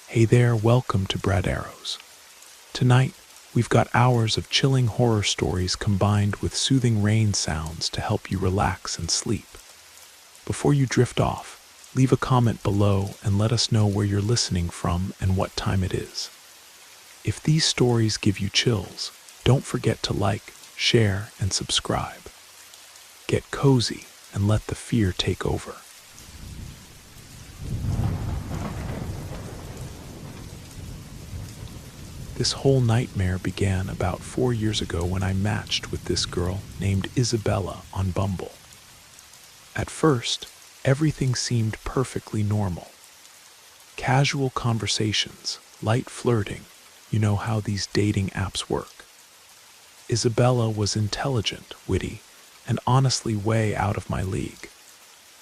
Hey there, welcome to Brad Arrows. Tonight, we've got hours of chilling horror stories combined with soothing rain sounds to help you relax and sleep. Before you drift off, leave a comment below and let us know where you're listening from and what time it is. If these stories give you chills, don't forget to like, share, and subscribe. Get cozy and let the fear take over. This whole nightmare began about 4 years ago when I matched with this girl named Isabella on Bumble. At first, everything seemed perfectly normal. Casual conversations, light flirting, you know how these dating apps work. Isabella was intelligent, witty, and honestly way out of my league.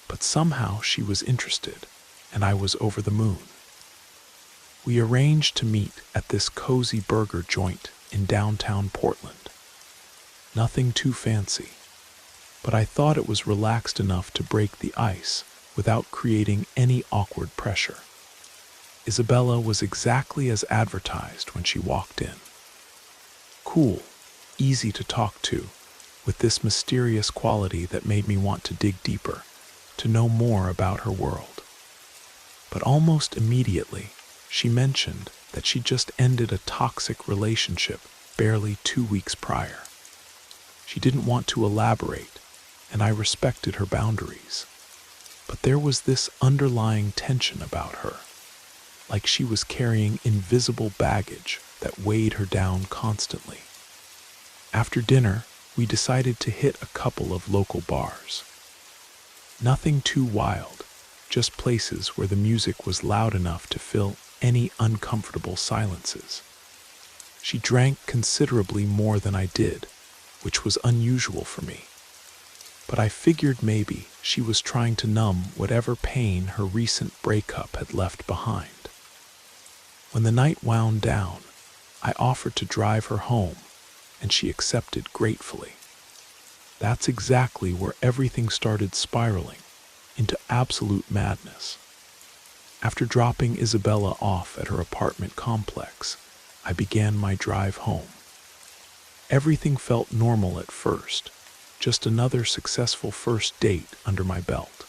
But somehow she was interested, and I was over the moon. We arranged to meet at this cozy burger joint in downtown Portland. Nothing too fancy, but I thought it was relaxed enough to break the ice without creating any awkward pressure. Isabella was exactly as advertised when she walked in. Cool, easy to talk to, with this mysterious quality that made me want to dig deeper, to know more about her world. But almost immediately, she mentioned that she just ended a toxic relationship barely 2 weeks prior. She didn't want to elaborate, and I respected her boundaries. But there was this underlying tension about her, like she was carrying invisible baggage that weighed her down constantly. After dinner, we decided to hit a couple of local bars. Nothing too wild, just places where the music was loud enough to fill any uncomfortable silences. She drank considerably more than I did, which was unusual for me. But I figured maybe she was trying to numb whatever pain her recent breakup had left behind. When the night wound down, I offered to drive her home, and she accepted gratefully. That's exactly where everything started spiraling into absolute madness. After dropping Isabella off at her apartment complex, I began my drive home. Everything felt normal at first, just another successful first date under my belt.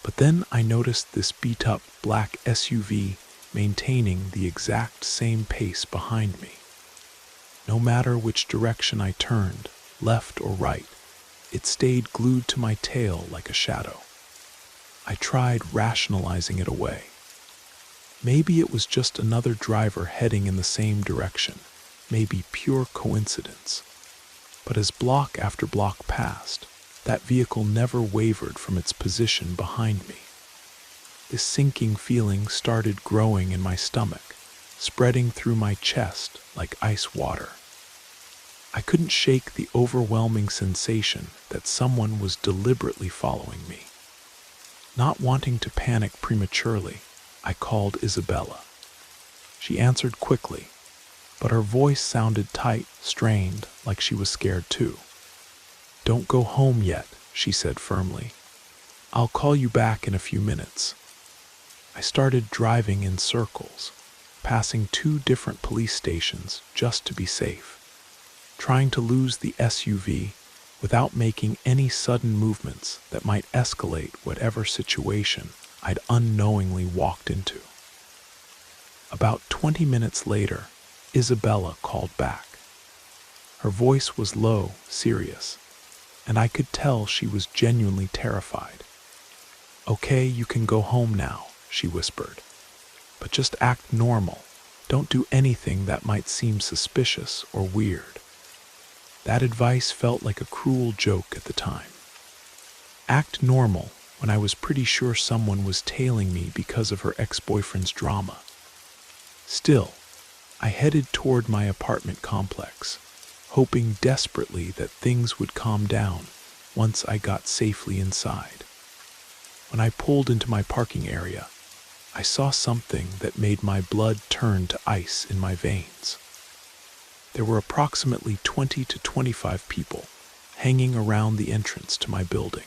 But then I noticed this beat-up black SUV maintaining the exact same pace behind me. No matter which direction I turned, left or right, it stayed glued to my tail like a shadow. I tried rationalizing it away. Maybe it was just another driver heading in the same direction, maybe pure coincidence. But as block after block passed, that vehicle never wavered from its position behind me. This sinking feeling started growing in my stomach, spreading through my chest like ice water. I couldn't shake the overwhelming sensation that someone was deliberately following me. Not wanting to panic prematurely, I called Isabella. She answered quickly, but her voice sounded tight, strained, like she was scared too. "Don't go home yet," she said firmly. "I'll call you back in a few minutes." I started driving in circles, passing 2 different police stations just to be safe, trying to lose the SUV without making any sudden movements that might escalate whatever situation I'd unknowingly walked into. About 20 minutes later, Isabella called back. Her voice was low, serious, and I could tell she was genuinely terrified. "Okay, you can go home now," she whispered. "But just act normal. Don't do anything that might seem suspicious or weird." That advice felt like a cruel joke at the time. Act normal when I was pretty sure someone was tailing me because of her ex-boyfriend's drama. Still, I headed toward my apartment complex, hoping desperately that things would calm down once I got safely inside. When I pulled into my parking area, I saw something that made my blood turn to ice in my veins. There were approximately 20 to 25 people hanging around the entrance to my building.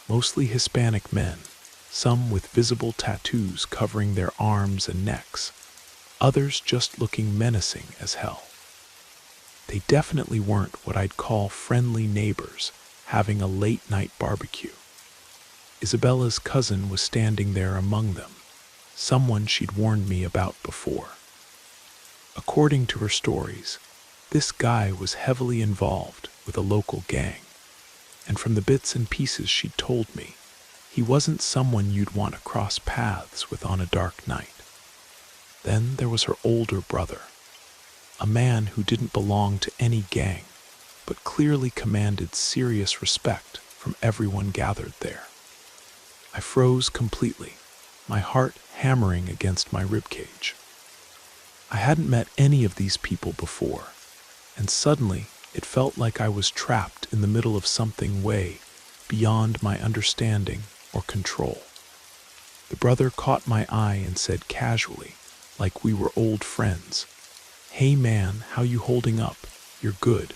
Mostly Hispanic men, some with visible tattoos covering their arms and necks, others just looking menacing as hell. They definitely weren't what I'd call friendly neighbors having a late-night barbecue. Isabella's cousin was standing there among them, someone she'd warned me about before. According to her stories, this guy was heavily involved with a local gang, and from the bits and pieces she'd told me, he wasn't someone you'd want to cross paths with on a dark night. Then there was her older brother, a man who didn't belong to any gang, but clearly commanded serious respect from everyone gathered there. I froze completely, my heart hammering against my ribcage. I hadn't met any of these people before, and suddenly it felt like I was trapped in the middle of something way beyond my understanding or control. The brother caught my eye and said casually, like we were old friends, "Hey man, how you holding up? You're good.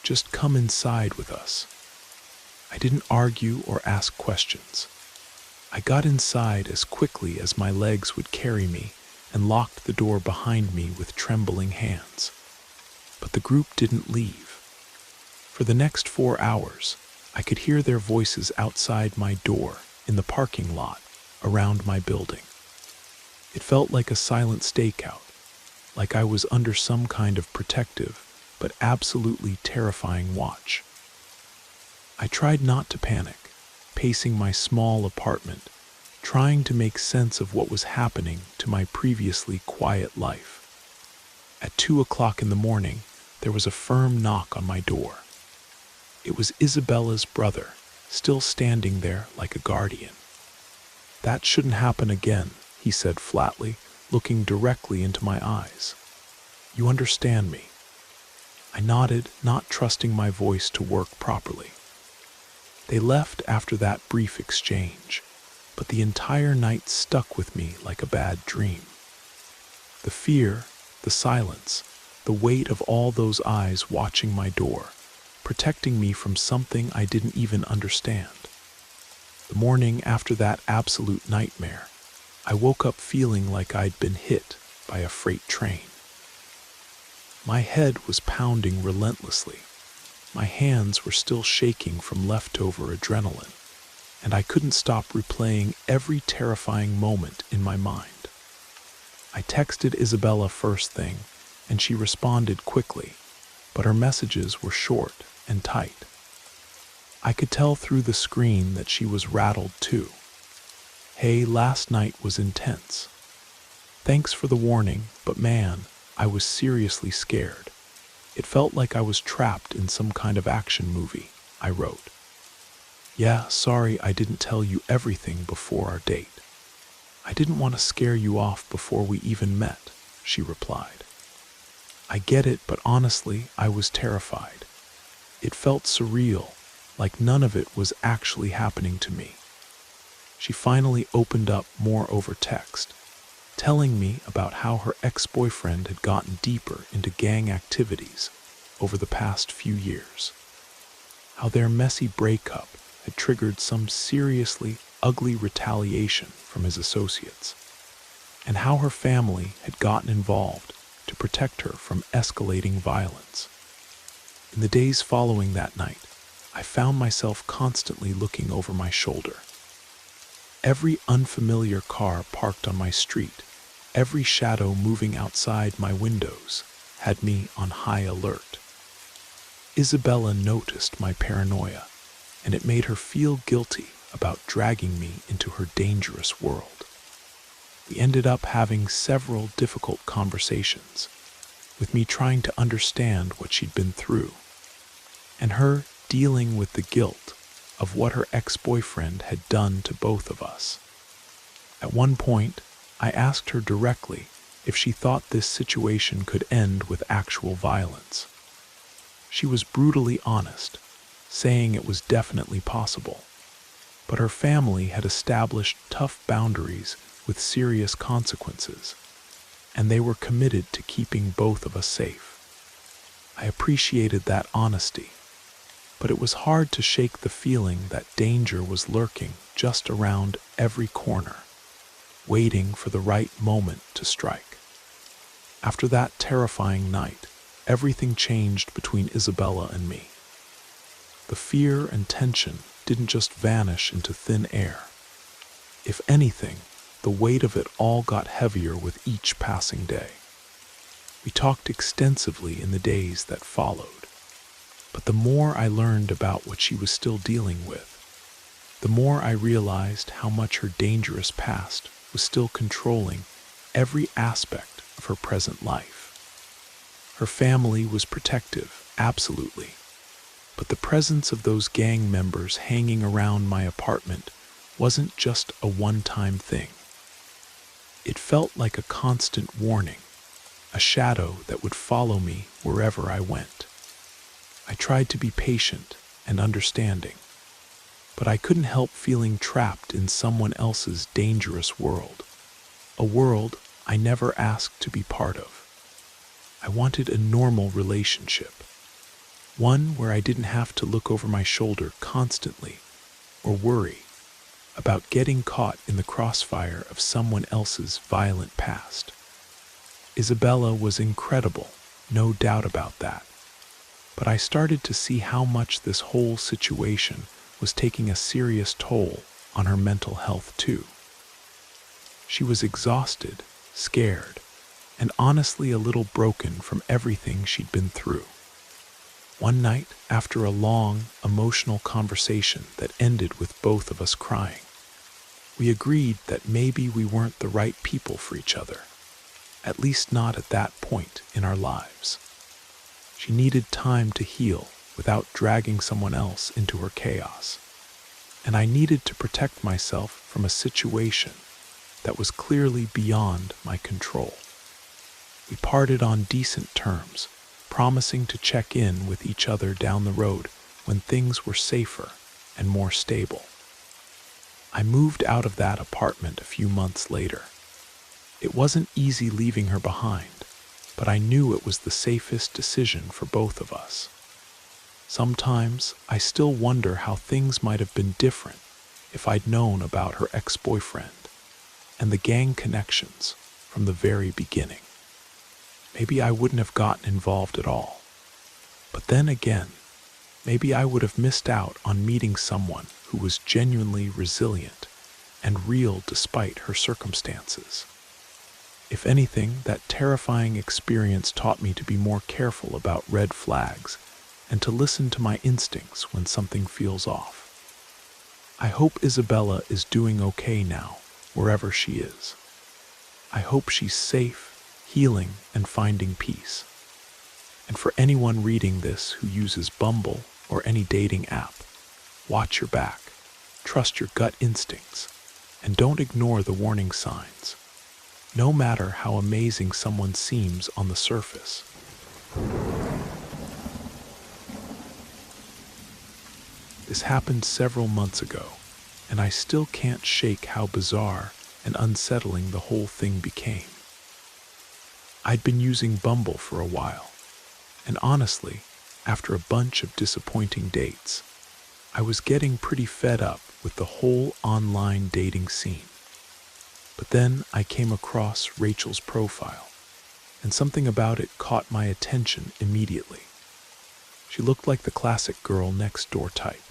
Just come inside with us." I didn't argue or ask questions. I got inside as quickly as my legs would carry me and locked the door behind me with trembling hands. But the group didn't leave. For the next 4 hours, I could hear their voices outside my door in the parking lot around my building. It felt like a silent stakeout, like I was under some kind of protective but absolutely terrifying watch. I tried not to panic, pacing my small apartment, trying to make sense of what was happening to my previously quiet life. At 2 o'clock in the morning, there was a firm knock on my door. It was Isabella's brother, still standing there like a guardian. "That shouldn't happen again," he said flatly, looking directly into my eyes. "You understand me?" I nodded, not trusting my voice to work properly. They left after that brief exchange, but the entire night stuck with me like a bad dream. The fear, the silence, the weight of all those eyes watching my door, protecting me from something I didn't even understand. The morning after that absolute nightmare, I woke up feeling like I'd been hit by a freight train. My head was pounding relentlessly. My hands were still shaking from leftover adrenaline, and I couldn't stop replaying every terrifying moment in my mind. I texted Isabella first thing, and she responded quickly, but her messages were short and tight. I could tell through the screen that she was rattled too. "Hey, last night was intense. Thanks for the warning, but man, I was seriously scared. It felt like I was trapped in some kind of action movie," I wrote. "Yeah, sorry I didn't tell you everything before our date. I didn't want to scare you off before we even met," she replied. "I get it, but honestly, I was terrified. It felt surreal, like none of it was actually happening to me." She finally opened up more over text, telling me about how her ex-boyfriend had gotten deeper into gang activities over the past few years, how their messy breakup had triggered some seriously ugly retaliation from his associates, and how her family had gotten involved to protect her from escalating violence. In the days following that night, I found myself constantly looking over my shoulder. Every unfamiliar car parked on my street, every shadow moving outside my windows, had me on high alert. Isabella noticed my paranoia, and it made her feel guilty about dragging me into her dangerous world. We ended up having several difficult conversations, with me trying to understand what she'd been through, and her dealing with the guilt of what her ex-boyfriend had done to both of us. At one point, I asked her directly if she thought this situation could end with actual violence. She was brutally honest, saying it was definitely possible, but her family had established tough boundaries with serious consequences, and they were committed to keeping both of us safe. I appreciated that honesty, but it was hard to shake the feeling that danger was lurking just around every corner, waiting for the right moment to strike. After that terrifying night, everything changed between Isabella and me. The fear and tension didn't just vanish into thin air. If anything, the weight of it all got heavier with each passing day. We talked extensively in the days that followed, but the more I learned about what she was still dealing with, the more I realized how much her dangerous past was still controlling every aspect of her present life. Her family was protective, absolutely, but the presence of those gang members hanging around my apartment wasn't just a one-time thing. It felt like a constant warning, a shadow that would follow me wherever I went. I tried to be patient and understanding, but I couldn't help feeling trapped in someone else's dangerous world, a world I never asked to be part of. I wanted a normal relationship, one where I didn't have to look over my shoulder constantly or worry about getting caught in the crossfire of someone else's violent past. Isabella was incredible, no doubt about that, but I started to see how much this whole situation was taking a serious toll on her mental health too. She was exhausted, scared, and honestly a little broken from everything she'd been through. One night, after a long, emotional conversation that ended with both of us crying, we agreed that maybe we weren't the right people for each other, at least not at that point in our lives. She needed time to heal without dragging someone else into her chaos, and I needed to protect myself from a situation that was clearly beyond my control. We parted on decent terms, promising to check in with each other down the road when things were safer and more stable. I moved out of that apartment a few months later. It wasn't easy leaving her behind, but I knew it was the safest decision for both of us. Sometimes I still wonder how things might have been different if I'd known about her ex-boyfriend and the gang connections from the very beginning. Maybe I wouldn't have gotten involved at all. But then again, maybe I would have missed out on meeting someone who was genuinely resilient and real despite her circumstances. If anything, that terrifying experience taught me to be more careful about red flags and to listen to my instincts when something feels off. I hope Isabella is doing okay now, wherever she is. I hope she's safe, healing, and finding peace. And for anyone reading this who uses Bumble or any dating app, watch your back, trust your gut instincts, and don't ignore the warning signs, no matter how amazing someone seems on the surface. This happened several months ago, and I still can't shake how bizarre and unsettling the whole thing became. I'd been using Bumble for a while, and honestly, after a bunch of disappointing dates, I was getting pretty fed up with the whole online dating scene. But then I came across Rachel's profile, and something about it caught my attention immediately. She looked like the classic girl next door type.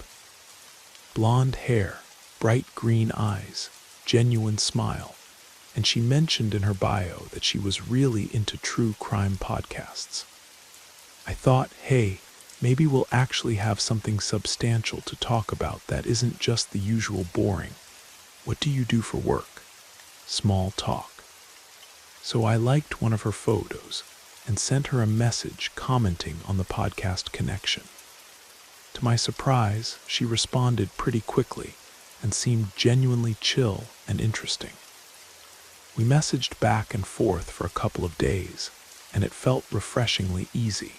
Blonde hair, bright green eyes, genuine smile, and she mentioned in her bio that she was really into true crime podcasts. I thought, hey, maybe we'll actually have something substantial to talk about that isn't just the usual boring, what do you do for work? Small talk. So I liked one of her photos and sent her a message commenting on the podcast connection. To my surprise, she responded pretty quickly and seemed genuinely chill and interesting. We messaged back and forth for a couple of days, and it felt refreshingly easy.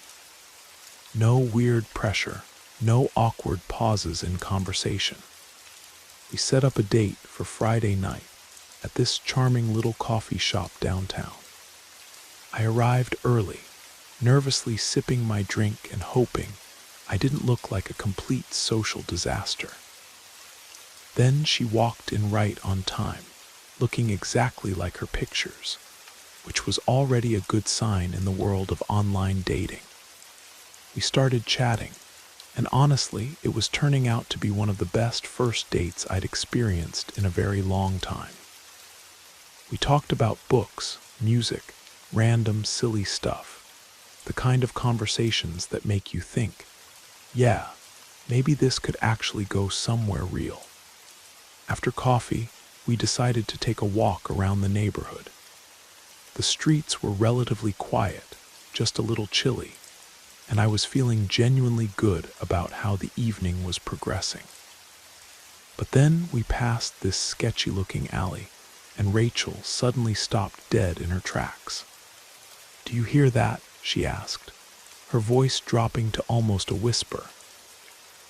No weird pressure, no awkward pauses in conversation. We set up a date for Friday night at this charming little coffee shop downtown. I arrived early, nervously sipping my drink and hoping I didn't look like a complete social disaster. Then she walked in right on time, looking exactly like her pictures, which was already a good sign in the world of online dating. We started chatting, and honestly, it was turning out to be one of the best first dates I'd experienced in a very long time. We talked about books, music, random silly stuff, the kind of conversations that make you think, yeah, maybe this could actually go somewhere real. After coffee, we decided to take a walk around the neighborhood. The streets were relatively quiet, just a little chilly, and I was feeling genuinely good about how the evening was progressing. But then we passed this sketchy-looking alley, and Rachel suddenly stopped dead in her tracks. "Do you hear that?" she asked, her voice dropping to almost a whisper.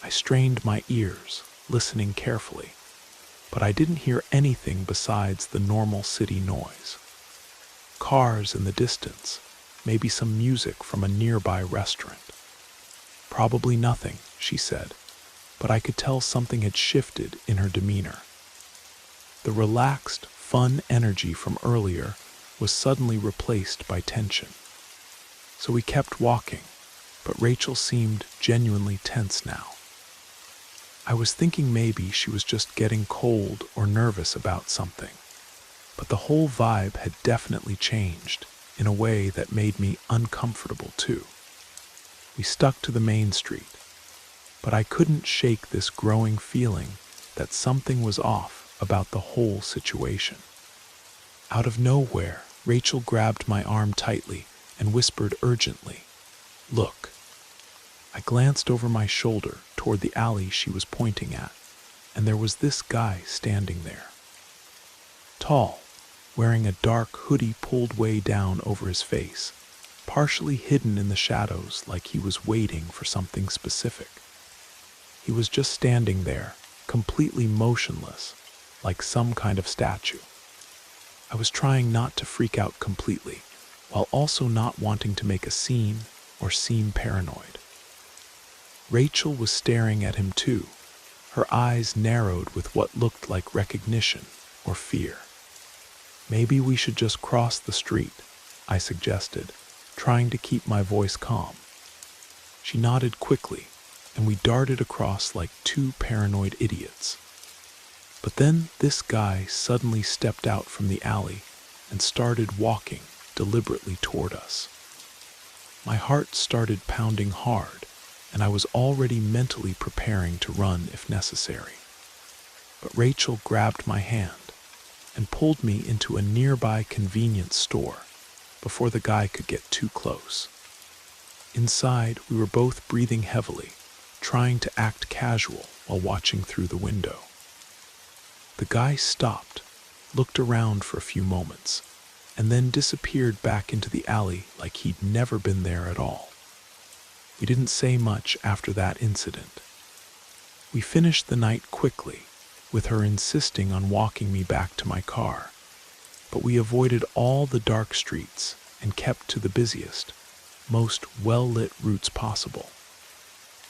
I strained my ears, listening carefully, but I didn't hear anything besides the normal city noise. Cars in the distance, maybe some music from a nearby restaurant. "Probably nothing," she said, but I could tell something had shifted in her demeanor. The relaxed, fun energy from earlier was suddenly replaced by tension. So we kept walking, but Rachel seemed genuinely tense now. I was thinking maybe she was just getting cold or nervous about something, but the whole vibe had definitely changed in a way that made me uncomfortable too. We stuck to the main street, but I couldn't shake this growing feeling that something was off about the whole situation. Out of nowhere, Rachel grabbed my arm tightly and whispered urgently, "Look." I glanced over my shoulder toward the alley she was pointing at, and there was this guy standing there. Tall, wearing a dark hoodie pulled way down over his face, partially hidden in the shadows like he was waiting for something specific. He was just standing there, completely motionless, like some kind of statue. I was trying not to freak out completely, while also not wanting to make a scene or seem paranoid. Rachel was staring at him too, her eyes narrowed with what looked like recognition or fear. "Maybe we should just cross the street," I suggested, trying to keep my voice calm. She nodded quickly, and we darted across like two paranoid idiots. But then this guy suddenly stepped out from the alley and started walking deliberately toward us. My heart started pounding hard, and I was already mentally preparing to run if necessary. But Rachel grabbed my hand and pulled me into a nearby convenience store before the guy could get too close. Inside, we were both breathing heavily, trying to act casual while watching through the window. The guy stopped, looked around for a few moments, and then disappeared back into the alley like he'd never been there at all. We didn't say much after that incident. We finished the night quickly, with her insisting on walking me back to my car, but we avoided all the dark streets and kept to the busiest, most well-lit routes possible.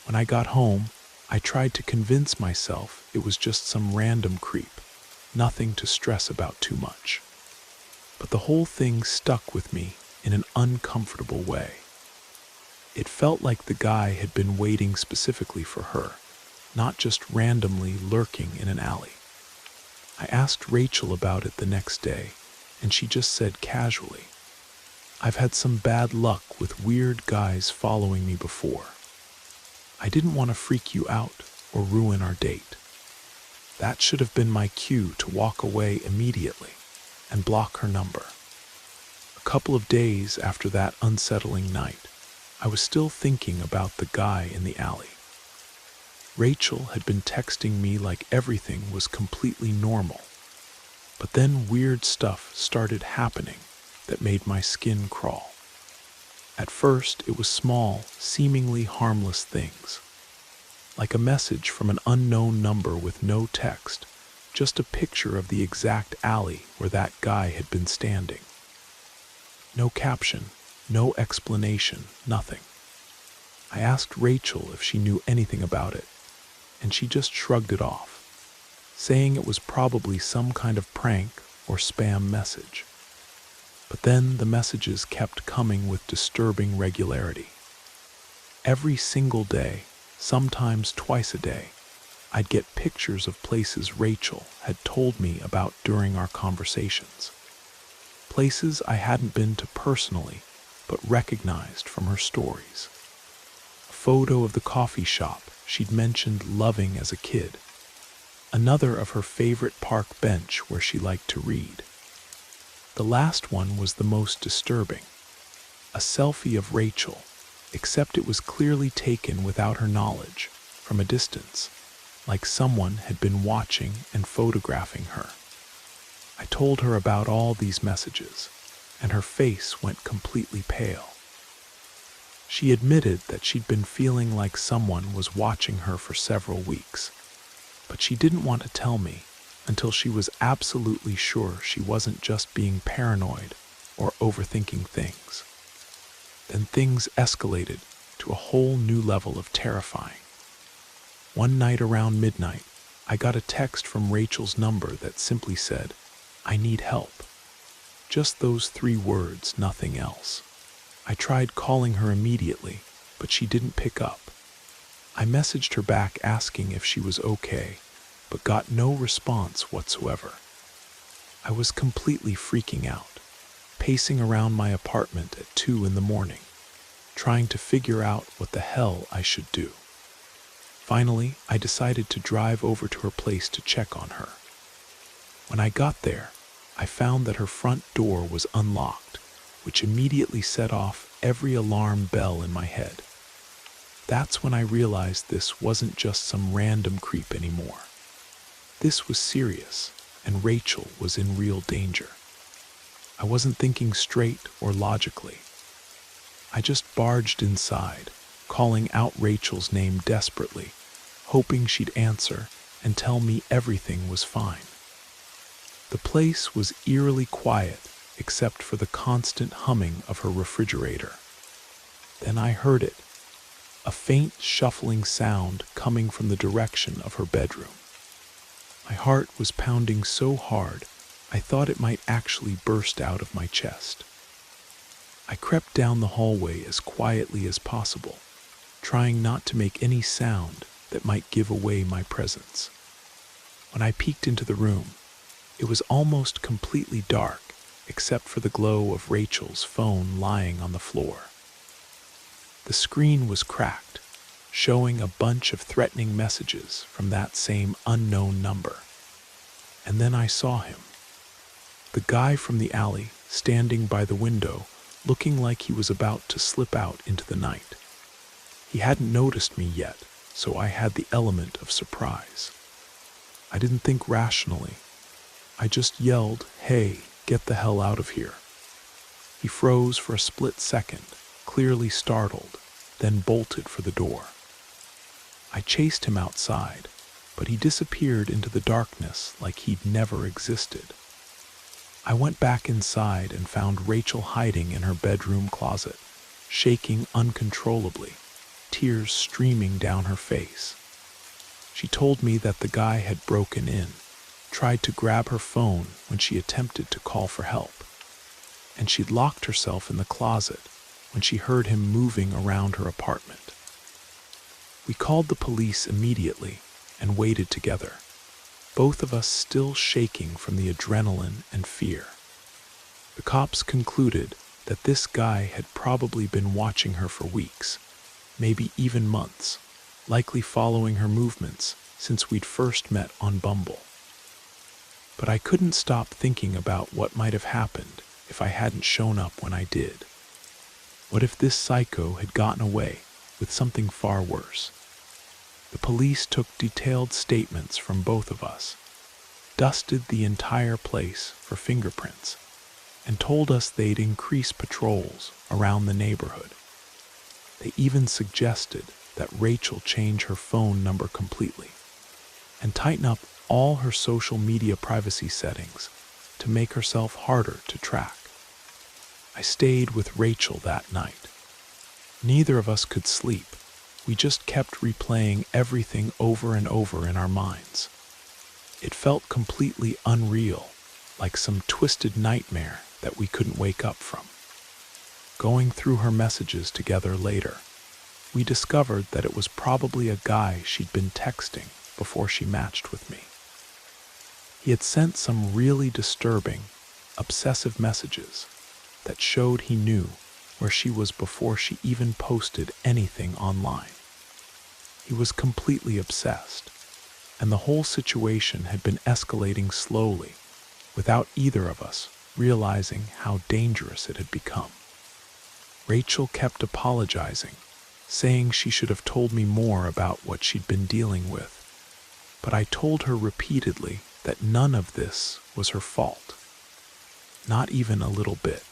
When I got home, I tried to convince myself it was just some random creep, nothing to stress about too much. But the whole thing stuck with me in an uncomfortable way. It felt like the guy had been waiting specifically for her, not just randomly lurking in an alley. I asked Rachel about it the next day, and she just said casually, "I've had some bad luck with weird guys following me before. I didn't want to freak you out or ruin our date." That should have been my cue to walk away immediately and block her number. A couple of days after that unsettling night, I was still thinking about the guy in the alley. Rachel had been texting me like everything was completely normal, but then weird stuff started happening that made my skin crawl. At first, it was small, seemingly harmless things, like a message from an unknown number with no text, just a picture of the exact alley where that guy had been standing. No caption, no explanation, nothing. I asked Rachel if she knew anything about it, and she just shrugged it off, saying it was probably some kind of prank or spam message. But then the messages kept coming with disturbing regularity. Every single day, sometimes twice a day, I'd get pictures of places Rachel had told me about during our conversations. Places I hadn't been to personally, but recognized from her stories. A photo of the coffee shop she'd mentioned loving as a kid. Another of her favorite park bench where she liked to read. The last one was the most disturbing. A selfie of Rachel, except it was clearly taken without her knowledge, from a distance, like someone had been watching and photographing her. I told her about all these messages, and her face went completely pale. She admitted that she'd been feeling like someone was watching her for several weeks, but she didn't want to tell me until she was absolutely sure she wasn't just being paranoid or overthinking things. Then things escalated to a whole new level of terrifying. One night around midnight, I got a text from Rachel's number that simply said, "I need help." Just those 3 words, nothing else. I tried calling her immediately, but she didn't pick up. I messaged her back asking if she was okay, but got no response whatsoever. I was completely freaking out, pacing around my apartment at 2 in the morning, trying to figure out what the hell I should do. Finally, I decided to drive over to her place to check on her. When I got there, I found that her front door was unlocked, which immediately set off every alarm bell in my head. That's when I realized this wasn't just some random creep anymore. This was serious, and Rachel was in real danger. I wasn't thinking straight or logically. I just barged inside, calling out Rachel's name desperately, hoping she'd answer and tell me everything was fine. The place was eerily quiet except for the constant humming of her refrigerator. Then I heard it, a faint shuffling sound coming from the direction of her bedroom. My heart was pounding so hard, I thought it might actually burst out of my chest. I crept down the hallway as quietly as possible, trying not to make any sound that might give away my presence. When I peeked into the room, it was almost completely dark except for the glow of Rachel's phone lying on the floor. The screen was cracked, showing a bunch of threatening messages from that same unknown number. And then I saw him. The guy from the alley, standing by the window, looking like he was about to slip out into the night. He hadn't noticed me yet, so I had the element of surprise. I didn't think rationally. I just yelled, "Hey, get the hell out of here." He froze for a split second, clearly startled, then bolted for the door. I chased him outside, but he disappeared into the darkness like he'd never existed. I went back inside and found Rachel hiding in her bedroom closet, shaking uncontrollably, tears streaming down her face. She told me that the guy had broken in, tried to grab her phone when she attempted to call for help, and she'd locked herself in the closet when she heard him moving around her apartment. We called the police immediately and waited together, both of us still shaking from the adrenaline and fear. The cops concluded that this guy had probably been watching her for weeks, maybe even months, likely following her movements since we'd first met on Bumble. But I couldn't stop thinking about what might have happened if I hadn't shown up when I did. What if this psycho had gotten away with something far worse? The police took detailed statements from both of us, dusted the entire place for fingerprints, and told us they'd increase patrols around the neighborhood. They even suggested that Rachel change her phone number completely and tighten up all her social media privacy settings to make herself harder to track. I stayed with Rachel that night. Neither of us could sleep. We just kept replaying everything over and over in our minds. It felt completely unreal, like some twisted nightmare that we couldn't wake up from. Going through her messages together later, we discovered that it was probably a guy she'd been texting before she matched with me. He had sent some really disturbing, obsessive messages that showed he knew where she was before she even posted anything online. He was completely obsessed, and the whole situation had been escalating slowly without either of us realizing how dangerous it had become. Rachel kept apologizing, saying she should have told me more about what she'd been dealing with, but I told her repeatedly that none of this was her fault. Not even a little bit.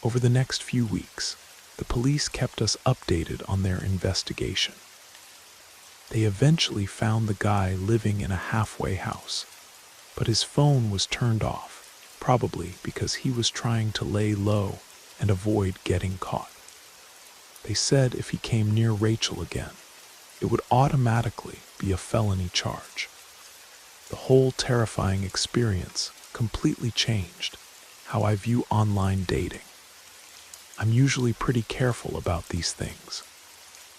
Over the next few weeks, the police kept us updated on their investigation. They eventually found the guy living in a halfway house, but his phone was turned off, probably because he was trying to lay low and avoid getting caught. They said if he came near Rachel again, it would automatically be a felony charge. The whole terrifying experience completely changed how I view online dating. I'm usually pretty careful about these things,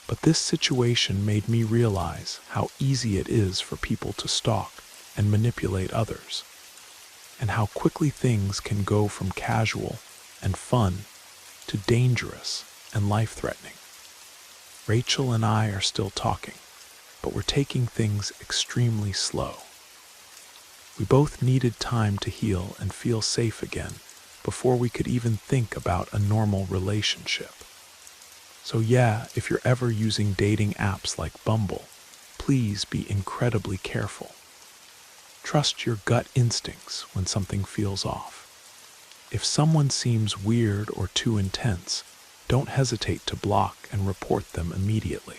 but this situation made me realize how easy it is for people to stalk and manipulate others, and how quickly things can go from casual and fun to dangerous and life-threatening. Rachel and I are still talking, but we're taking things extremely slow. We both needed time to heal and feel safe again before we could even think about a normal relationship. So yeah, if you're ever using dating apps like Bumble, please be incredibly careful. Trust your gut instincts when something feels off. If someone seems weird or too intense, don't hesitate to block and report them immediately.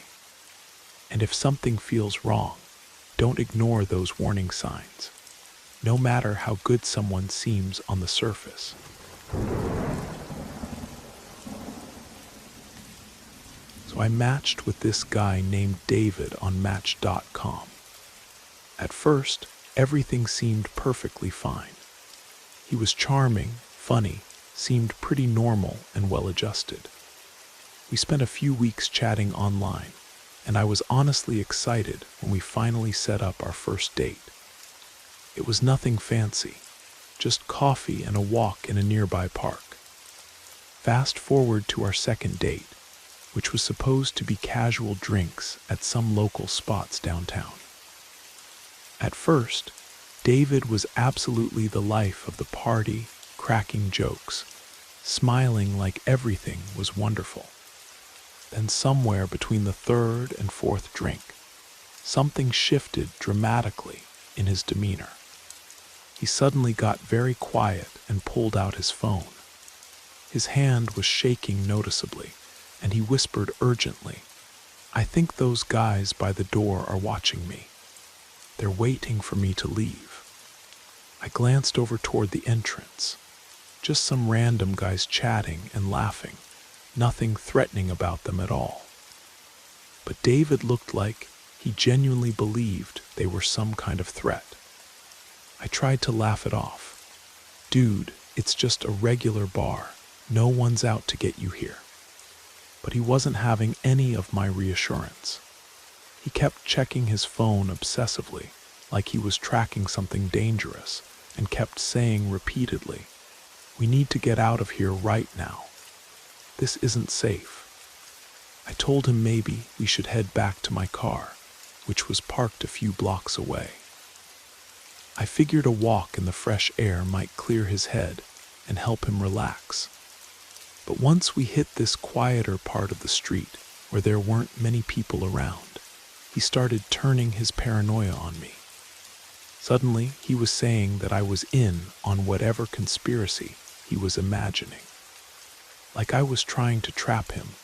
And if something feels wrong, don't ignore those warning signs, no matter how good someone seems on the surface. So I matched with this guy named David on Match.com. At first, everything seemed perfectly fine. He was charming, funny, seemed pretty normal and well-adjusted. We spent a few weeks chatting online, and I was honestly excited when we finally set up our first date. It was nothing fancy, just coffee and a walk in a nearby park. Fast forward to our second date, which was supposed to be casual drinks at some local spots downtown. At first, David was absolutely the life of the party, cracking jokes, smiling like everything was wonderful. Then somewhere between the third and fourth drink, something shifted dramatically in his demeanor. He suddenly got very quiet and pulled out his phone. His hand was shaking noticeably, and he whispered urgently, "I think those guys by the door are watching me. They're waiting for me to leave." I glanced over toward the entrance. Just some random guys chatting and laughing, nothing threatening about them at all. But David looked like he genuinely believed they were some kind of threat. I tried to laugh it off. "Dude, it's just a regular bar. No one's out to get you here." But he wasn't having any of my reassurance. He kept checking his phone obsessively, like he was tracking something dangerous, and kept saying repeatedly, "We need to get out of here right now. This isn't safe." I told him maybe we should head back to my car, which was parked a few blocks away. I figured a walk in the fresh air might clear his head and help him relax. But once we hit this quieter part of the street, where there weren't many people around, he started turning his paranoia on me. Suddenly, he was saying that I was in on whatever conspiracy he was imagining. Like I was trying to trap him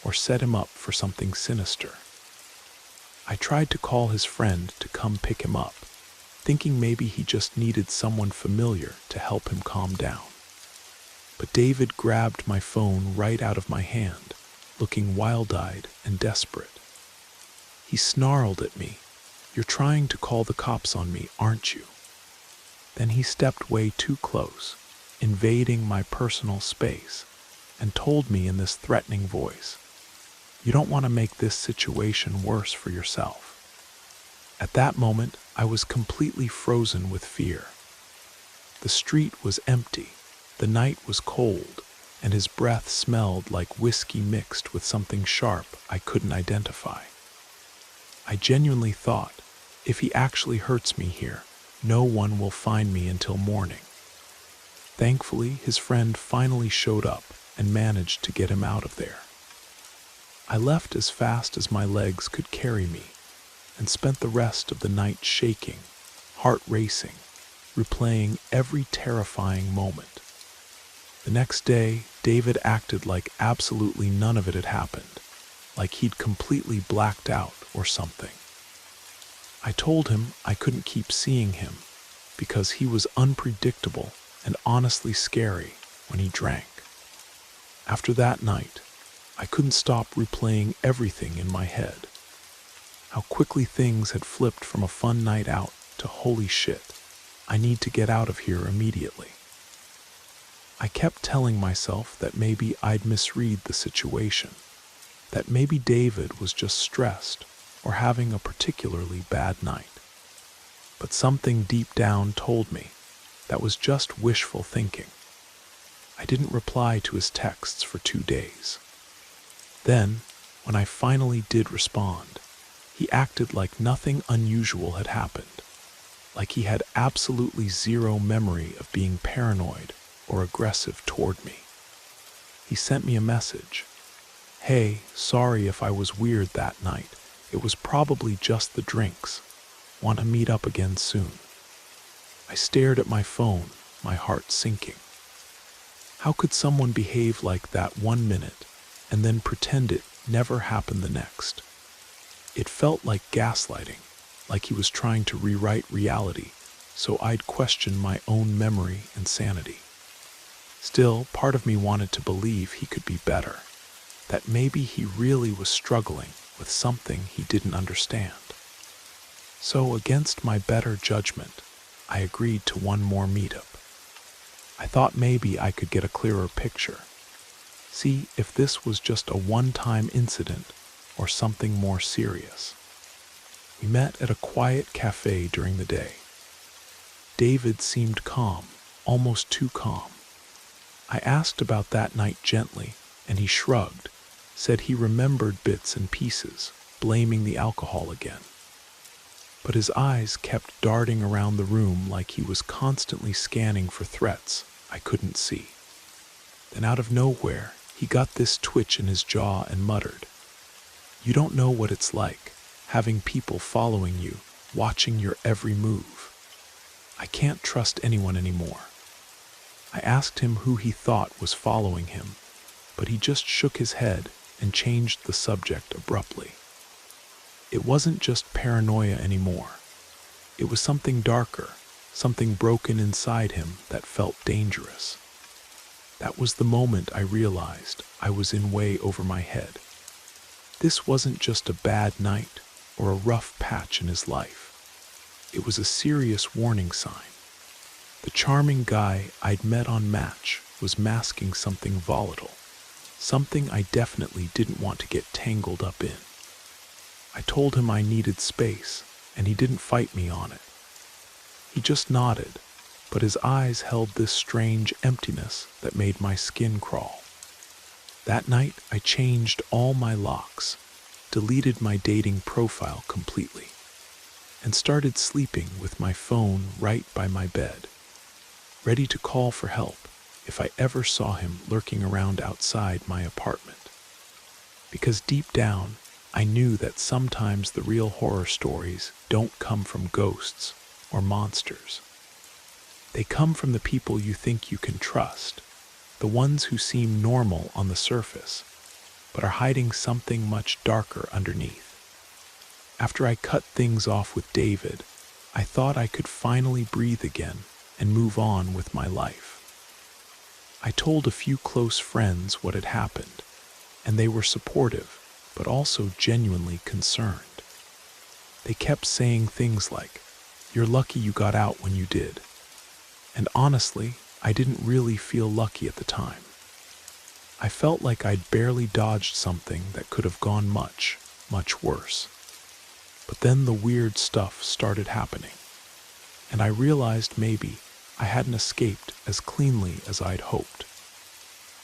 or set him up for something sinister. I tried to call his friend to come pick him up, thinking maybe he just needed someone familiar to help him calm down. But David grabbed my phone right out of my hand, looking wild-eyed and desperate. He snarled at me, "You're trying to call the cops on me, aren't you?" Then he stepped way too close, invading my personal space, and told me in this threatening voice, "You don't want to make this situation worse for yourself." At that moment, I was completely frozen with fear. The street was empty, the night was cold, and his breath smelled like whiskey mixed with something sharp I couldn't identify. I genuinely thought, if he actually hurts me here, no one will find me until morning. Thankfully, his friend finally showed up and managed to get him out of there. I left as fast as my legs could carry me and spent the rest of the night shaking, heart racing, replaying every terrifying moment. The next day, David acted like absolutely none of it had happened, like he'd completely blacked out or something. I told him I couldn't keep seeing him because he was unpredictable and honestly scary when he drank. After that night, I couldn't stop replaying everything in my head. How quickly things had flipped from a fun night out to holy shit, I need to get out of here immediately. I kept telling myself that maybe I'd misread the situation, that maybe David was just stressed or having a particularly bad night. But something deep down told me that was just wishful thinking. I didn't reply to his texts for 2 days. Then, when I finally did respond, he acted like nothing unusual had happened, like he had absolutely zero memory of being paranoid or aggressive toward me. He sent me a message. "Hey, sorry if I was weird that night. It was probably just the drinks. Want to meet up again soon?" I stared at my phone, my heart sinking. How could someone behave like that 1 minute and then pretend it never happened the next? It felt like gaslighting, like he was trying to rewrite reality so I'd question my own memory and sanity. Still, part of me wanted to believe he could be better, that maybe he really was struggling with something he didn't understand. So, against my better judgment, I agreed to one more meetup. I thought maybe I could get a clearer picture, see if this was just a one-time incident or something more serious. We met at a quiet cafe during the day. David seemed calm, almost too calm. I asked about that night gently, and he shrugged, said he remembered bits and pieces, blaming the alcohol again. But his eyes kept darting around the room like he was constantly scanning for threats I couldn't see. Then out of nowhere, he got this twitch in his jaw and muttered, "You don't know what it's like, having people following you, watching your every move. I can't trust anyone anymore." I asked him who he thought was following him, but he just shook his head and changed the subject abruptly. It wasn't just paranoia anymore. It was something darker, something broken inside him that felt dangerous. That was the moment I realized I was in way over my head. This wasn't just a bad night or a rough patch in his life. It was a serious warning sign. The charming guy I'd met on Match was masking something volatile, something I definitely didn't want to get tangled up in. I told him I needed space, and he didn't fight me on it. He just nodded, but his eyes held this strange emptiness that made my skin crawl. That night, I changed all my locks, deleted my dating profile completely, and started sleeping with my phone right by my bed, ready to call for help if I ever saw him lurking around outside my apartment. Because deep down, I knew that sometimes the real horror stories don't come from ghosts or monsters. They come from the people you think you can trust, the ones who seem normal on the surface, but are hiding something much darker underneath. After I cut things off with David, I thought I could finally breathe again and move on with my life. I told a few close friends what had happened, and they were supportive, but also genuinely concerned. They kept saying things like, "You're lucky you got out when you did." And honestly, I didn't really feel lucky at the time. I felt like I'd barely dodged something that could have gone much, much worse. But then the weird stuff started happening, and I realized maybe I hadn't escaped as cleanly as I'd hoped.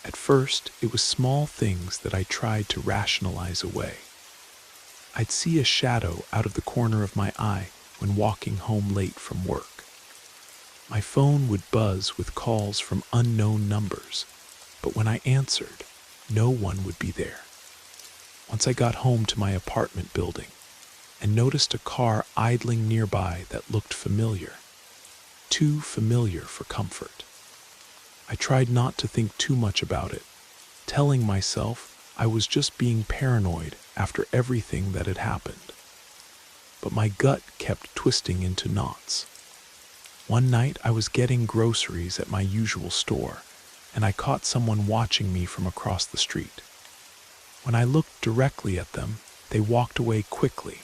At first, it was small things that I tried to rationalize away. I'd see a shadow out of the corner of my eye when walking home late from work. My phone would buzz with calls from unknown numbers, but when I answered, no one would be there. Once I got home to my apartment building and noticed a car idling nearby that looked familiar, too familiar for comfort. I tried not to think too much about it, telling myself I was just being paranoid after everything that had happened. But my gut kept twisting into knots. One night I was getting groceries at my usual store, and I caught someone watching me from across the street. When I looked directly at them, they walked away quickly,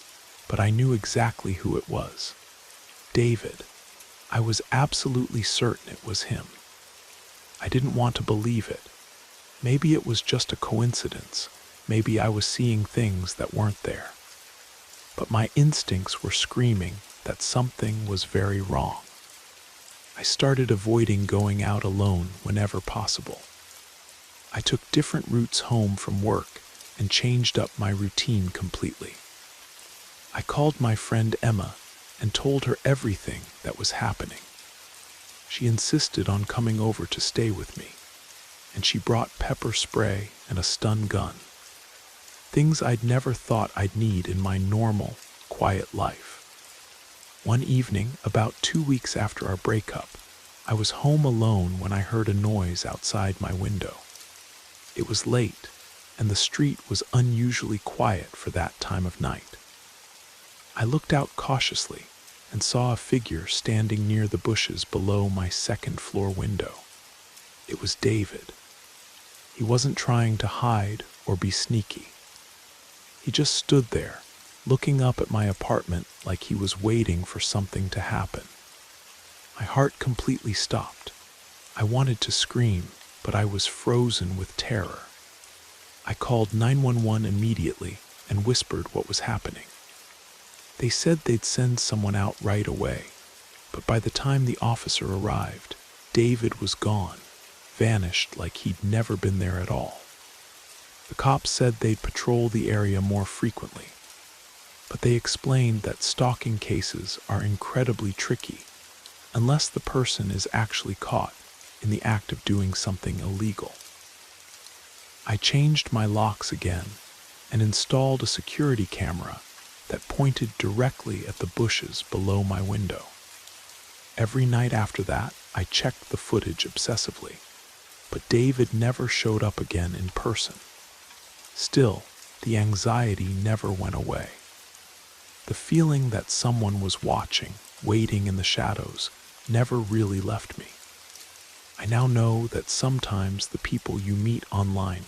but I knew exactly who it was. David. I was absolutely certain it was him. I didn't want to believe it. Maybe it was just a coincidence. Maybe I was seeing things that weren't there. But my instincts were screaming that something was very wrong. I started avoiding going out alone whenever possible. I took different routes home from work and changed up my routine completely. I called my friend Emma and told her everything that was happening. She insisted on coming over to stay with me, and she brought pepper spray and a stun gun. Things I'd never thought I'd need in my normal, quiet life. One evening, about 2 weeks after our breakup, I was home alone when I heard a noise outside my window. It was late, and the street was unusually quiet for that time of night. I looked out cautiously and saw a figure standing near the bushes below my second-floor window. It was David. He wasn't trying to hide or be sneaky. He just stood there, looking up at my apartment like he was waiting for something to happen. My heart completely stopped. I wanted to scream, but I was frozen with terror. I called 911 immediately and whispered what was happening. They said they'd send someone out right away, but by the time the officer arrived, David was gone, vanished like he'd never been there at all. The cops said they'd patrol the area more frequently, but they explained that stalking cases are incredibly tricky unless the person is actually caught in the act of doing something illegal. I changed my locks again and installed a security camera that pointed directly at the bushes below my window. Every night after that, I checked the footage obsessively, but David never showed up again in person. Still, the anxiety never went away. The feeling that someone was watching, waiting in the shadows, never really left me. I now know that sometimes the people you meet online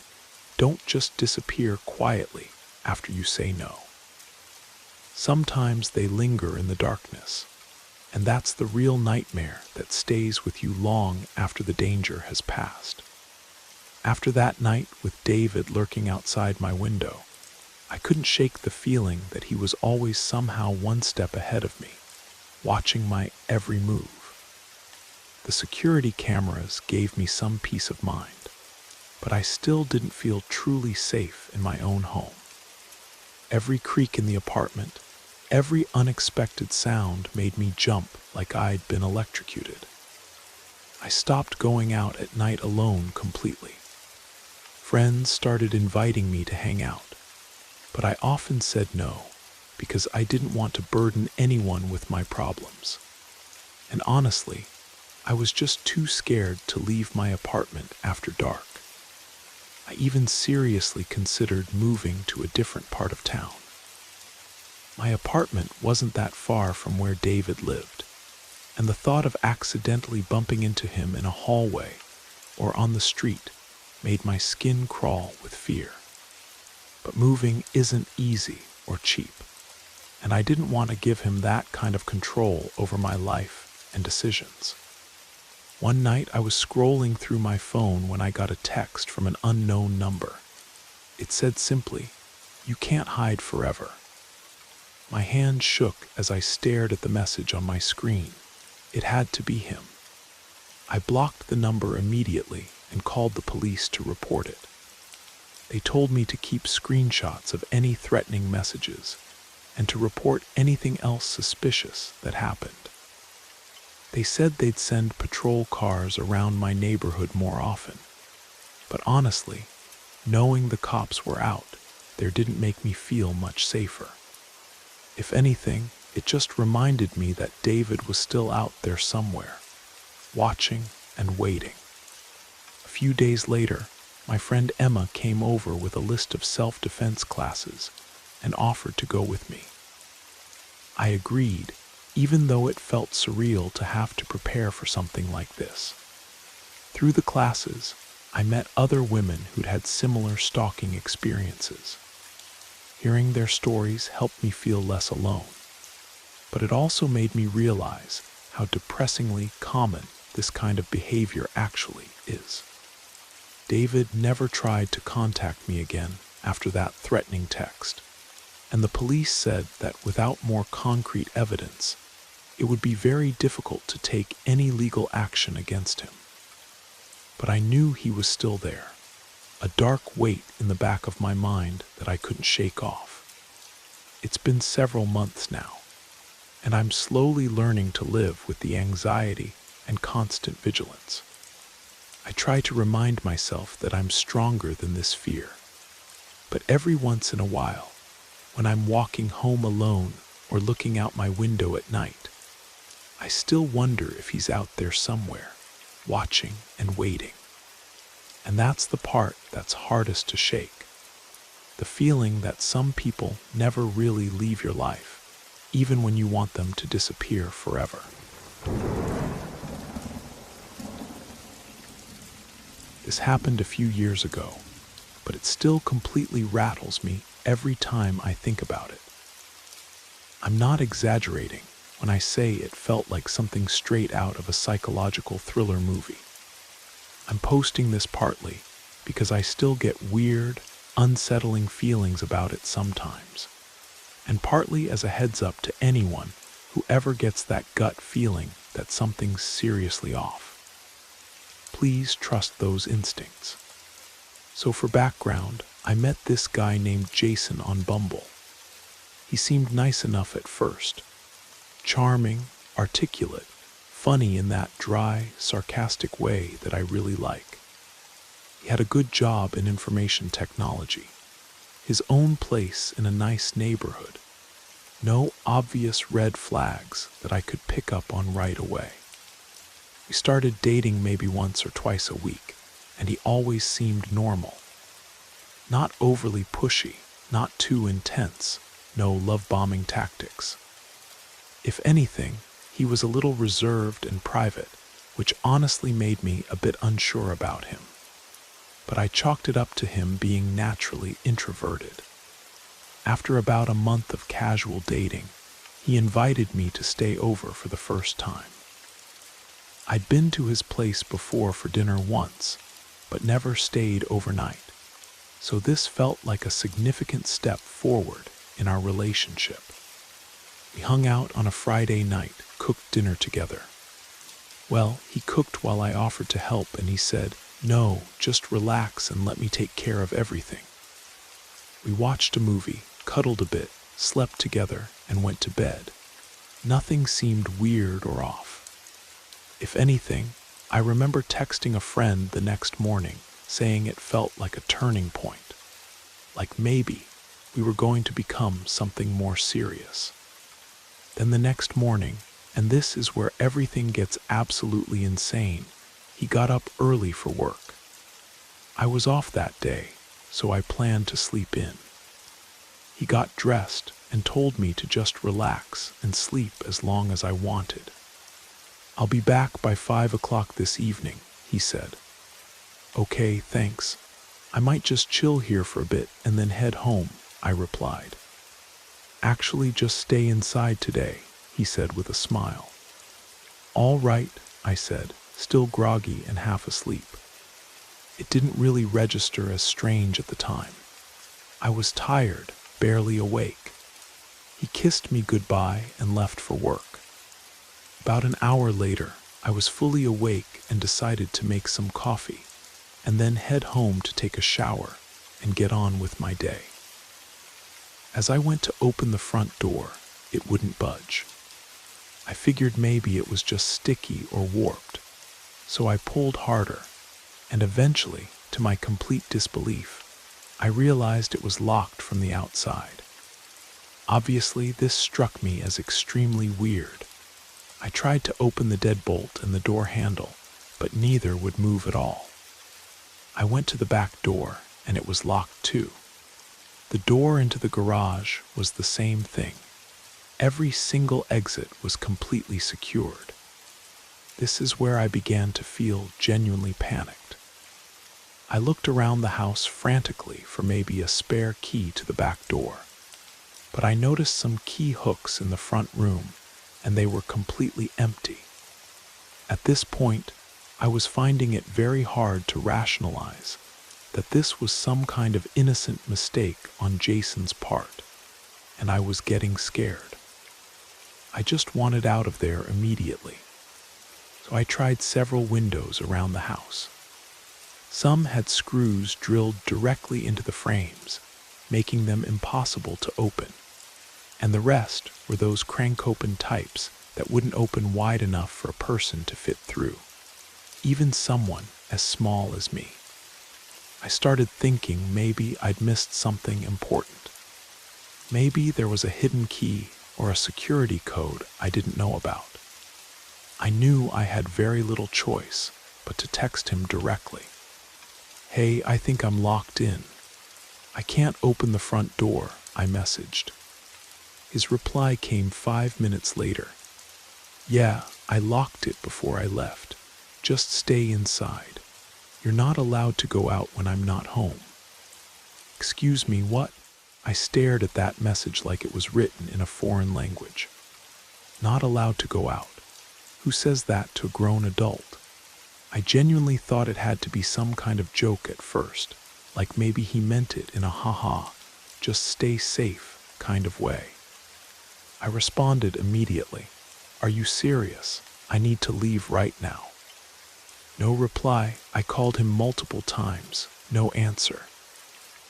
don't just disappear quietly after you say no. Sometimes they linger in the darkness, and that's the real nightmare that stays with you long after the danger has passed. After that night with David lurking outside my window, I couldn't shake the feeling that he was always somehow one step ahead of me, watching my every move. The security cameras gave me some peace of mind, but I still didn't feel truly safe in my own home. Every creak in the apartment, every unexpected sound made me jump like I'd been electrocuted. I stopped going out at night alone completely. Friends started inviting me to hang out, but I often said no because I didn't want to burden anyone with my problems. And honestly, I was just too scared to leave my apartment after dark. I even seriously considered moving to a different part of town. My apartment wasn't that far from where David lived, and the thought of accidentally bumping into him in a hallway or on the street made my skin crawl with fear. But moving isn't easy or cheap, and I didn't want to give him that kind of control over my life and decisions. One night I was scrolling through my phone when I got a text from an unknown number. It said simply, "You can't hide forever." My hand shook as I stared at the message on my screen. It had to be him. I blocked the number immediately and called the police to report it. They told me to keep screenshots of any threatening messages and to report anything else suspicious that happened. They said they'd send patrol cars around my neighborhood more often. But honestly, knowing the cops were out, there didn't make me feel much safer. If anything, it just reminded me that David was still out there somewhere, watching and waiting. A few days later, my friend Emma came over with a list of self-defense classes and offered to go with me. I agreed, even though it felt surreal to have to prepare for something like this. Through the classes, I met other women who'd had similar stalking experiences. Hearing their stories helped me feel less alone, but it also made me realize how depressingly common this kind of behavior actually is. David never tried to contact me again after that threatening text, and the police said that without more concrete evidence, it would be very difficult to take any legal action against him. But I knew he was still there, a dark weight in the back of my mind that I couldn't shake off. It's been several months now, and I'm slowly learning to live with the anxiety and constant vigilance. I try to remind myself that I'm stronger than this fear. But every once in a while, when I'm walking home alone or looking out my window at night, I still wonder if he's out there somewhere, watching and waiting. And that's the part that's hardest to shake. The feeling that some people never really leave your life, even when you want them to disappear forever. This happened a few years ago, but it still completely rattles me every time I think about it. I'm not exaggerating when I say it felt like something straight out of a psychological thriller movie. I'm posting this partly because I still get weird, unsettling feelings about it sometimes, and partly as a heads up to anyone who ever gets that gut feeling that something's seriously off. Please trust those instincts. So for background, I met this guy named Jason on Bumble. He seemed nice enough at first. Charming, articulate, funny in that dry, sarcastic way that I really like. He had a good job in information technology, his own place in a nice neighborhood. No obvious red flags that I could pick up on right away. We started dating maybe once or twice a week, and he always seemed normal. Not overly pushy, not too intense, no love-bombing tactics. If anything, he was a little reserved and private, which honestly made me a bit unsure about him. But I chalked it up to him being naturally introverted. After about a month of casual dating, he invited me to stay over for the first time. I'd been to his place before for dinner once, but never stayed overnight, so this felt like a significant step forward in our relationship. We hung out on a Friday night, cooked dinner together. Well, he cooked while I offered to help, and he said, "No, just relax and let me take care of everything." We watched a movie, cuddled a bit, slept together, and went to bed. Nothing seemed weird or off. If anything, I remember texting a friend the next morning saying it felt like a turning point, like maybe we were going to become something more serious. Then the next morning, and this is where everything gets absolutely insane, he got up early for work. I was off that day, so I planned to sleep in. He got dressed and told me to just relax and sleep as long as I wanted. "I'll be back by 5 o'clock this evening," he said. "Okay, thanks," I might just chill here for a bit and then head home, I replied. Actually, just stay inside today, he said with a smile. All right, I said, still groggy and half asleep. It didn't really register as strange at the time. I was tired, barely awake. He kissed me goodbye and left for work. About an hour later, I was fully awake and decided to make some coffee, and then head home to take a shower and get on with my day. As I went to open the front door, it wouldn't budge. I figured maybe it was just sticky or warped, so I pulled harder, and eventually, to my complete disbelief, I realized it was locked from the outside. Obviously, this struck me as extremely weird. I tried to open the deadbolt and the door handle, but neither would move at all. I went to the back door, and it was locked too. The door into the garage was the same thing. Every single exit was completely secured. This is where I began to feel genuinely panicked. I looked around the house frantically for maybe a spare key to the back door, but I noticed some key hooks in the front room, and they were completely empty. At this point, I was finding it very hard to rationalize that this was some kind of innocent mistake on Jason's part, and I was getting scared. I just wanted out of there immediately, so I tried several windows around the house. Some had screws drilled directly into the frames, making them impossible to open, and the rest were those crank-open types that wouldn't open wide enough for a person to fit through, even someone as small as me. I started thinking maybe I'd missed something important. Maybe there was a hidden key or a security code I didn't know about. I knew I had very little choice but to text him directly. Hey, I think I'm locked in. I can't open the front door, I messaged. His reply came 5 minutes later. Yeah, I locked it before I left. Just stay inside. You're not allowed to go out when I'm not home. Excuse me, what? I stared at that message like it was written in a foreign language. Not allowed to go out. Who says that to a grown adult? I genuinely thought it had to be some kind of joke at first, like maybe he meant it in a haha, just stay safe kind of way. I responded immediately. Are you serious? I need to leave right now. No reply. I called him multiple times. No answer.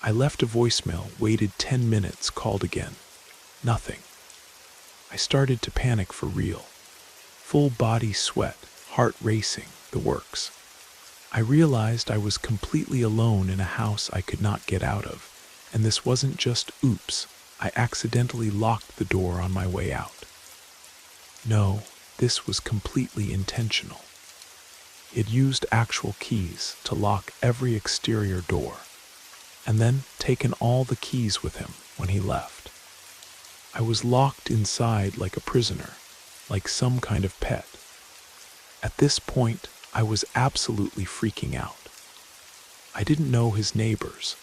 I left a voicemail, waited 10 minutes, called again. Nothing. I started to panic for real. Full body sweat, heart racing, the works. I realized I was completely alone in a house I could not get out of, and this wasn't just oops, I accidentally locked the door on my way out. No, this was completely intentional. He had used actual keys to lock every exterior door, and then taken all the keys with him when he left. I was locked inside like a prisoner, like some kind of pet. At this point, I was absolutely freaking out. I didn't know his neighbors,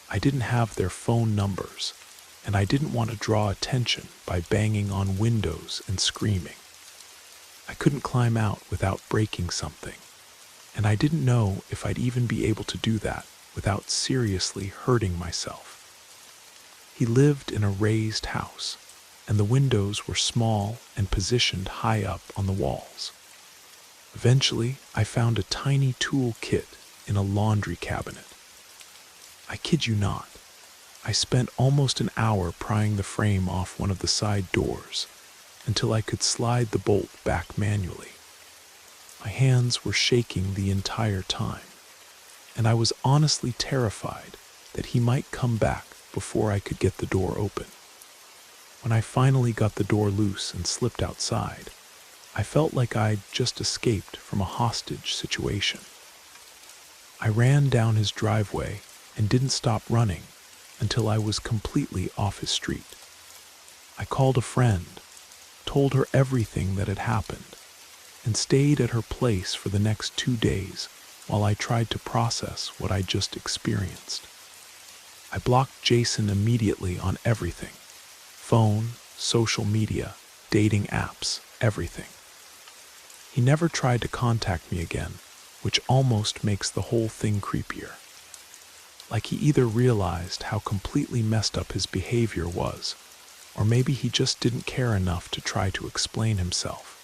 I didn't have their phone numbers, and I didn't want to draw attention by banging on windows and screaming. I couldn't climb out without breaking something, and I didn't know if I'd even be able to do that without seriously hurting myself. He lived in a raised house, and the windows were small and positioned high up on the walls. Eventually, I found a tiny tool kit in a laundry cabinet. I kid you not, I spent almost an hour prying the frame off one of the side doors until I could slide the bolt back manually. My hands were shaking the entire time, and I was honestly terrified that he might come back before I could get the door open. When I finally got the door loose and slipped outside, I felt like I'd just escaped from a hostage situation. I ran down his driveway and didn't stop running until I was completely off his street. I called a friend, told her everything that had happened, and stayed at her place for the next 2 days while I tried to process what I just experienced. I blocked Jason immediately on everything: phone, social media, dating apps, everything. He never tried to contact me again, which almost makes the whole thing creepier. Like he either realized how completely messed up his behavior was, or maybe he just didn't care enough to try to explain himself.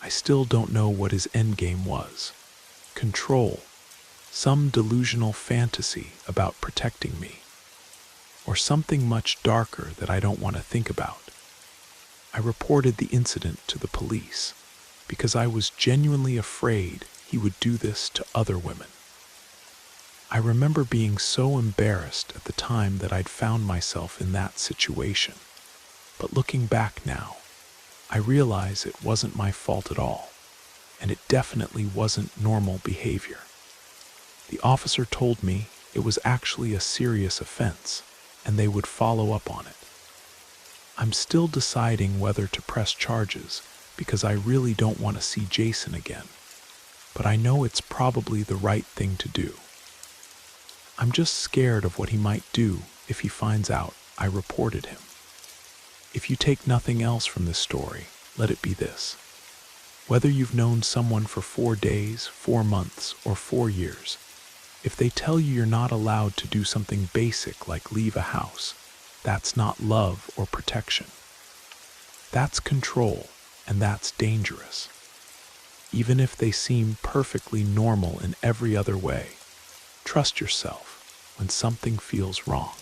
I still don't know what his endgame was. Control, some delusional fantasy about protecting me, or something much darker that I don't want to think about. I reported the incident to the police because I was genuinely afraid he would do this to other women. I remember being so embarrassed at the time that I'd found myself in that situation. But looking back now, I realize it wasn't my fault at all, and it definitely wasn't normal behavior. The officer told me it was actually a serious offense, and they would follow up on it. I'm still deciding whether to press charges because I really don't want to see Jason again, but I know it's probably the right thing to do. I'm just scared of what he might do if he finds out I reported him. If you take nothing else from this story, let it be this: whether you've known someone for 4 days, 4 months, or 4 years, if they tell you you're not allowed to do something basic like leave a house, that's not love or protection. That's control, and that's dangerous. Even if they seem perfectly normal in every other way, trust yourself when something feels wrong.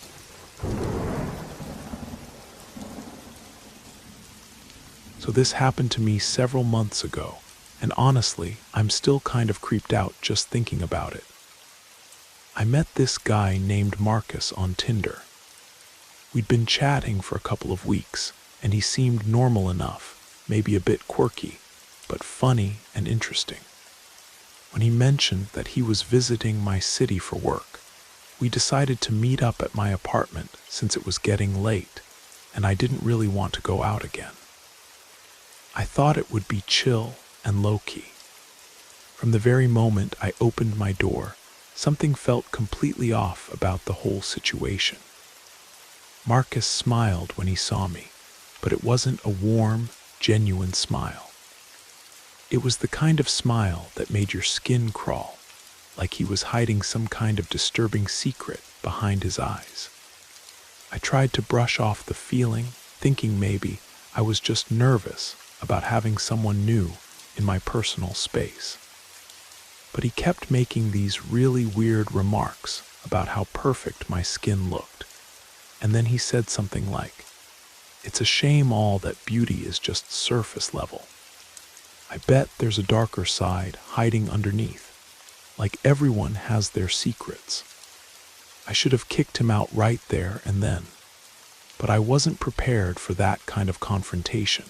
So this happened to me several months ago, and honestly, I'm still kind of creeped out just thinking about it. I met this guy named Marcus on Tinder. We'd been chatting for a couple of weeks, and he seemed normal enough, maybe a bit quirky, but funny and interesting. When he mentioned that he was visiting my city for work, we decided to meet up at my apartment since it was getting late, and I didn't really want to go out again. I thought it would be chill and low-key. From the very moment I opened my door, something felt completely off about the whole situation. Marcus smiled when he saw me, but it wasn't a warm, genuine smile. It was the kind of smile that made your skin crawl, like he was hiding some kind of disturbing secret behind his eyes. I tried to brush off the feeling, thinking maybe I was just nervous about having someone new in my personal space. But he kept making these really weird remarks about how perfect my skin looked. And then he said something like, "It's a shame all that beauty is just surface level. I bet there's a darker side hiding underneath, like everyone has their secrets." I should have kicked him out right there and then, but I wasn't prepared for that kind of confrontation.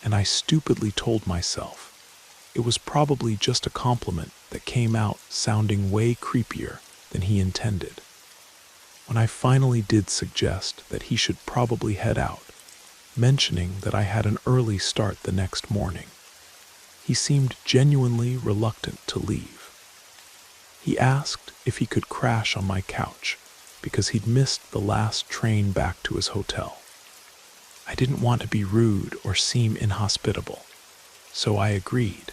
And I stupidly told myself it was probably just a compliment that came out sounding way creepier than he intended. When I finally did suggest that he should probably head out, mentioning that I had an early start the next morning, he seemed genuinely reluctant to leave. He asked if he could crash on my couch because he'd missed the last train back to his hotel. I didn't want to be rude or seem inhospitable, so I agreed.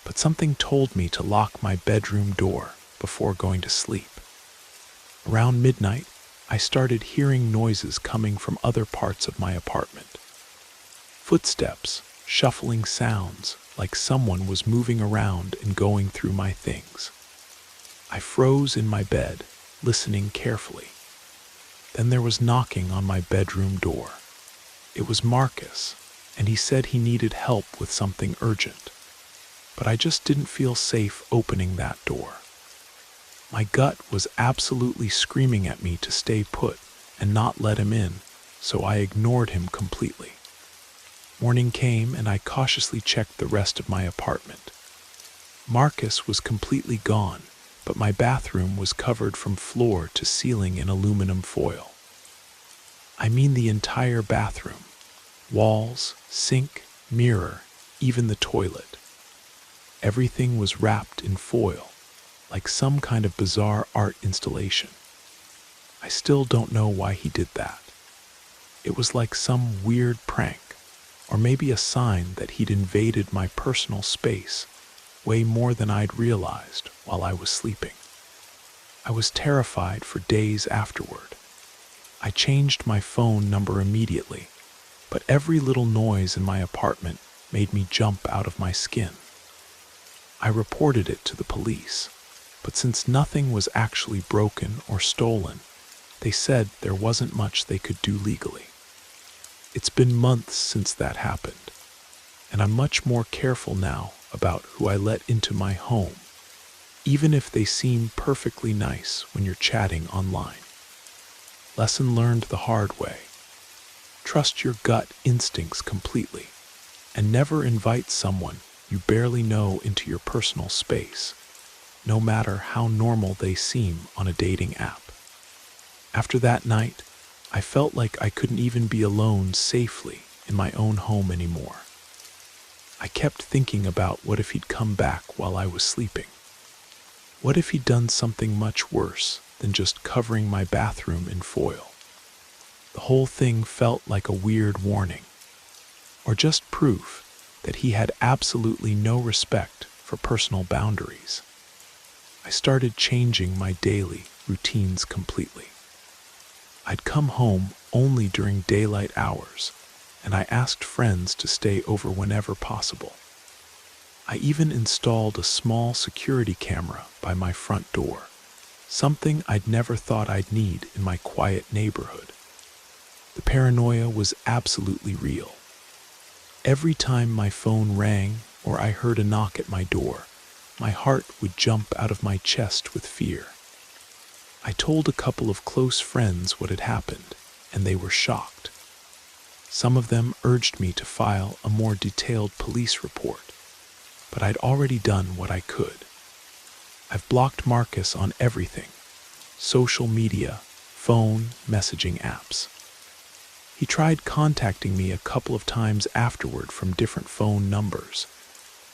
But something told me to lock my bedroom door before going to sleep. Around midnight, I started hearing noises coming from other parts of my apartment. Footsteps, shuffling sounds, like someone was moving around and going through my things. I froze in my bed, listening carefully. Then there was knocking on my bedroom door. It was Marcus, and he said he needed help with something urgent. But I just didn't feel safe opening that door. My gut was absolutely screaming at me to stay put and not let him in, so I ignored him completely. Morning came and I cautiously checked the rest of my apartment. Marcus was completely gone, but my bathroom was covered from floor to ceiling in aluminum foil. I mean the entire bathroom. Walls, sink, mirror, even the toilet. Everything was wrapped in foil, like some kind of bizarre art installation. I still don't know why he did that. It was like some weird prank, or maybe a sign that he'd invaded my personal space way more than I'd realized while I was sleeping. I was terrified for days afterward. I changed my phone number immediately, but every little noise in my apartment made me jump out of my skin. I reported it to the police, but since nothing was actually broken or stolen, they said there wasn't much they could do legally. It's been months since that happened, and I'm much more careful now about who I let into my home, even if they seem perfectly nice when you're chatting online. Lesson learned the hard way. Trust your gut instincts completely, and never invite someone you barely know into your personal space, no matter how normal they seem on a dating app. After that night, I felt like I couldn't even be alone safely in my own home anymore. I kept thinking about what if he'd come back while I was sleeping. What if he'd done something much worse than just covering my bathroom in foil? The whole thing felt like a weird warning, or just proof that he had absolutely no respect for personal boundaries. I started changing my daily routines completely. I'd come home only during daylight hours, and I asked friends to stay over whenever possible. I even installed a small security camera by my front door, something I'd never thought I'd need in my quiet neighborhood. The paranoia was absolutely real. Every time my phone rang or I heard a knock at my door, my heart would jump out of my chest with fear. I told a couple of close friends what had happened, and they were shocked. Some of them urged me to file a more detailed police report, but I'd already done what I could. I've blocked Marcus on everything: social media, phone, messaging apps. He tried contacting me a couple of times afterward from different phone numbers,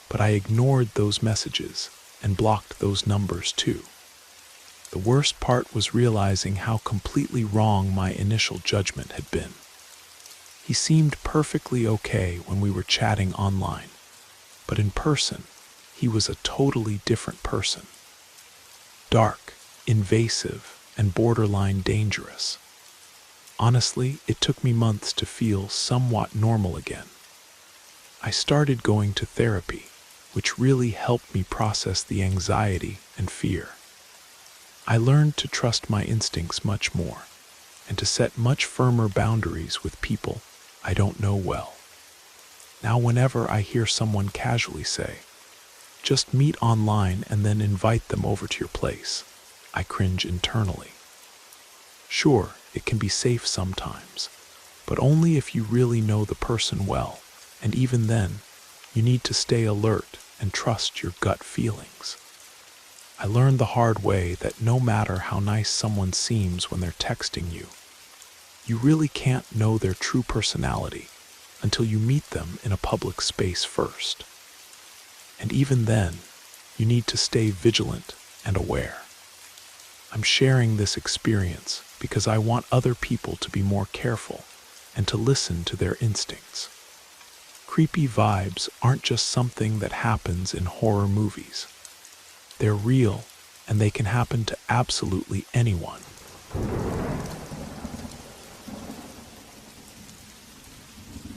but I ignored those messages and blocked those numbers too. The worst part was realizing how completely wrong my initial judgment had been. He seemed perfectly okay when we were chatting online, but in person, he was a totally different person. Dark, invasive, and borderline dangerous. Honestly, it took me months to feel somewhat normal again. I started going to therapy, which really helped me process the anxiety and fear. I learned to trust my instincts much more, and to set much firmer boundaries with people I don't know well. Now whenever I hear someone casually say, "Just meet online and then invite them over to your place," I cringe internally. Sure, it can be safe sometimes, but only if you really know the person well, and even then, you need to stay alert and trust your gut feelings. I learned the hard way that no matter how nice someone seems when they're texting you, you really can't know their true personality until you meet them in a public space first. And even then, you need to stay vigilant and aware. I'm sharing this experience because I want other people to be more careful and to listen to their instincts. Creepy vibes aren't just something that happens in horror movies. They're real, and they can happen to absolutely anyone.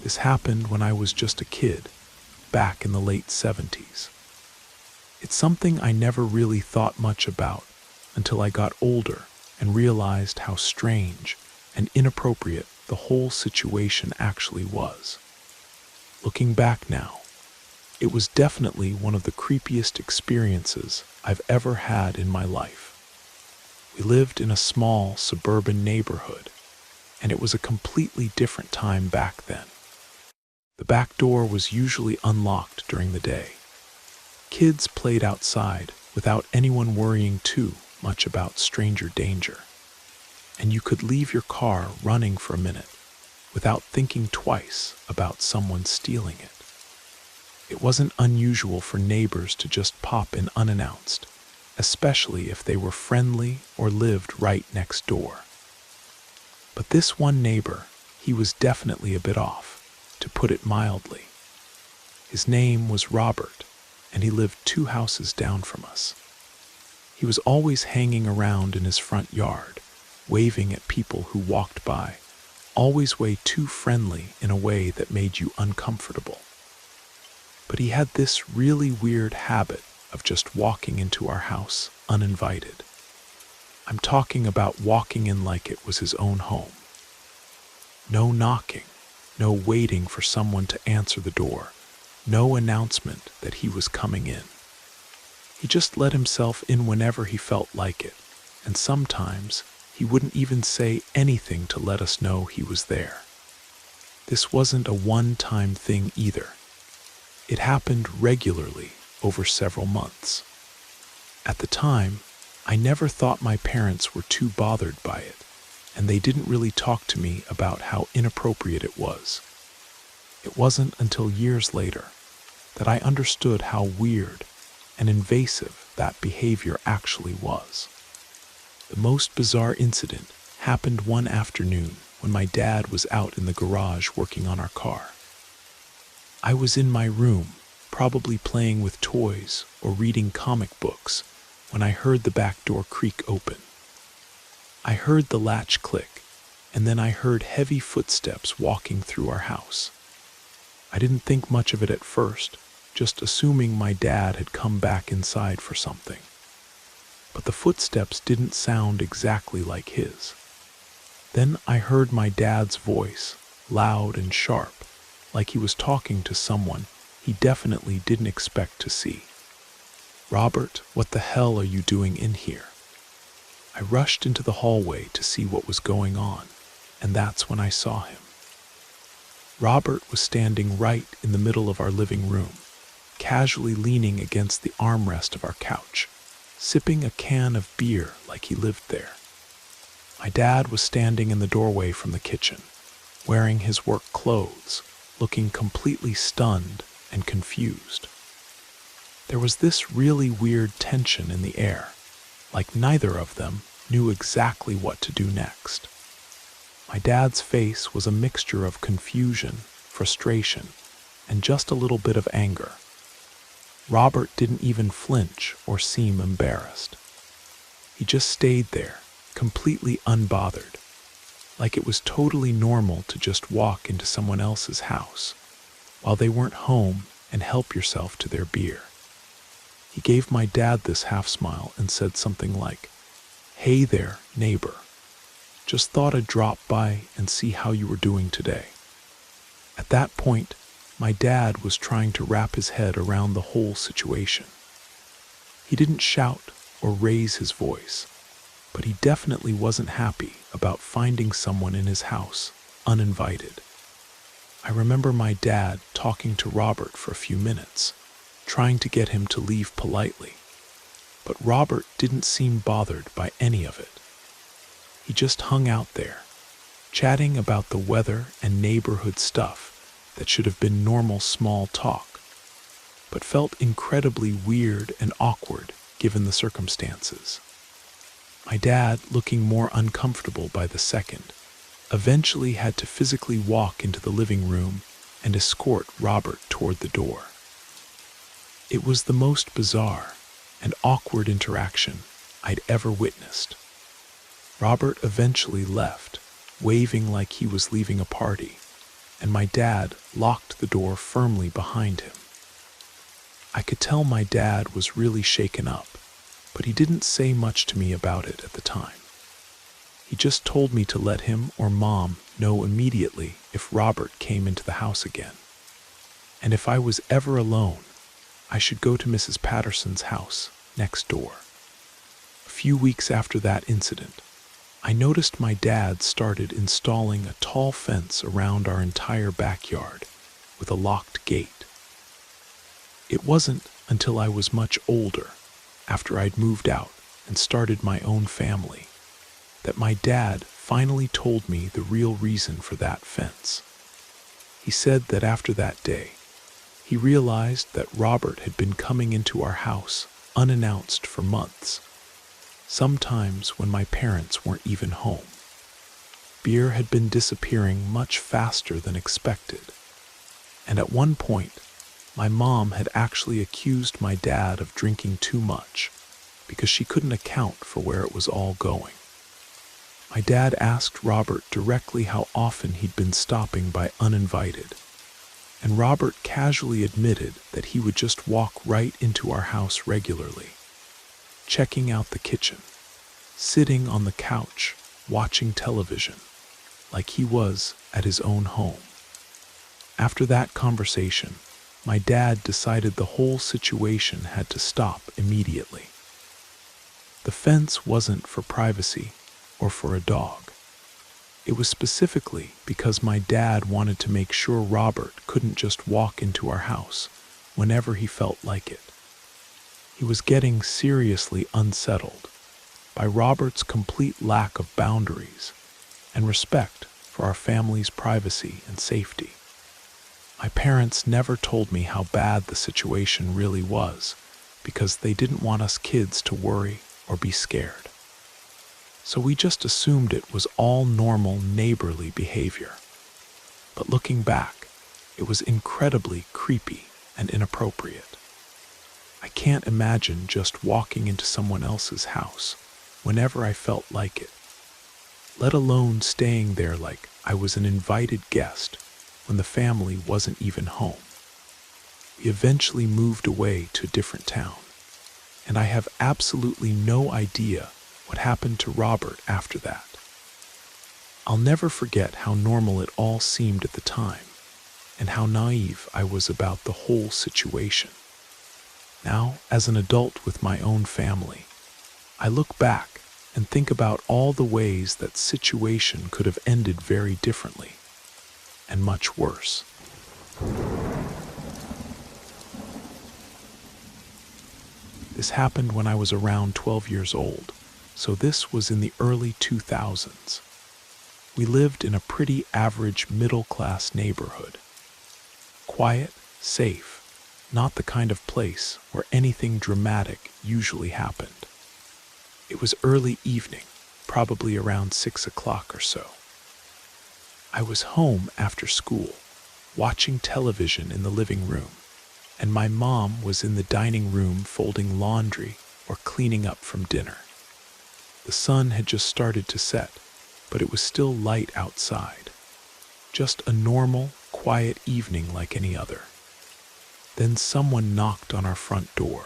This happened when I was just a kid, back in the late 70s. It's something I never really thought much about until I got older and realized how strange and inappropriate the whole situation actually was. Looking back now, it was definitely one of the creepiest experiences I've ever had in my life. We lived in a small suburban neighborhood, and it was a completely different time back then. The back door was usually unlocked during the day. Kids played outside without anyone worrying too much about stranger danger. And you could leave your car running for a minute without thinking twice about someone stealing it. It wasn't unusual for neighbors to just pop in unannounced, especially if they were friendly or lived right next door. But this one neighbor, he was definitely a bit off, to put it mildly. His name was Robert, and he lived 2 houses down from us. He was always hanging around in his front yard, waving at people who walked by, always way too friendly in a way that made you uncomfortable. But he had this really weird habit of just walking into our house uninvited. I'm talking about walking in like it was his own home. No knocking, no waiting for someone to answer the door, no announcement that he was coming in. He just let himself in whenever he felt like it, and sometimes he wouldn't even say anything to let us know he was there. This wasn't a one-time thing either. It happened regularly over several months. At the time, I never thought my parents were too bothered by it, and they didn't really talk to me about how inappropriate it was. It wasn't until years later that I understood how weird and invasive that behavior actually was. The most bizarre incident happened one afternoon when my dad was out in the garage working on our car. I was in my room, probably playing with toys or reading comic books, when I heard the back door creak open. I heard the latch click, and then I heard heavy footsteps walking through our house. I didn't think much of it at first, just assuming my dad had come back inside for something. But the footsteps didn't sound exactly like his. Then I heard my dad's voice, loud and sharp, like he was talking to someone he definitely didn't expect to see. "Robert, what the hell are you doing in here?" I rushed into the hallway to see what was going on, and that's when I saw him. Robert was standing right in the middle of our living room, casually leaning against the armrest of our couch, sipping a can of beer like he lived there. My dad was standing in the doorway from the kitchen, wearing his work clothes, looking completely stunned and confused. There was this really weird tension in the air, like neither of them knew exactly what to do next. My dad's face was a mixture of confusion, frustration, and just a little bit of anger. Robert didn't even flinch or seem embarrassed. He just stayed there, completely unbothered, like it was totally normal to just walk into someone else's house while they weren't home and help yourself to their beer. He gave my dad this half smile and said something like, "Hey there, neighbor. Just thought I'd drop by and see how you were doing today." At that point, my dad was trying to wrap his head around the whole situation. He didn't shout or raise his voice, but he definitely wasn't happy about finding someone in his house uninvited. I remember my dad talking to Robert for a few minutes, trying to get him to leave politely, but Robert didn't seem bothered by any of it. He just hung out there, chatting about the weather and neighborhood stuff that should have been normal small talk, but felt incredibly weird and awkward given the circumstances. My dad, looking more uncomfortable by the second, eventually had to physically walk into the living room and escort Robert toward the door. It was the most bizarre and awkward interaction I'd ever witnessed. Robert eventually left, waving like he was leaving a party, and my dad locked the door firmly behind him. I could tell my dad was really shaken up, but he didn't say much to me about it at the time. He just told me to let him or Mom know immediately if Robert came into the house again. And if I was ever alone, I should go to Mrs. Patterson's house next door. A few weeks after that incident, I noticed my dad started installing a tall fence around our entire backyard with a locked gate. It wasn't until I was much older, after I'd moved out and started my own family, that my dad finally told me the real reason for that fence. He said that after that day, he realized that Robert had been coming into our house unannounced for months, sometimes when my parents weren't even home. Beer had been disappearing much faster than expected, and at one point, my mom had actually accused my dad of drinking too much because she couldn't account for where it was all going. My dad asked Robert directly how often he'd been stopping by uninvited, and Robert casually admitted that he would just walk right into our house regularly, checking out the kitchen, sitting on the couch, watching television, like he was at his own home. After that conversation, my dad decided the whole situation had to stop immediately. The fence wasn't for privacy or for a dog. It was specifically because my dad wanted to make sure Robert couldn't just walk into our house whenever he felt like it. He was getting seriously unsettled by Robert's complete lack of boundaries and respect for our family's privacy and safety. My parents never told me how bad the situation really was because they didn't want us kids to worry or be scared. So we just assumed it was all normal neighborly behavior. But looking back, it was incredibly creepy and inappropriate. I can't imagine just walking into someone else's house whenever I felt like it, let alone staying there like I was an invited guest when the family wasn't even home. We eventually moved away to a different town, and I have absolutely no idea what happened to Robert after that. I'll never forget how normal it all seemed at the time, and how naive I was about the whole situation. Now, as an adult with my own family, I look back and think about all the ways that situation could have ended very differently, and much worse. This happened when I was around 12 years old, so this was in the early 2000s. We lived in a pretty average middle-class neighborhood. Quiet, safe, not the kind of place where anything dramatic usually happened. It was early evening, probably around 6 o'clock or so. I was home after school, watching television in the living room, and my mom was in the dining room folding laundry or cleaning up from dinner. The sun had just started to set, but it was still light outside. Just a normal, quiet evening like any other. Then someone knocked on our front door.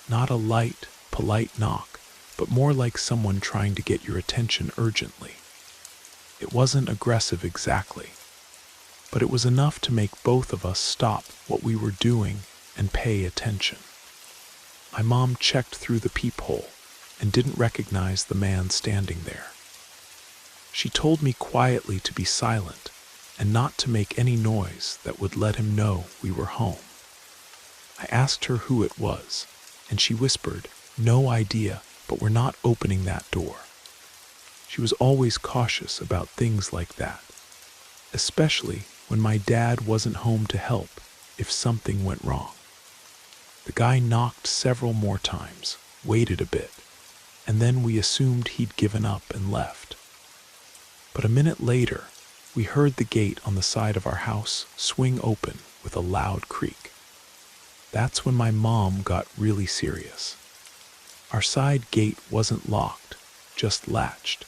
Not a light, polite knock, but more like someone trying to get your attention urgently. It wasn't aggressive exactly, but it was enough to make both of us stop what we were doing and pay attention. My mom checked through the peephole and didn't recognize the man standing there. She told me quietly to be silent and not to make any noise that would let him know we were home. I asked her who it was, and she whispered, "No idea, but we're not opening that door." She was always cautious about things like that, especially when my dad wasn't home to help if something went wrong. The guy knocked several more times, waited a bit, and then we assumed he'd given up and left. But a minute later, we heard the gate on the side of our house swing open with a loud creak. That's when my mom got really serious. Our side gate wasn't locked, just latched,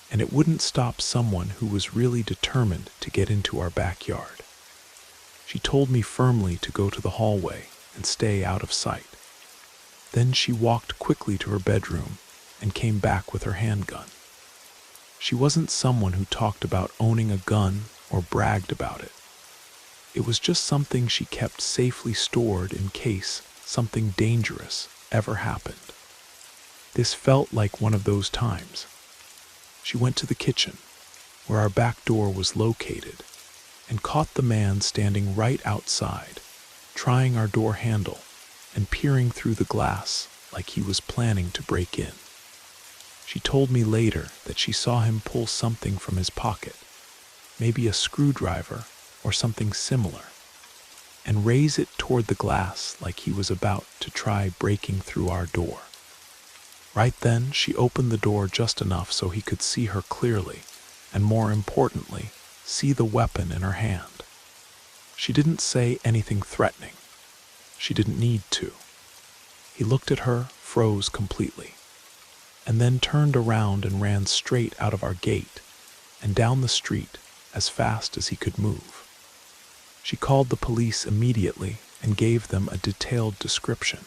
and it wouldn't stop someone who was really determined to get into our backyard. She told me firmly to go to the hallway and stay out of sight. Then she walked quickly to her bedroom and came back with her handgun. She wasn't someone who talked about owning a gun or bragged about it. It was just something she kept safely stored in case something dangerous ever happened. This felt like one of those times. She went to the kitchen, where our back door was located, and caught the man standing right outside, trying our door handle and peering through the glass like he was planning to break in. She told me later that she saw him pull something from his pocket, maybe a screwdriver or something similar. and raise it toward the glass like he was about to try breaking through our door. Right then, she opened the door just enough so he could see her clearly, and more importantly, see the weapon in her hand. She didn't say anything threatening. She didn't need to. He looked at her, froze completely, and then turned around and ran straight out of our gate and down the street as fast as he could move. She called the police immediately and gave them a detailed description.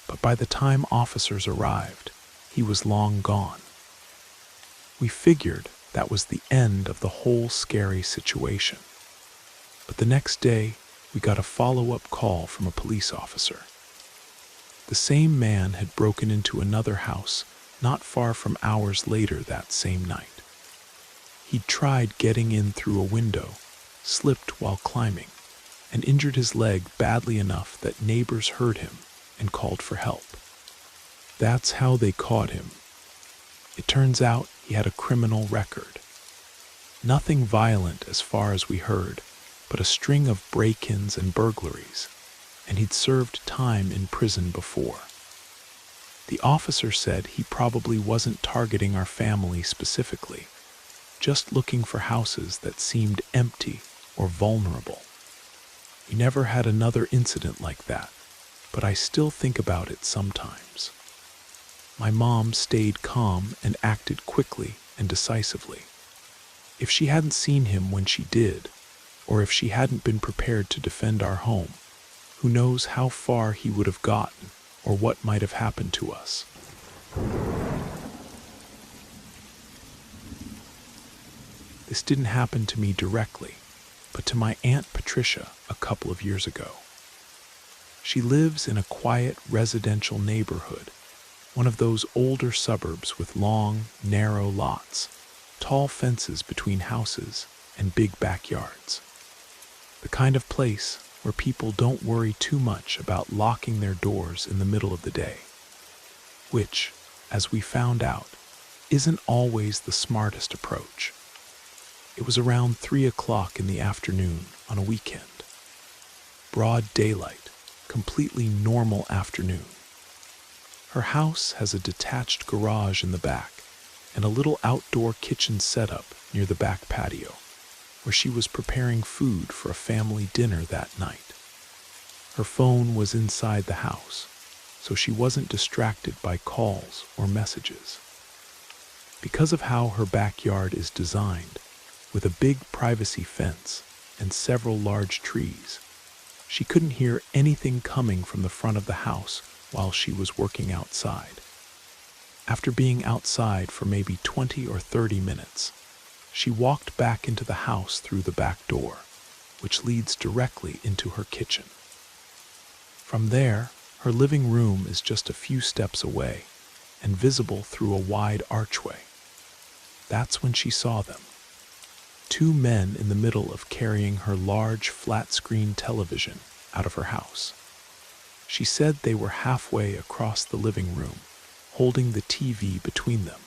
But by the time officers arrived, he was long gone. We figured that was the end of the whole scary situation. But the next day, we got a follow-up call from a police officer. The same man had broken into another house not far from ours later that same night. He'd tried getting in through a window, slipped while climbing, and injured his leg badly enough that neighbors heard him and called for help. That's how they caught him. It turns out he had a criminal record. Nothing violent as far as we heard, but a string of break-ins and burglaries, and he'd served time in prison before. The officer said he probably wasn't targeting our family specifically, just looking for houses that seemed empty or vulnerable. We never had another incident like that, but I still think about it sometimes. My mom stayed calm and acted quickly and decisively. If she hadn't seen him when she did, or if she hadn't been prepared to defend our home, who knows how far he would have gotten or what might have happened to us. This didn't happen to me directly, but to my Aunt Patricia a couple of years ago. She lives in a quiet residential neighborhood, one of those older suburbs with long, narrow lots, tall fences between houses, and big backyards. The kind of place where people don't worry too much about locking their doors in the middle of the day, which, as we found out, isn't always the smartest approach. It was around 3 o'clock in the afternoon on a weekend. Broad daylight, completely normal afternoon. Her house has a detached garage in the back and a little outdoor kitchen setup near the back patio, where she was preparing food for a family dinner that night. Her phone was inside the house, so she wasn't distracted by calls or messages. Because of how her backyard is designed, with a big privacy fence and several large trees, she couldn't hear anything coming from the front of the house while she was working outside. After being outside for maybe 20 or 30 minutes, she walked back into the house through the back door, which leads directly into her kitchen. From there, her living room is just a few steps away and visible through a wide archway. That's when she saw them. 2 men in the middle of carrying her large flat-screen television out of her house. She said they were halfway across the living room, holding the TV between them,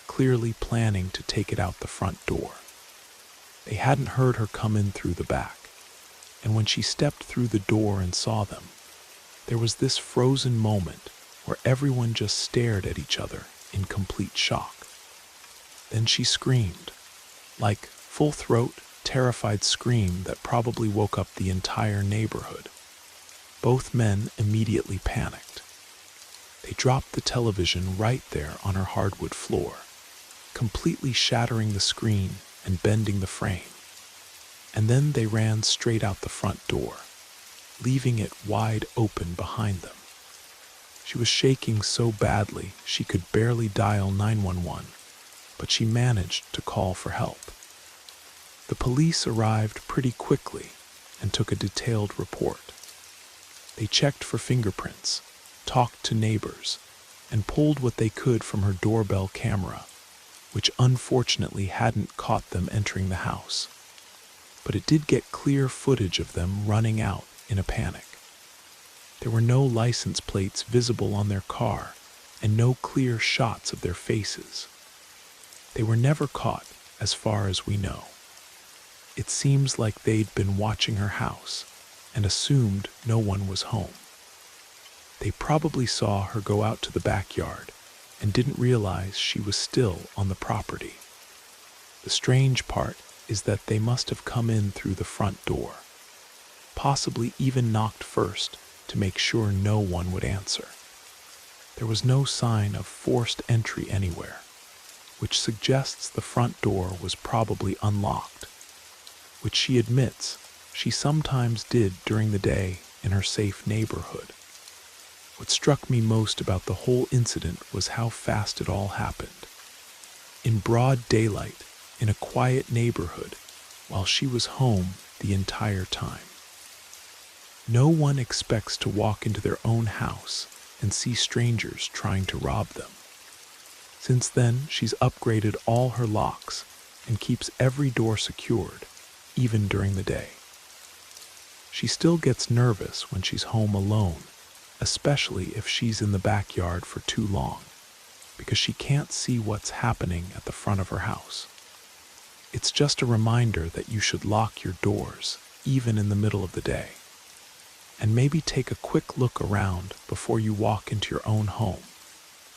clearly planning to take it out the front door. They hadn't heard her come in through the back, and when she stepped through the door and saw them, there was this frozen moment where everyone just stared at each other in complete shock. Then she screamed, like full-throat, terrified scream that probably woke up the entire neighborhood. Both men immediately panicked. They dropped the television right there on her hardwood floor, completely shattering the screen and bending the frame. And then they ran straight out the front door, leaving it wide open behind them. She was shaking so badly she could barely dial 911, but she managed to call for help. The police arrived pretty quickly and took a detailed report. They checked for fingerprints, talked to neighbors, and pulled what they could from her doorbell camera, which unfortunately hadn't caught them entering the house. But it did get clear footage of them running out in a panic. There were no license plates visible on their car and no clear shots of their faces. They were never caught, as far as we know. It seems like they'd been watching her house, and assumed no one was home. They probably saw her go out to the backyard and didn't realize she was still on the property. The strange part is that they must have come in through the front door, possibly even knocked first to make sure no one would answer. There was no sign of forced entry anywhere, which suggests the front door was probably unlocked, which she admits she sometimes did during the day in her safe neighborhood. What struck me most about the whole incident was how fast it all happened. In broad daylight, in a quiet neighborhood, while she was home the entire time. No one expects to walk into their own house and see strangers trying to rob them. Since then, she's upgraded all her locks and keeps every door secured, even during the day. She still gets nervous when she's home alone, especially if she's in the backyard for too long, because she can't see what's happening at the front of her house. It's just a reminder that you should lock your doors, even in the middle of the day. And maybe take a quick look around before you walk into your own home,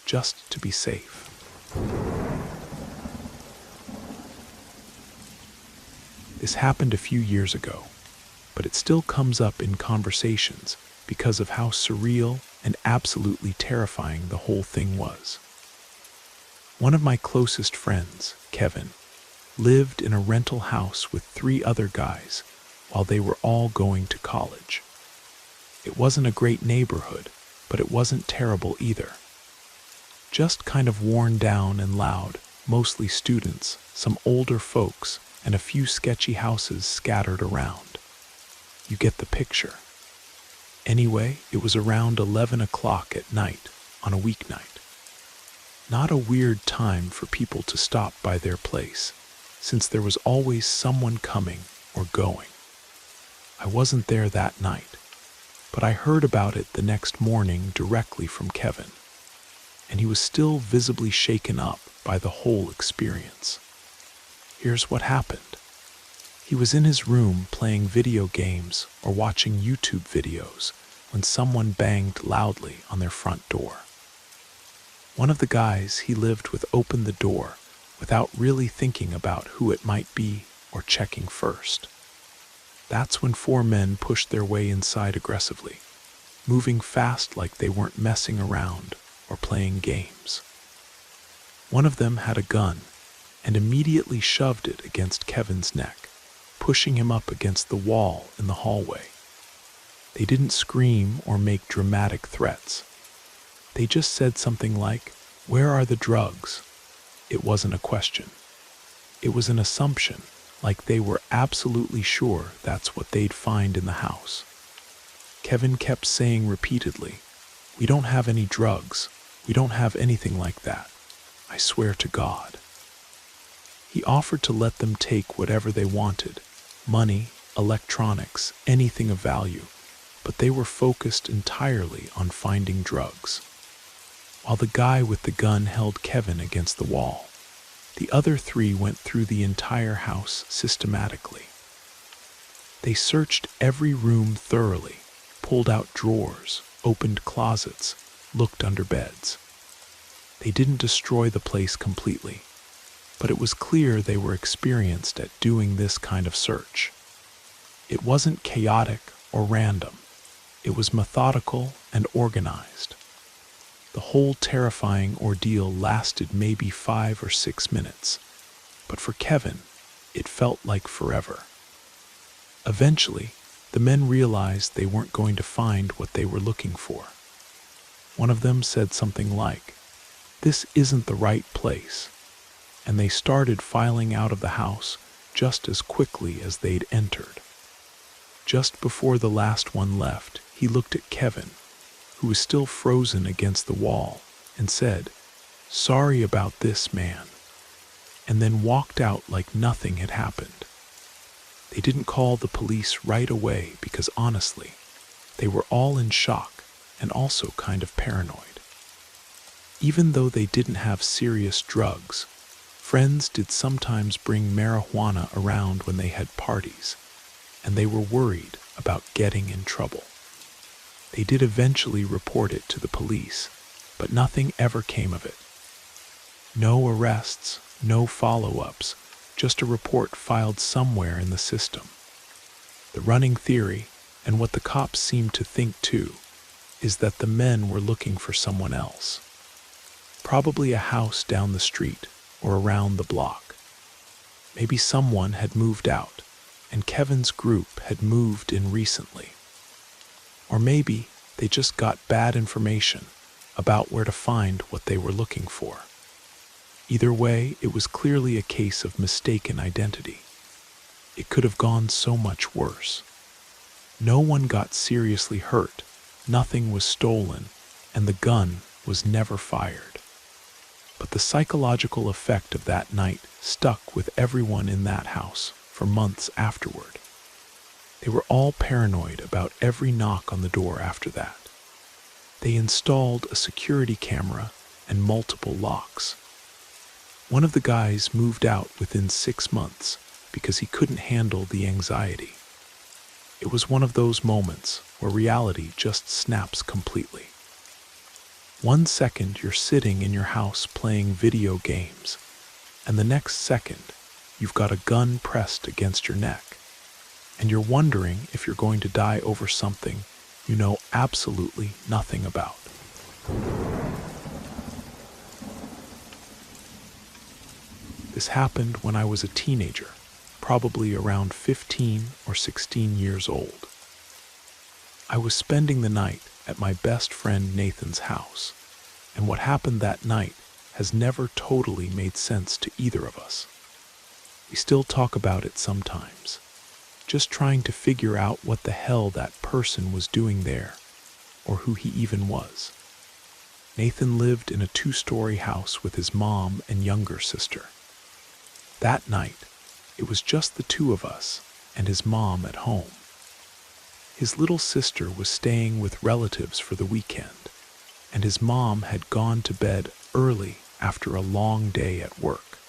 just to be safe. This happened a few years ago, but it still comes up in conversations because of how surreal and absolutely terrifying the whole thing was. One of my closest friends, Kevin, lived in a rental house with 3 other guys while they were all going to college. It wasn't a great neighborhood, but it wasn't terrible either. Just kind of worn down and loud, mostly students, some older folks, and a few sketchy houses scattered around. You get the picture. Anyway, it was around 11 o'clock at night on a weeknight. Not a weird time for people to stop by their place, since there was always someone coming or going. I wasn't there that night, but I heard about it the next morning directly from Kevin, and he was still visibly shaken up by the whole experience. Here's what happened. He was in his room playing video games or watching YouTube videos when someone banged loudly on their front door. One of the guys he lived with opened the door without really thinking about who it might be or checking first. That's when 4 men pushed their way inside aggressively, moving fast like they weren't messing around or playing games. One of them had a gun and immediately shoved it against Kevin's neck, pushing him up against the wall in the hallway. They didn't scream or make dramatic threats. They just said something like, "Where are the drugs?" It wasn't a question. It was an assumption, like they were absolutely sure that's what they'd find in the house. Kevin kept saying repeatedly, "We don't have any drugs. We don't have anything like that. I swear to God." He offered to let them take whatever they wanted, money, electronics, anything of value, but they were focused entirely on finding drugs. While the guy with the gun held Kevin against the wall, the other 3 went through the entire house systematically. They searched every room thoroughly, pulled out drawers, opened closets, looked under beds. They didn't destroy the place completely, but it was clear they were experienced at doing this kind of search. It wasn't chaotic or random. It was methodical and organized. The whole terrifying ordeal lasted maybe 5 or 6 minutes, but for Kevin, it felt like forever. Eventually, the men realized they weren't going to find what they were looking for. One of them said something like, "This isn't the right place," and they started filing out of the house just as quickly as they'd entered. Just before the last one left, he looked at Kevin, who was still frozen against the wall, and said, "Sorry about this, man," and then walked out like nothing had happened. They didn't call the police right away because honestly, they were all in shock and also kind of paranoid. Even though they didn't have serious drugs, friends did sometimes bring marijuana around when they had parties, and they were worried about getting in trouble. They did eventually report it to the police, but nothing ever came of it. No arrests, no follow-ups, just a report filed somewhere in the system. The running theory, and what the cops seemed to think too, is that the men were looking for someone else. Probably a house down the street or around the block. Maybe someone had moved out, and Kevin's group had moved in recently. Or maybe they just got bad information about where to find what they were looking for. Either way, it was clearly a case of mistaken identity. It could have gone so much worse. No one got seriously hurt, nothing was stolen, and the gun was never fired. But the psychological effect of that night stuck with everyone in that house for months afterward. They were all paranoid about every knock on the door after that. They installed a security camera and multiple locks. One of the guys moved out within 6 months because he couldn't handle the anxiety. It was one of those moments where reality just snaps completely. 1 second you're sitting in your house playing video games, and the next second you've got a gun pressed against your neck, and you're wondering if you're going to die over something you know absolutely nothing about. This happened when I was a teenager, probably around 15 or 16 years old. I was spending the night at my best friend Nathan's house, and what happened that night has never totally made sense to either of us. We still talk about it sometimes, just trying to figure out what the hell that person was doing there, or who he even was. Nathan lived in a 2-story house with his mom and younger sister. That night, it was just the two of us and his mom at home. His little sister was staying with relatives for the weekend, and his mom had gone to bed early after a long day at work.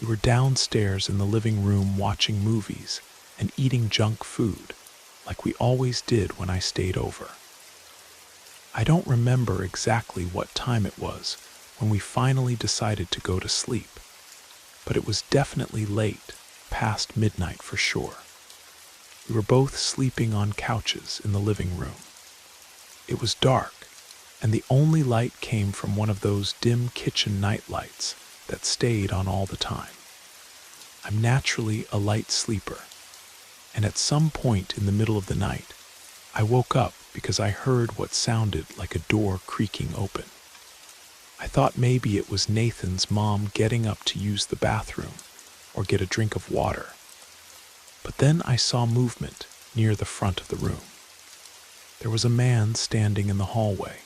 We were downstairs in the living room watching movies and eating junk food, like we always did when I stayed over. I don't remember exactly what time it was when we finally decided to go to sleep, but it was definitely late, past midnight for sure. We were both sleeping on couches in the living room. It was dark, and the only light came from one of those dim kitchen night lights that stayed on all the time. I'm naturally a light sleeper, and at some point in the middle of the night, I woke up because I heard what sounded like a door creaking open. I thought maybe it was Nathan's mom getting up to use the bathroom or get a drink of water. But then I saw movement near the front of the room. There was a man standing in the hallway.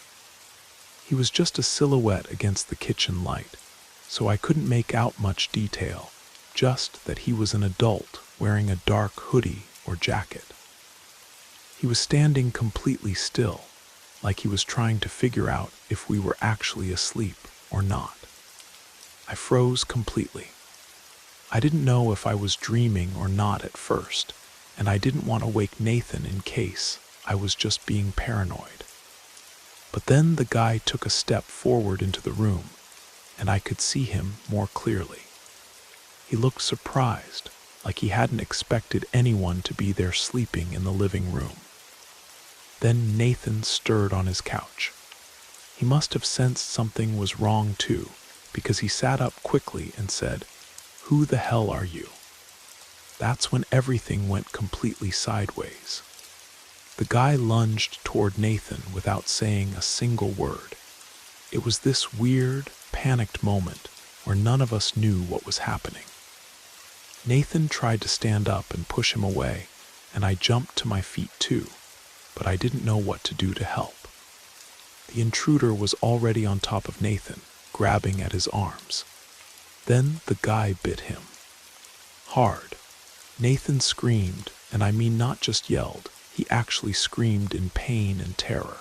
He was just a silhouette against the kitchen light, so I couldn't make out much detail, just that he was an adult wearing a dark hoodie or jacket. He was standing completely still, like he was trying to figure out if we were actually asleep or not. I froze completely. I didn't know if I was dreaming or not at first, and I didn't want to wake Nathan in case I was just being paranoid. But then the guy took a step forward into the room, and I could see him more clearly. He looked surprised, like he hadn't expected anyone to be there sleeping in the living room. Then Nathan stirred on his couch. He must have sensed something was wrong too, because he sat up quickly and said, "Who the hell are you?" That's when everything went completely sideways. The guy lunged toward Nathan without saying a single word. It was this weird, panicked moment where none of us knew what was happening. Nathan tried to stand up and push him away, and I jumped to my feet too, but I didn't know what to do to help. The intruder was already on top of Nathan, grabbing at his arms. Then the guy bit him. Hard. Nathan screamed, and I mean not just yelled, he actually screamed in pain and terror.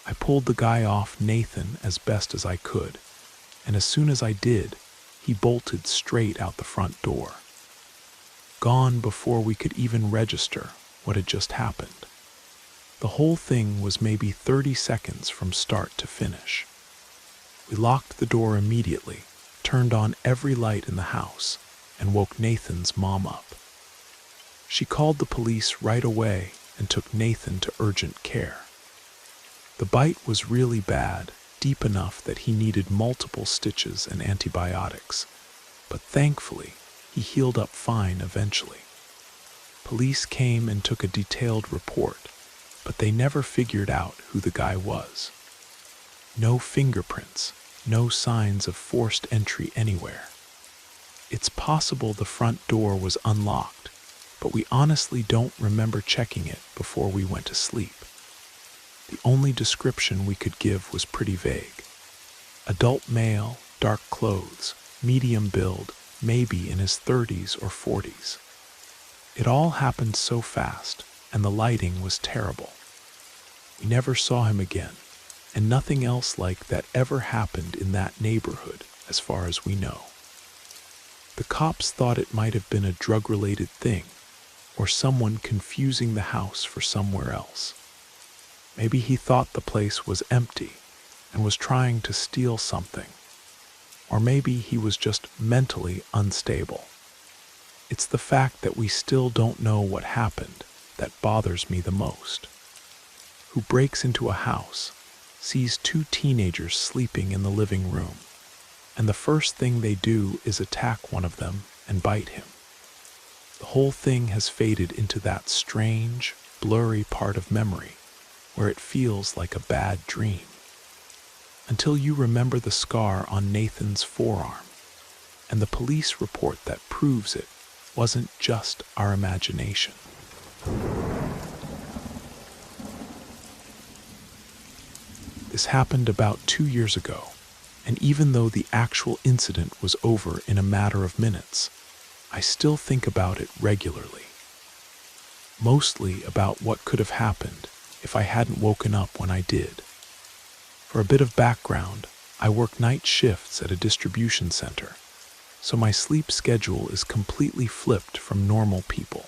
I pulled the guy off Nathan as best as I could, and as soon as I did, he bolted straight out the front door. Gone before we could even register what had just happened. The whole thing was maybe 30 seconds from start to finish. We locked the door immediately, turned on every light in the house, and woke Nathan's mom up. She called the police right away and took Nathan to urgent care. The bite was really bad, deep enough that he needed multiple stitches and antibiotics, but thankfully, he healed up fine eventually. Police came and took a detailed report, but they never figured out who the guy was. No fingerprints, no signs of forced entry anywhere. It's possible the front door was unlocked, but we honestly don't remember checking it before we went to sleep. The only description we could give was pretty vague. Adult male, dark clothes, medium build, maybe in his 30s or 40s. It all happened so fast, and the lighting was terrible. We never saw him again, and nothing else like that ever happened in that neighborhood, as far as we know. The cops thought it might have been a drug-related thing, or someone confusing the house for somewhere else. Maybe he thought the place was empty and was trying to steal something. Or maybe he was just mentally unstable. It's the fact that we still don't know what happened that bothers me the most. Who breaks into a house, sees two teenagers sleeping in the living room, and the first thing they do is attack one of them and bite him. The whole thing has faded into that strange, blurry part of memory where it feels like a bad dream. Until you remember the scar on Nathan's forearm, and the police report that proves it wasn't just our imagination. This happened about 2 years ago, and even though the actual incident was over in a matter of minutes, I still think about it regularly. Mostly about what could have happened if I hadn't woken up when I did. For a bit of background, I work night shifts at a distribution center, so my sleep schedule is completely flipped from normal people.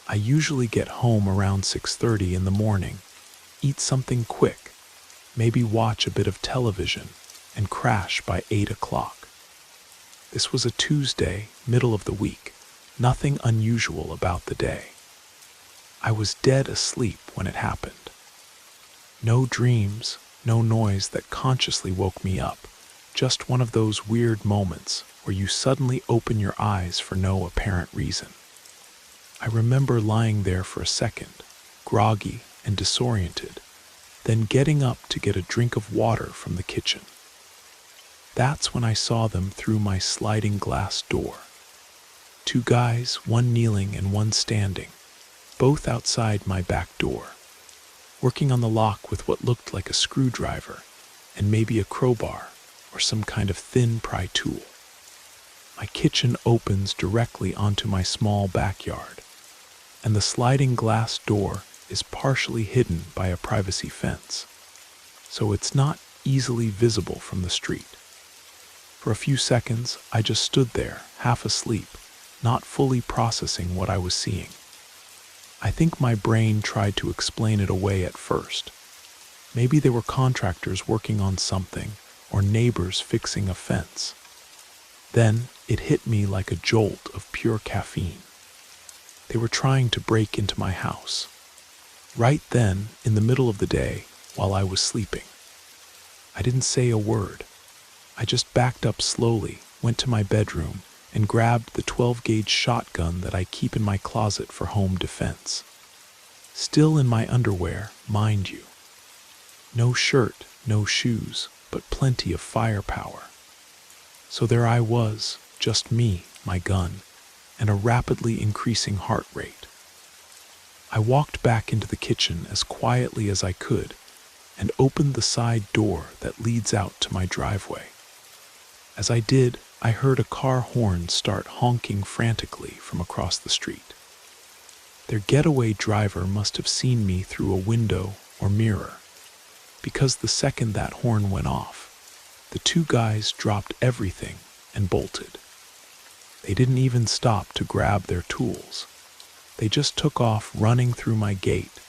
I usually get home around 6:30 in the morning, eat something quick, maybe watch a bit of television, and crash by 8 o'clock. This was a Tuesday, middle of the week, nothing unusual about the day. I was dead asleep when it happened. No dreams, no noise that consciously woke me up, just one of those weird moments where you suddenly open your eyes for no apparent reason. I remember lying there for a second, groggy and disoriented, then getting up to get a drink of water from the kitchen. That's when I saw them through my sliding glass door. Two guys, one kneeling and one standing, both outside my back door, working on the lock with what looked like a screwdriver and maybe a crowbar or some kind of thin pry tool. My kitchen opens directly onto my small backyard, and the sliding glass door is partially hidden by a privacy fence, so it's not easily visible from the street. For a few seconds, I just stood there, half asleep, not fully processing what I was seeing. I think my brain tried to explain it away at first. Maybe they were contractors working on something, or neighbors fixing a fence. Then it hit me like a jolt of pure caffeine. They were trying to break into my house. Right then, in the middle of the day, while I was sleeping. I didn't say a word. I just backed up slowly, went to my bedroom, and grabbed the 12-gauge shotgun that I keep in my closet for home defense. Still in my underwear, mind you. No shirt, no shoes, but plenty of firepower. So there I was, just me, my gun, and a rapidly increasing heart rate. I walked back into the kitchen as quietly as I could and opened the side door that leads out to my driveway. As I did, I heard a car horn start honking frantically from across the street. Their getaway driver must have seen me through a window or mirror, because the second that horn went off, the two guys dropped everything and bolted. They didn't even stop to grab their tools. They just took off running through my gate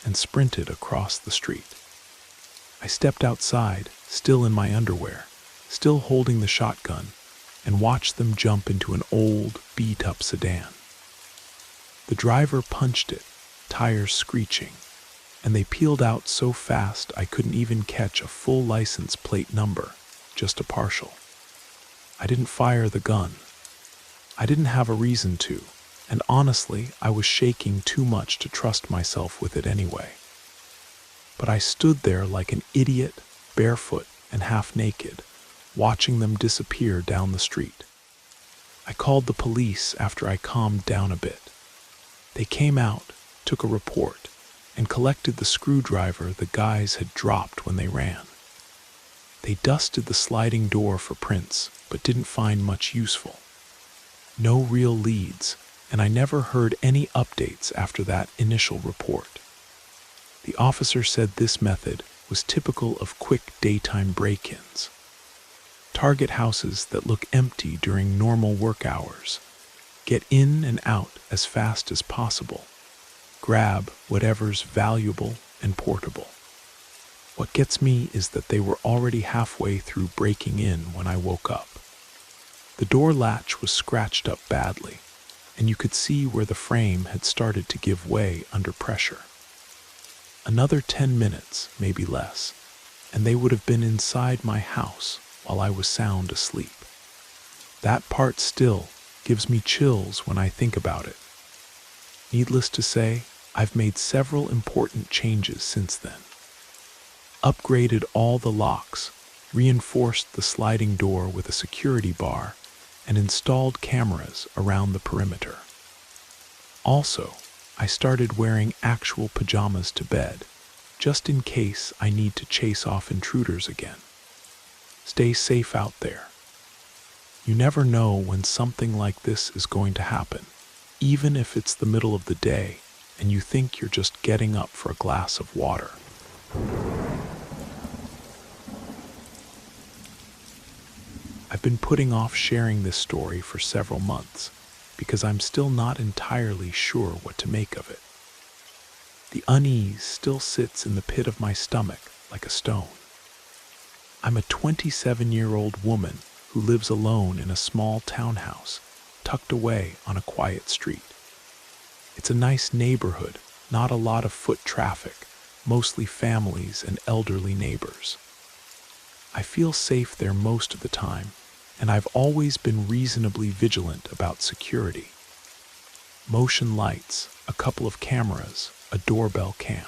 and sprinted across the street. I stepped outside, still in my underwear, still holding the shotgun, and watched them jump into an old, beat-up sedan. The driver punched it, tires screeching, and they peeled out so fast I couldn't even catch a full license plate number, just a partial. I didn't fire the gun. I didn't have a reason to, and honestly, I was shaking too much to trust myself with it anyway. But I stood there like an idiot, barefoot and half naked, watching them disappear down the street. I called the police after I calmed down a bit. They came out, took a report, and collected the screwdriver the guys had dropped when they ran. They dusted the sliding door for prints, but didn't find much useful. No real leads, and I never heard any updates after that initial report. The officer said this method was typical of quick daytime break-ins. Target houses that look empty during normal work hours. Get in and out as fast as possible. Grab whatever's valuable and portable. What gets me is that they were already halfway through breaking in when I woke up. The door latch was scratched up badly, and you could see where the frame had started to give way under pressure. Another 10 minutes, maybe less, and they would have been inside my house while I was sound asleep. That part still gives me chills when I think about it. Needless to say, I've made several important changes since then. Upgraded all the locks, reinforced the sliding door with a security bar, and installed cameras around the perimeter. Also, I started wearing actual pajamas to bed, just in case I need to chase off intruders again. Stay safe out there. You never know when something like this is going to happen, even if it's the middle of the day and you think you're just getting up for a glass of water. I've been putting off sharing this story for several months because I'm still not entirely sure what to make of it. The unease still sits in the pit of my stomach like a stone. I'm a 27-year-old woman who lives alone in a small townhouse tucked away on a quiet street. It's a nice neighborhood, not a lot of foot traffic, mostly families and elderly neighbors. I feel safe there most of the time, and I've always been reasonably vigilant about security. Motion lights, a couple of cameras, a doorbell cam.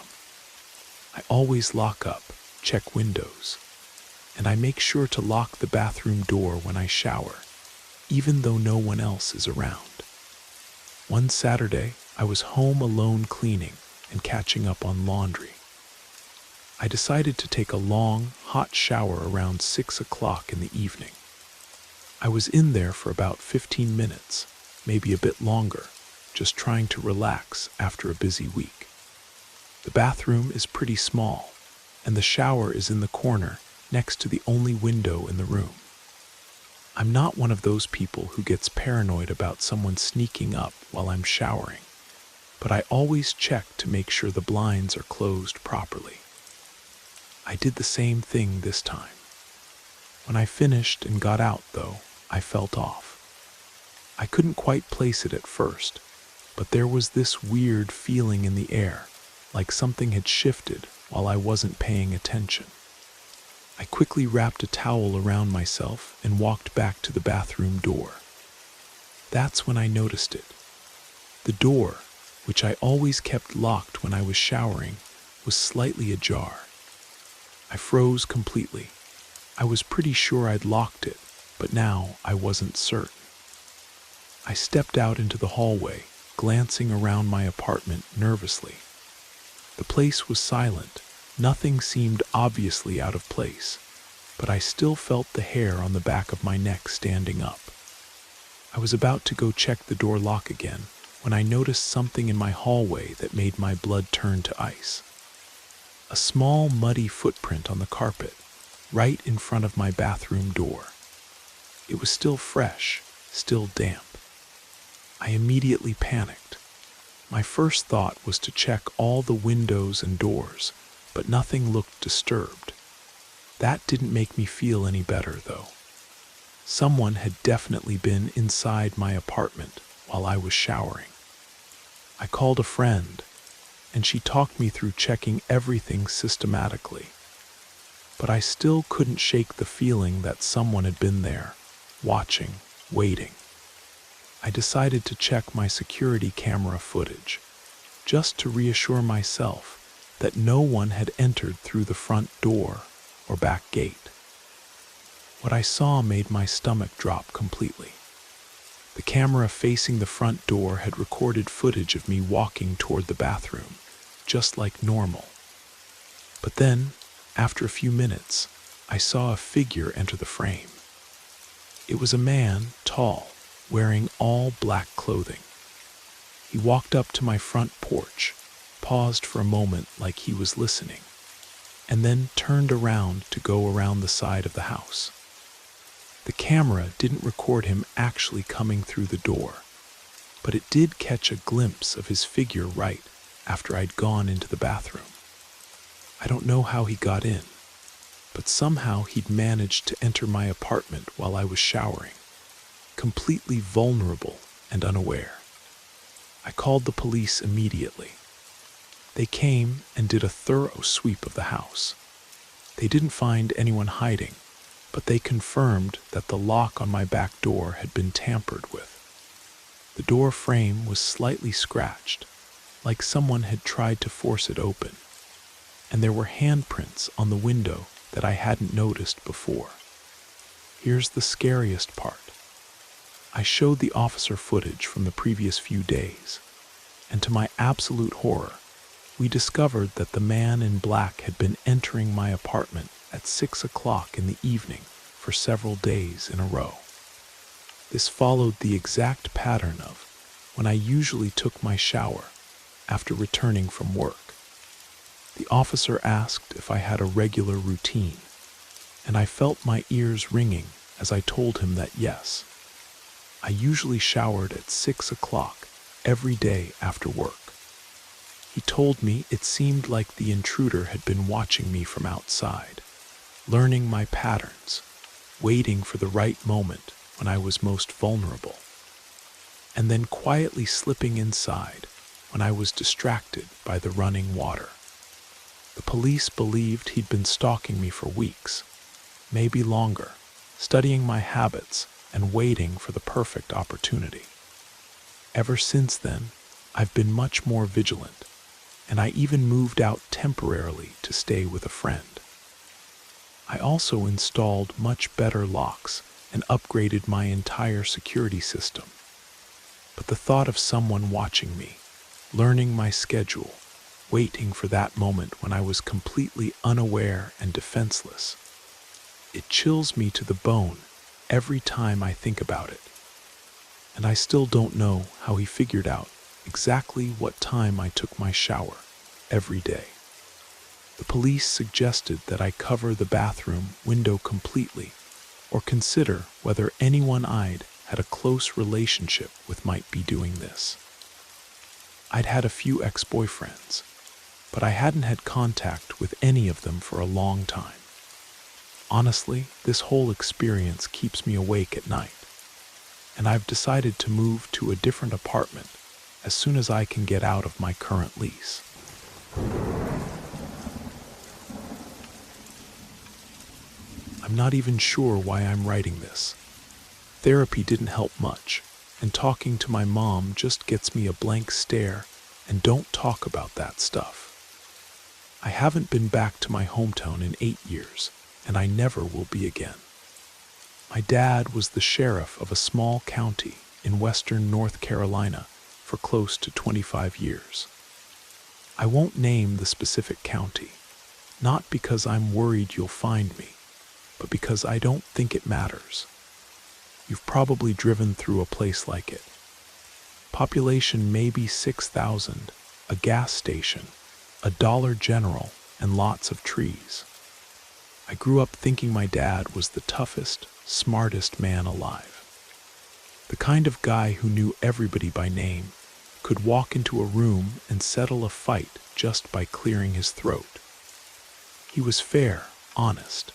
I always lock up, check windows, and I make sure to lock the bathroom door when I shower, even though no one else is around. One Saturday, I was home alone cleaning and catching up on laundry. I decided to take a long, hot shower around 6 o'clock in the evening. I was in there for about 15 minutes, maybe a bit longer, just trying to relax after a busy week. The bathroom is pretty small, and the shower is in the corner next to the only window in the room. I'm not one of those people who gets paranoid about someone sneaking up while I'm showering, but I always check to make sure the blinds are closed properly. I did the same thing this time. When I finished and got out, though, I felt off. I couldn't quite place it at first, but there was this weird feeling in the air, like something had shifted while I wasn't paying attention. I quickly wrapped a towel around myself and walked back to the bathroom door. That's when I noticed it. The door, which I always kept locked when I was showering, was slightly ajar. I froze completely. I was pretty sure I'd locked it, but now I wasn't certain. I stepped out into the hallway, glancing around my apartment nervously. The place was silent. Nothing seemed obviously out of place, but I still felt the hair on the back of my neck standing up. I was about to go check the door lock again when I noticed something in my hallway that made my blood turn to ice. A small, muddy footprint on the carpet, right in front of my bathroom door. It was still fresh, still damp. I immediately panicked. My first thought was to check all the windows and doors, but nothing looked disturbed. That didn't make me feel any better, though. Someone had definitely been inside my apartment while I was showering. I called a friend, and she talked me through checking everything systematically. But I still couldn't shake the feeling that someone had been there, watching, waiting. I decided to check my security camera footage, just to reassure myself that no one had entered through the front door or back gate. What I saw made my stomach drop completely. The camera facing the front door had recorded footage of me walking toward the bathroom, just like normal. But then, after a few minutes, I saw a figure enter the frame. It was a man, tall, wearing all black clothing. He walked up to my front porch, paused for a moment like he was listening, and then turned around to go around the side of the house. The camera didn't record him actually coming through the door, but it did catch a glimpse of his figure right after I'd gone into the bathroom. I don't know how he got in, but somehow he'd managed to enter my apartment while I was showering, completely vulnerable and unaware. I called the police immediately. They came and did a thorough sweep of the house. They didn't find anyone hiding, but they confirmed that the lock on my back door had been tampered with. The door frame was slightly scratched, like someone had tried to force it open, and there were handprints on the window that I hadn't noticed before. Here's the scariest part. I showed the officer footage from the previous few days, and to my absolute horror, we discovered that the man in black had been entering my apartment at 6 o'clock in the evening for several days in a row. This followed the exact pattern of when I usually took my shower after returning from work. The officer asked if I had a regular routine, and I felt my ears ringing as I told him that yes. I usually showered at 6 o'clock every day after work. He told me it seemed like the intruder had been watching me from outside, learning my patterns, waiting for the right moment when I was most vulnerable, and then quietly slipping inside when I was distracted by the running water. The police believed he'd been stalking me for weeks, maybe longer, studying my habits and waiting for the perfect opportunity. Ever since then, I've been much more vigilant, and I even moved out temporarily to stay with a friend. I also installed much better locks and upgraded my entire security system. But the thought of someone watching me, learning my schedule, waiting for that moment when I was completely unaware and defenseless, it chills me to the bone every time I think about it. And I still don't know how he figured out exactly what time I took my shower every day. The police suggested that I cover the bathroom window completely, or consider whether anyone I'd had a close relationship with might be doing this. I'd had a few ex-boyfriends, but I hadn't had contact with any of them for a long time. Honestly, this whole experience keeps me awake at night, and I've decided to move to a different apartment as soon as I can get out of my current lease. I'm not even sure why I'm writing this. Therapy didn't help much, and talking to my mom just gets me a blank stare and don't talk about that stuff. I haven't been back to my hometown in 8 years, and I never will be again. My dad was the sheriff of a small county in western North Carolina for close to 25 years. I won't name the specific county, not because I'm worried you'll find me, but because I don't think it matters. You've probably driven through a place like it. Population maybe 6,000, a gas station, a Dollar General, and lots of trees. I grew up thinking my dad was the toughest, smartest man alive. The kind of guy who knew everybody by name, could could walk into a room and settle a fight just by clearing his throat. He was fair, honest,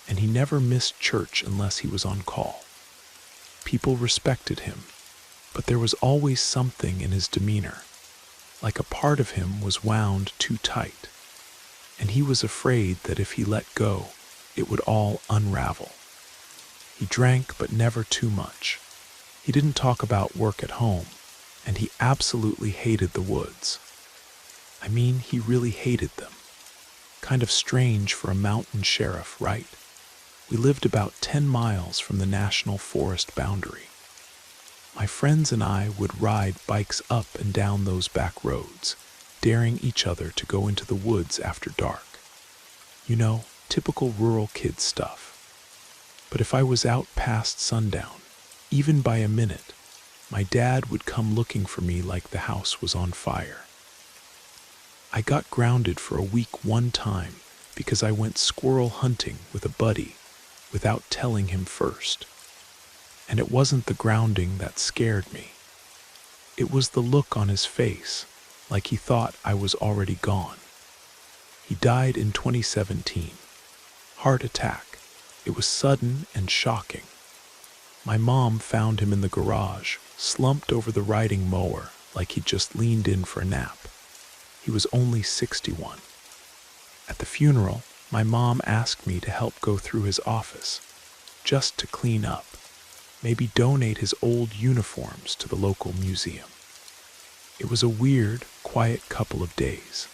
and he never missed church unless he was on call. People respected him, but there was always something in his demeanor, like a part of him was wound too tight, and he was afraid that if he let go, it would all unravel. He drank, but never too much. He didn't talk about work at home, and he absolutely hated the woods. I mean, he really hated them. Kind of strange for a mountain sheriff, right? We lived about 10 miles from the national forest boundary. My friends and I would ride bikes up and down those back roads, daring each other to go into the woods after dark. You know, typical rural kid stuff. But if I was out past sundown, even by a minute, my dad would come looking for me like the house was on fire. I got grounded for a week one time because I went squirrel hunting with a buddy without telling him first. And it wasn't the grounding that scared me. It was the look on his face, like he thought I was already gone. He died in 2017. Heart attack. It was sudden and shocking. My mom found him in the garage, slumped over the riding mower like he'd just leaned in for a nap. He was only 61. At the funeral, my mom asked me to help go through his office, just to clean up, maybe donate his old uniforms to the local museum. It was a weird, quiet couple of days.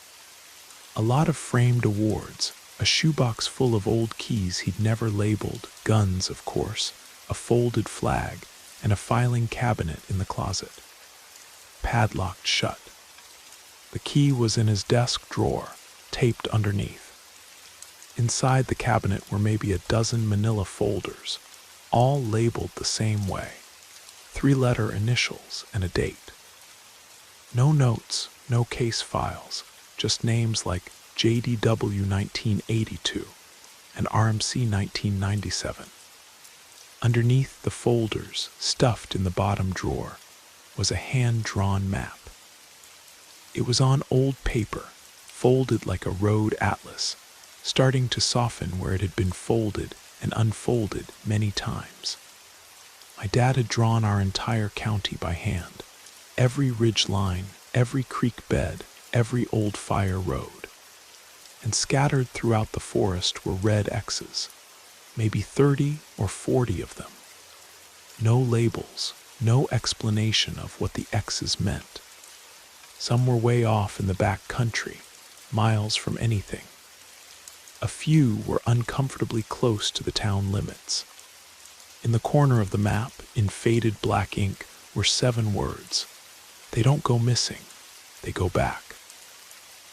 A lot of framed awards, a shoebox full of old keys he'd never labeled, guns, of course, a folded flag, and a filing cabinet in the closet, padlocked shut. The key was in his desk drawer, taped underneath. Inside the cabinet were maybe a dozen manila folders, all labeled the same way, 3-letter initials and a date. No notes, no case files, just names like JDW 1982 and RMC 1997. Underneath the folders, stuffed in the bottom drawer, was a hand-drawn map. It was on old paper, folded like a road atlas, starting to soften where it had been folded and unfolded many times. My dad had drawn our entire county by hand, every ridge line, every creek bed, every old fire road. And scattered throughout the forest were red X's, maybe 30 or 40 of them. No labels, no explanation of what the X's meant. Some were way off in the back country, miles from anything. A few were uncomfortably close to the town limits. In the corner of the map, in faded black ink, were 7 words. They don't go missing, they go back.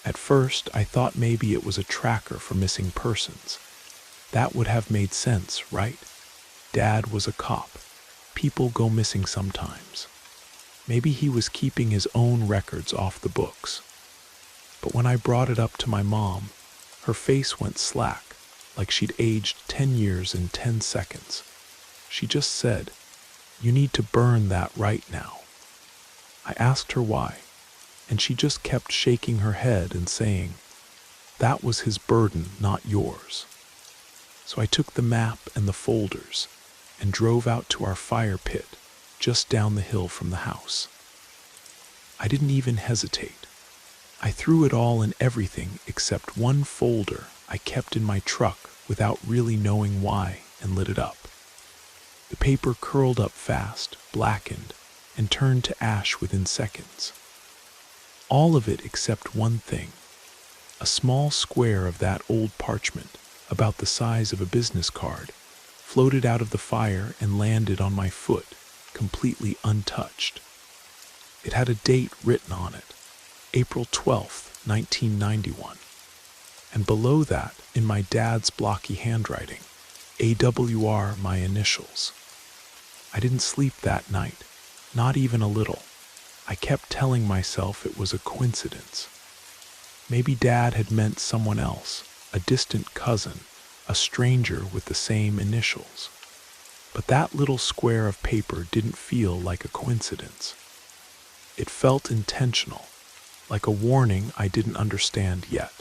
At first, I thought maybe it was a tracker for missing persons. That would have made sense, right? Dad was a cop. People go missing sometimes. Maybe he was keeping his own records off the books. But when I brought it up to my mom, her face went slack, like she'd aged 10 years in 10 seconds. She just said, "You need to burn that right now." I asked her why, and she just kept shaking her head and saying, "That was his burden, not yours." So I took the map and the folders and drove out to our fire pit just down the hill from the house. I didn't even hesitate. I threw it all and everything except one folder I kept in my truck without really knowing why and lit it up. The paper curled up fast, blackened, and turned to ash within seconds. All of it except one thing. A small square of that old parchment, about the size of a business card, floated out of the fire and landed on my foot, completely untouched. It had a date written on it, April 12th, 1991. And below that, in my dad's blocky handwriting, AWR, my initials. I didn't sleep that night, not even a little. I kept telling myself it was a coincidence. Maybe Dad had meant someone else, a distant cousin, a stranger with the same initials. But that little square of paper didn't feel like a coincidence. It felt intentional, like a warning I didn't understand yet.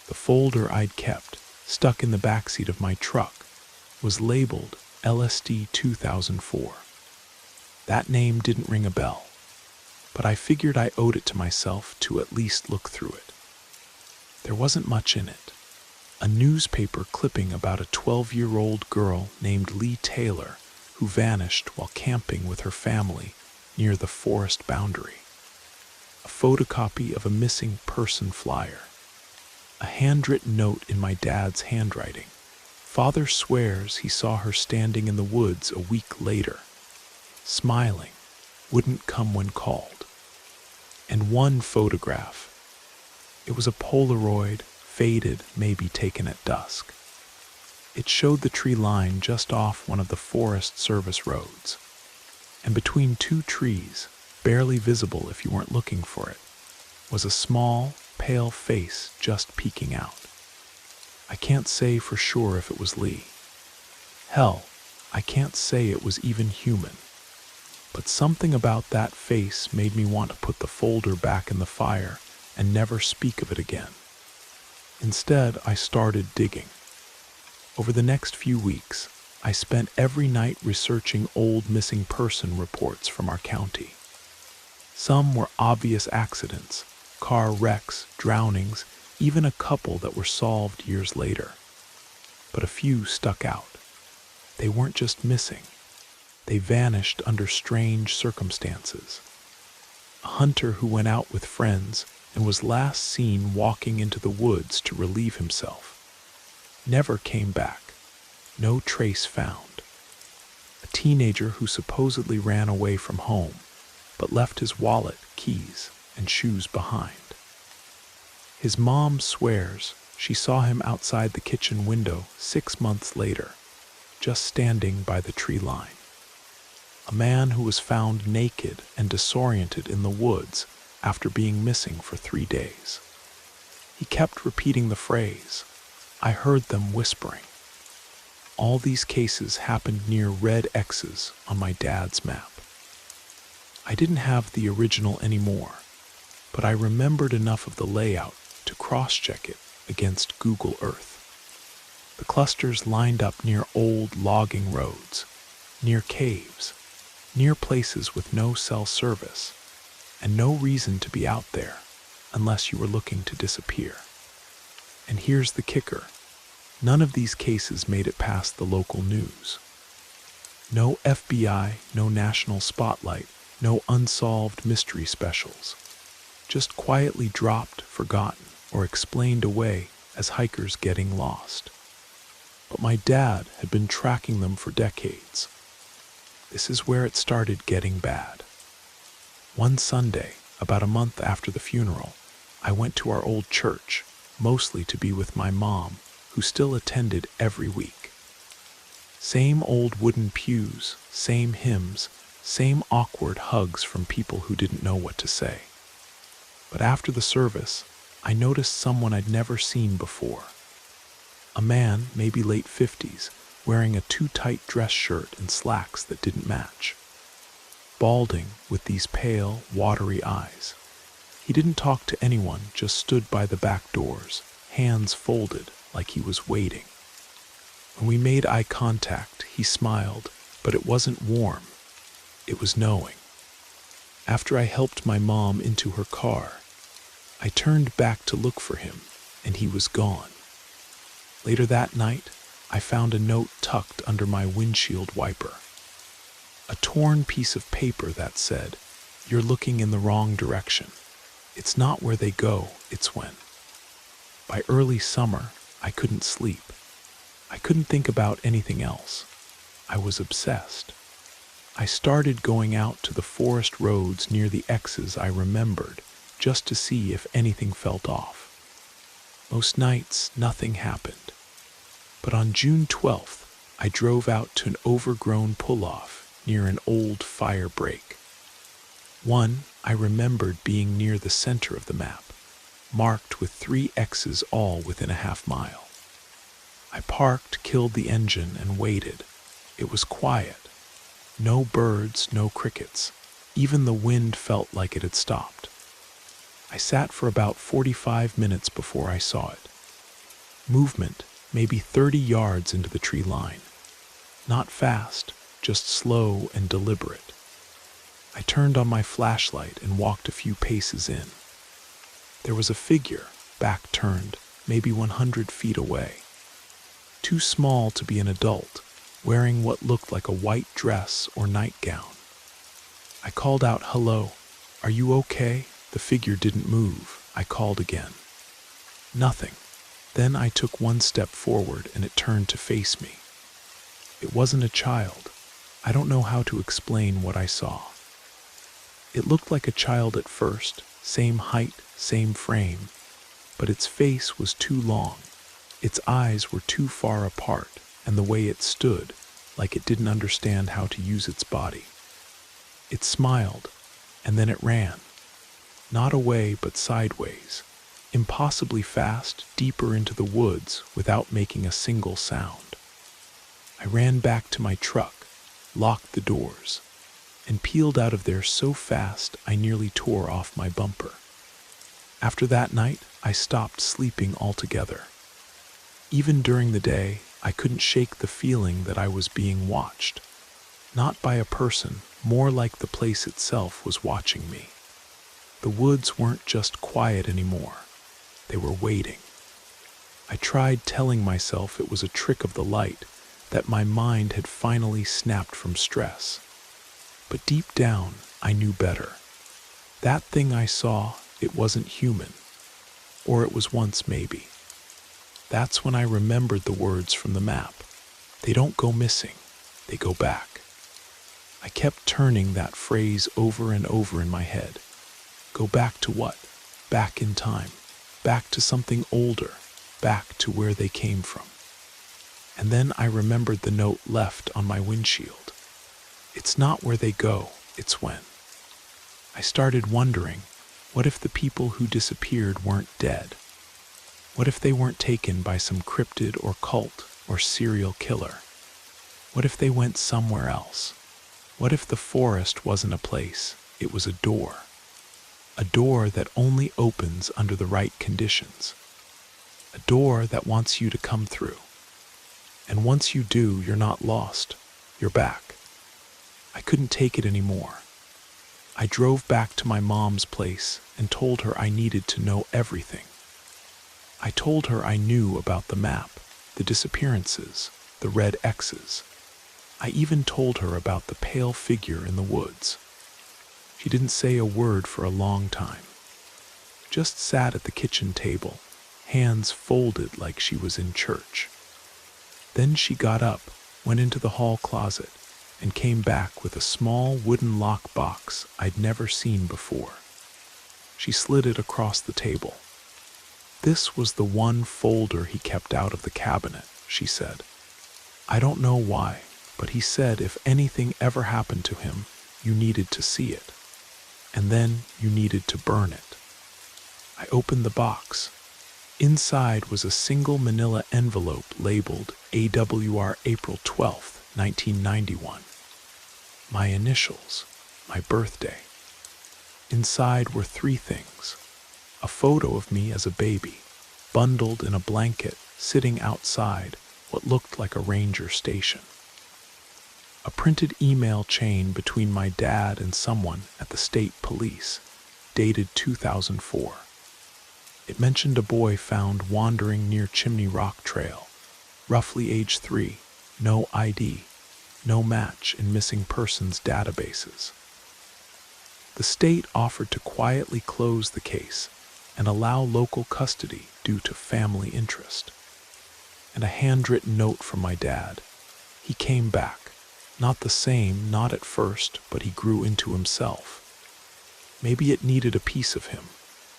The folder I'd kept, stuck in the backseat of my truck, was labeled LSD 2004. That name didn't ring a bell, but I figured I owed it to myself to at least look through it. There wasn't much in it. A newspaper clipping about a 12-year-old girl named Lee Taylor who vanished while camping with her family near the forest boundary. A photocopy of a missing person flyer. A handwritten note in my dad's handwriting. Father swears he saw her standing in the woods a week later, smiling, wouldn't come when called. And one photograph. It was a Polaroid, faded, maybe taken at dusk. It showed the tree line just off one of the Forest Service roads. And between two trees, barely visible if you weren't looking for it, was a small, pale face just peeking out. I can't say for sure if it was Lee. Hell, I can't say it was even human. But something about that face made me want to put the folder back in the fire and never speak of it again. Instead, I started digging. Over the next few weeks, I spent every night researching old missing person reports from our county. Some were obvious accidents, car wrecks, drownings, even a couple that were solved years later. But a few stuck out. They weren't just missing. They vanished under strange circumstances. A hunter who went out with friends and was last seen walking into the woods to relieve himself never came back. No trace found. A teenager who supposedly ran away from home, but left his wallet, keys, and shoes behind. His mom swears she saw him outside the kitchen window 6 months later, just standing by the tree line. A man who was found naked and disoriented in the woods after being missing for 3 days. He kept repeating the phrase, "I heard them whispering." All these cases happened near red X's on my dad's map. I didn't have the original anymore, but I remembered enough of the layout to cross-check it against Google Earth. The clusters lined up near old logging roads, near caves, near places with no cell service, and no reason to be out there unless you were looking to disappear. And here's the kicker. None of these cases made it past the local news. No FBI, no national spotlight, no unsolved mystery specials. Just quietly dropped, forgotten, or explained away as hikers getting lost. But my dad had been tracking them for decades. This is where it started getting bad. One Sunday, about a month after the funeral, I went to our old church, mostly to be with my mom, who still attended every week. Same old wooden pews, same hymns, same awkward hugs from people who didn't know what to say. But after the service, I noticed someone I'd never seen before. A man, maybe late 50s, wearing a too-tight dress shirt and slacks that didn't match. Balding, with these pale, watery eyes. He didn't talk to anyone, just stood by the back doors, hands folded like he was waiting. When we made eye contact, he smiled, but it wasn't warm. It was knowing. After I helped my mom into her car, I turned back to look for him, and he was gone. Later that night, I found a note tucked under my windshield wiper. A torn piece of paper that said, "You're looking in the wrong direction. It's not where they go, it's when." By early summer, I couldn't sleep. I couldn't think about anything else. I was obsessed. I started going out to the forest roads near the X's I remembered, just to see if anything felt off. Most nights, nothing happened. But on June 12th, I drove out to an overgrown pull-off near an old fire break. One, I remembered being near the center of the map, marked with 3 X's all within a half-mile. I parked, killed the engine, and waited. It was quiet. No birds, no crickets. Even the wind felt like it had stopped. I sat for about 45 minutes before I saw it. Movement, maybe 30 yards into the tree line. Not fast, just slow and deliberate. I turned on my flashlight and walked a few paces in. There was a figure, back turned, maybe 100 feet away. Too small to be an adult, wearing what looked like a white dress or nightgown. I called out, "Hello, are you okay?" The figure didn't move. I called again. Nothing. Then I took one step forward and it turned to face me. It wasn't a child. I don't know how to explain what I saw. It looked like a child at first, same height, same frame, but its face was too long. Its eyes were too far apart, and the way it stood, like it didn't understand how to use its body. It smiled, and then it ran. Not away, but sideways, impossibly fast, deeper into the woods without making a single sound. I ran back to my truck, locked the doors, and peeled out of there so fast I nearly tore off my bumper. After that night, I stopped sleeping altogether. Even during the day, I couldn't shake the feeling that I was being watched. Not by a person, more like the place itself was watching me. The woods weren't just quiet anymore. They were waiting. I tried telling myself it was a trick of the light, that my mind had finally snapped from stress. But deep down, I knew better. That thing I saw, it wasn't human. Or it was once, maybe. That's when I remembered the words from the map. They don't go missing, they go back. I kept turning that phrase over and over in my head. Go back to what? Back in time. Back to something older. Back to where they came from. And then I remembered the note left on my windshield. It's not where they go, it's when. I started wondering, what if the people who disappeared weren't dead? What if they weren't taken by some cryptid or cult or serial killer? What if they went somewhere else? What if the forest wasn't a place, it was a door? A door that only opens under the right conditions. A door that wants you to come through. And once you do, you're not lost, you're back. I couldn't take it anymore. I drove back to my mom's place and told her I needed to know everything. I told her I knew about the map, the disappearances, the red X's. I even told her about the pale figure in the woods. She didn't say a word for a long time. Just sat at the kitchen table, hands folded like she was in church. Then she got up, went into the hall closet, and came back with a small wooden lock box I'd never seen before. She slid it across the table. This was the one folder he kept out of the cabinet, she said. I don't know why, but he said if anything ever happened to him, you needed to see it. And then you needed to burn it. I opened the box. Inside was a single manila envelope labeled AWR April 12th, 1991. My initials, my birthday. Inside were 3 things. A photo of me as a baby, bundled in a blanket, sitting outside what looked like a ranger station. A printed email chain between my dad and someone at the state police, dated 2004. It mentioned a boy found wandering near Chimney Rock Trail, roughly age 3, no ID, no match in missing persons databases. The state offered to quietly close the case and allow local custody due to family interest. And a handwritten note from my dad. He came back. Not the same, not at first, but he grew into himself. Maybe it needed a piece of him.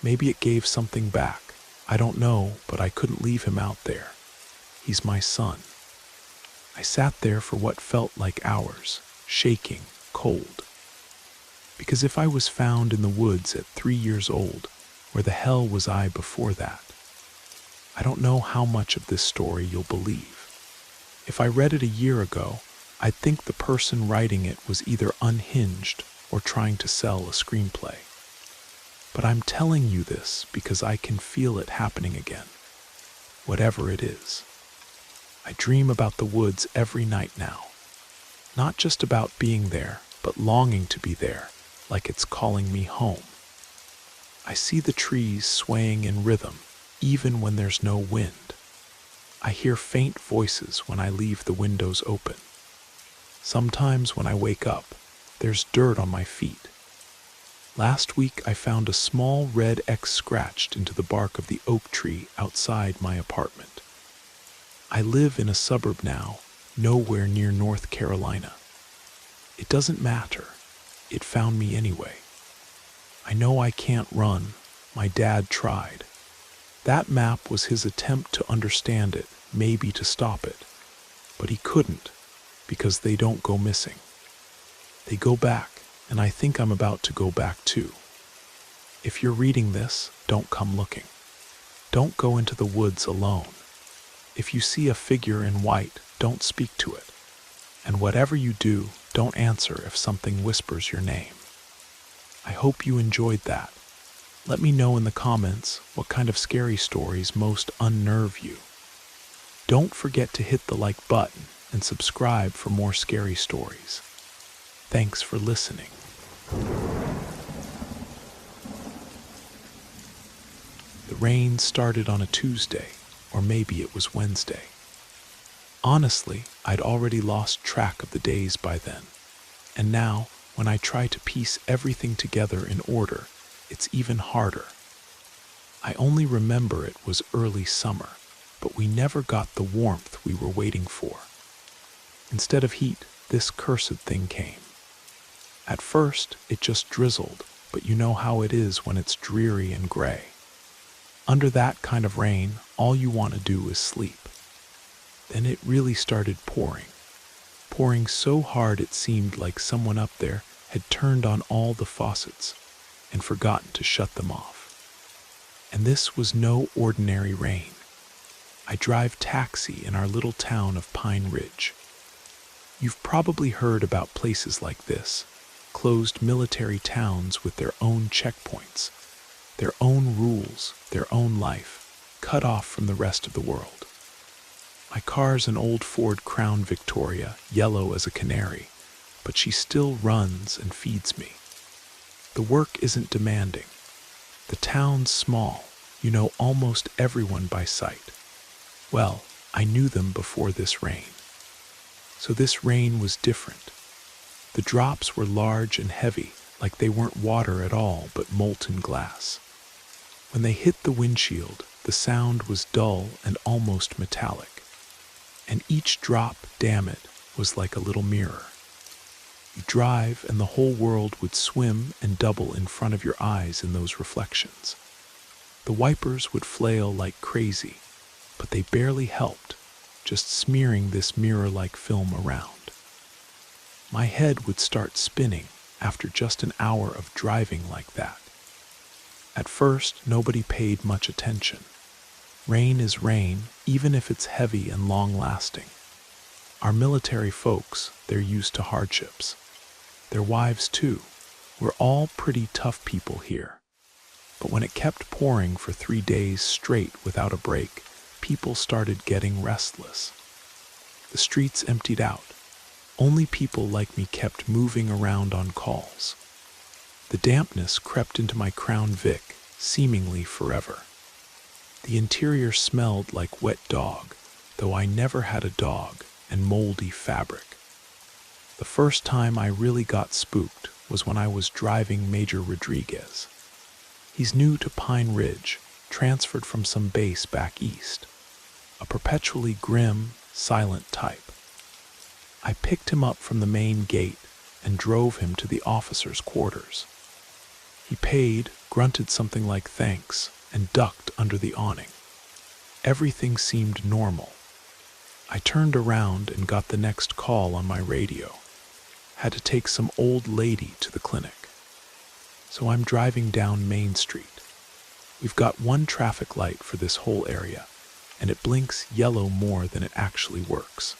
Maybe it gave something back. I don't know, but I couldn't leave him out there. He's my son. I sat there for what felt like hours, shaking, cold. Because if I was found in the woods at 3 years old, where the hell was I before that? I don't know how much of this story you'll believe. If I read it a year ago, I'd think the person writing it was either unhinged or trying to sell a screenplay. But I'm telling you this because I can feel it happening again, whatever it is. I dream about the woods every night now, not just about being there, but longing to be there, like it's calling me home. I see the trees swaying in rhythm, even when there's no wind. I hear faint voices when I leave the windows open. Sometimes when I wake up, there's dirt on my feet. Last week I found a small red X scratched into the bark of the oak tree outside my apartment. I live in a suburb now, nowhere near North Carolina. It doesn't matter. It found me anyway. I know I can't run. My dad tried. That map was his attempt to understand it, maybe to stop it. But he couldn't, because they don't go missing. They go back, and I think I'm about to go back too. If you're reading this, don't come looking. Don't go into the woods alone. If you see a figure in white, don't speak to it. And whatever you do, don't answer if something whispers your name. I hope you enjoyed that. Let me know in the comments what kind of scary stories most unnerve you. Don't forget to hit the like button and subscribe for more scary stories. Thanks for listening. The rain started on a Tuesday, or maybe it was Wednesday. Honestly, I'd already lost track of the days by then. And now, when I try to piece everything together in order, it's even harder. I only remember it was early summer, but we never got the warmth we were waiting for. Instead of heat, this cursed thing came. At first, it just drizzled, but you know how it is when it's dreary and gray. Under that kind of rain, all you want to do is sleep. Then it really started pouring so hard it seemed like someone up there had turned on all the faucets and forgotten to shut them off. And this was no ordinary rain. I drive taxi in our little town of Pine Ridge. You've probably heard about places like this, closed military towns with their own checkpoints, their own rules, their own life, cut off from the rest of the world. My car's an old Ford Crown Victoria, yellow as a canary, but she still runs and feeds me. The work isn't demanding. The town's small, you know almost everyone by sight. Well, I knew them before this rain. So this rain was different. The drops were large and heavy, like they weren't water at all but molten glass. When they hit the windshield, the sound was dull and almost metallic. And each drop, damn it, was like a little mirror. You drive and the whole world would swim and double in front of your eyes in those reflections. The wipers would flail like crazy, but they barely helped, just smearing this mirror-like film around. My head would start spinning after just an hour of driving like that. At first, nobody paid much attention. Rain is rain, even if it's heavy and long-lasting. Our military folks, they're used to hardships. Their wives, too. We're all pretty tough people here. But when it kept pouring for 3 days straight without a break, people started getting restless. The streets emptied out. Only people like me kept moving around on calls. The dampness crept into my Crown Vic, seemingly forever. The interior smelled like wet dog, though I never had a dog, and moldy fabric. The first time I really got spooked was when I was driving Major Rodriguez. He's new to Pine Ridge, transferred from some base back east. A perpetually grim, silent type. I picked him up from the main gate and drove him to the officers' quarters. He paid, grunted something like thanks, and ducked under the awning. Everything seemed normal. I turned around and got the next call on my radio. Had to take some old lady to the clinic. So I'm driving down Main Street. We've got one traffic light for this whole area, and it blinks yellow more than it actually works.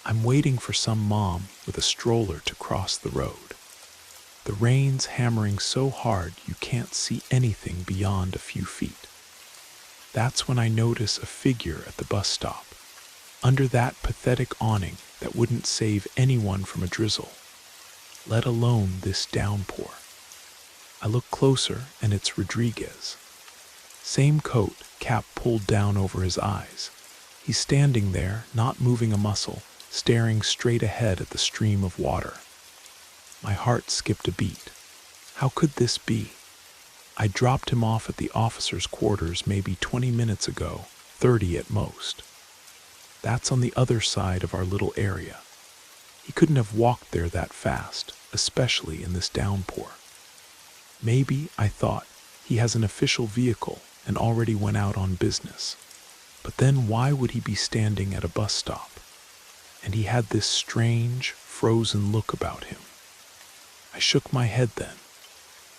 I'm waiting for some mom with a stroller to cross the road. The rain's hammering so hard you can't see anything beyond a few feet. That's when I notice a figure at the bus stop, under that pathetic awning that wouldn't save anyone from a drizzle, let alone this downpour. I look closer and it's Rodriguez. Same coat, cap pulled down over his eyes. He's standing there, not moving a muscle, staring straight ahead at the stream of water. My heart skipped a beat. How could this be? I dropped him off at the officers' quarters maybe 20 minutes ago, 30 at most. That's on the other side of our little area. He couldn't have walked there that fast, especially in this downpour. Maybe, I thought, he has an official vehicle and already went out on business. But then why would he be standing at a bus stop? And he had this strange, frozen look about him. I shook my head then.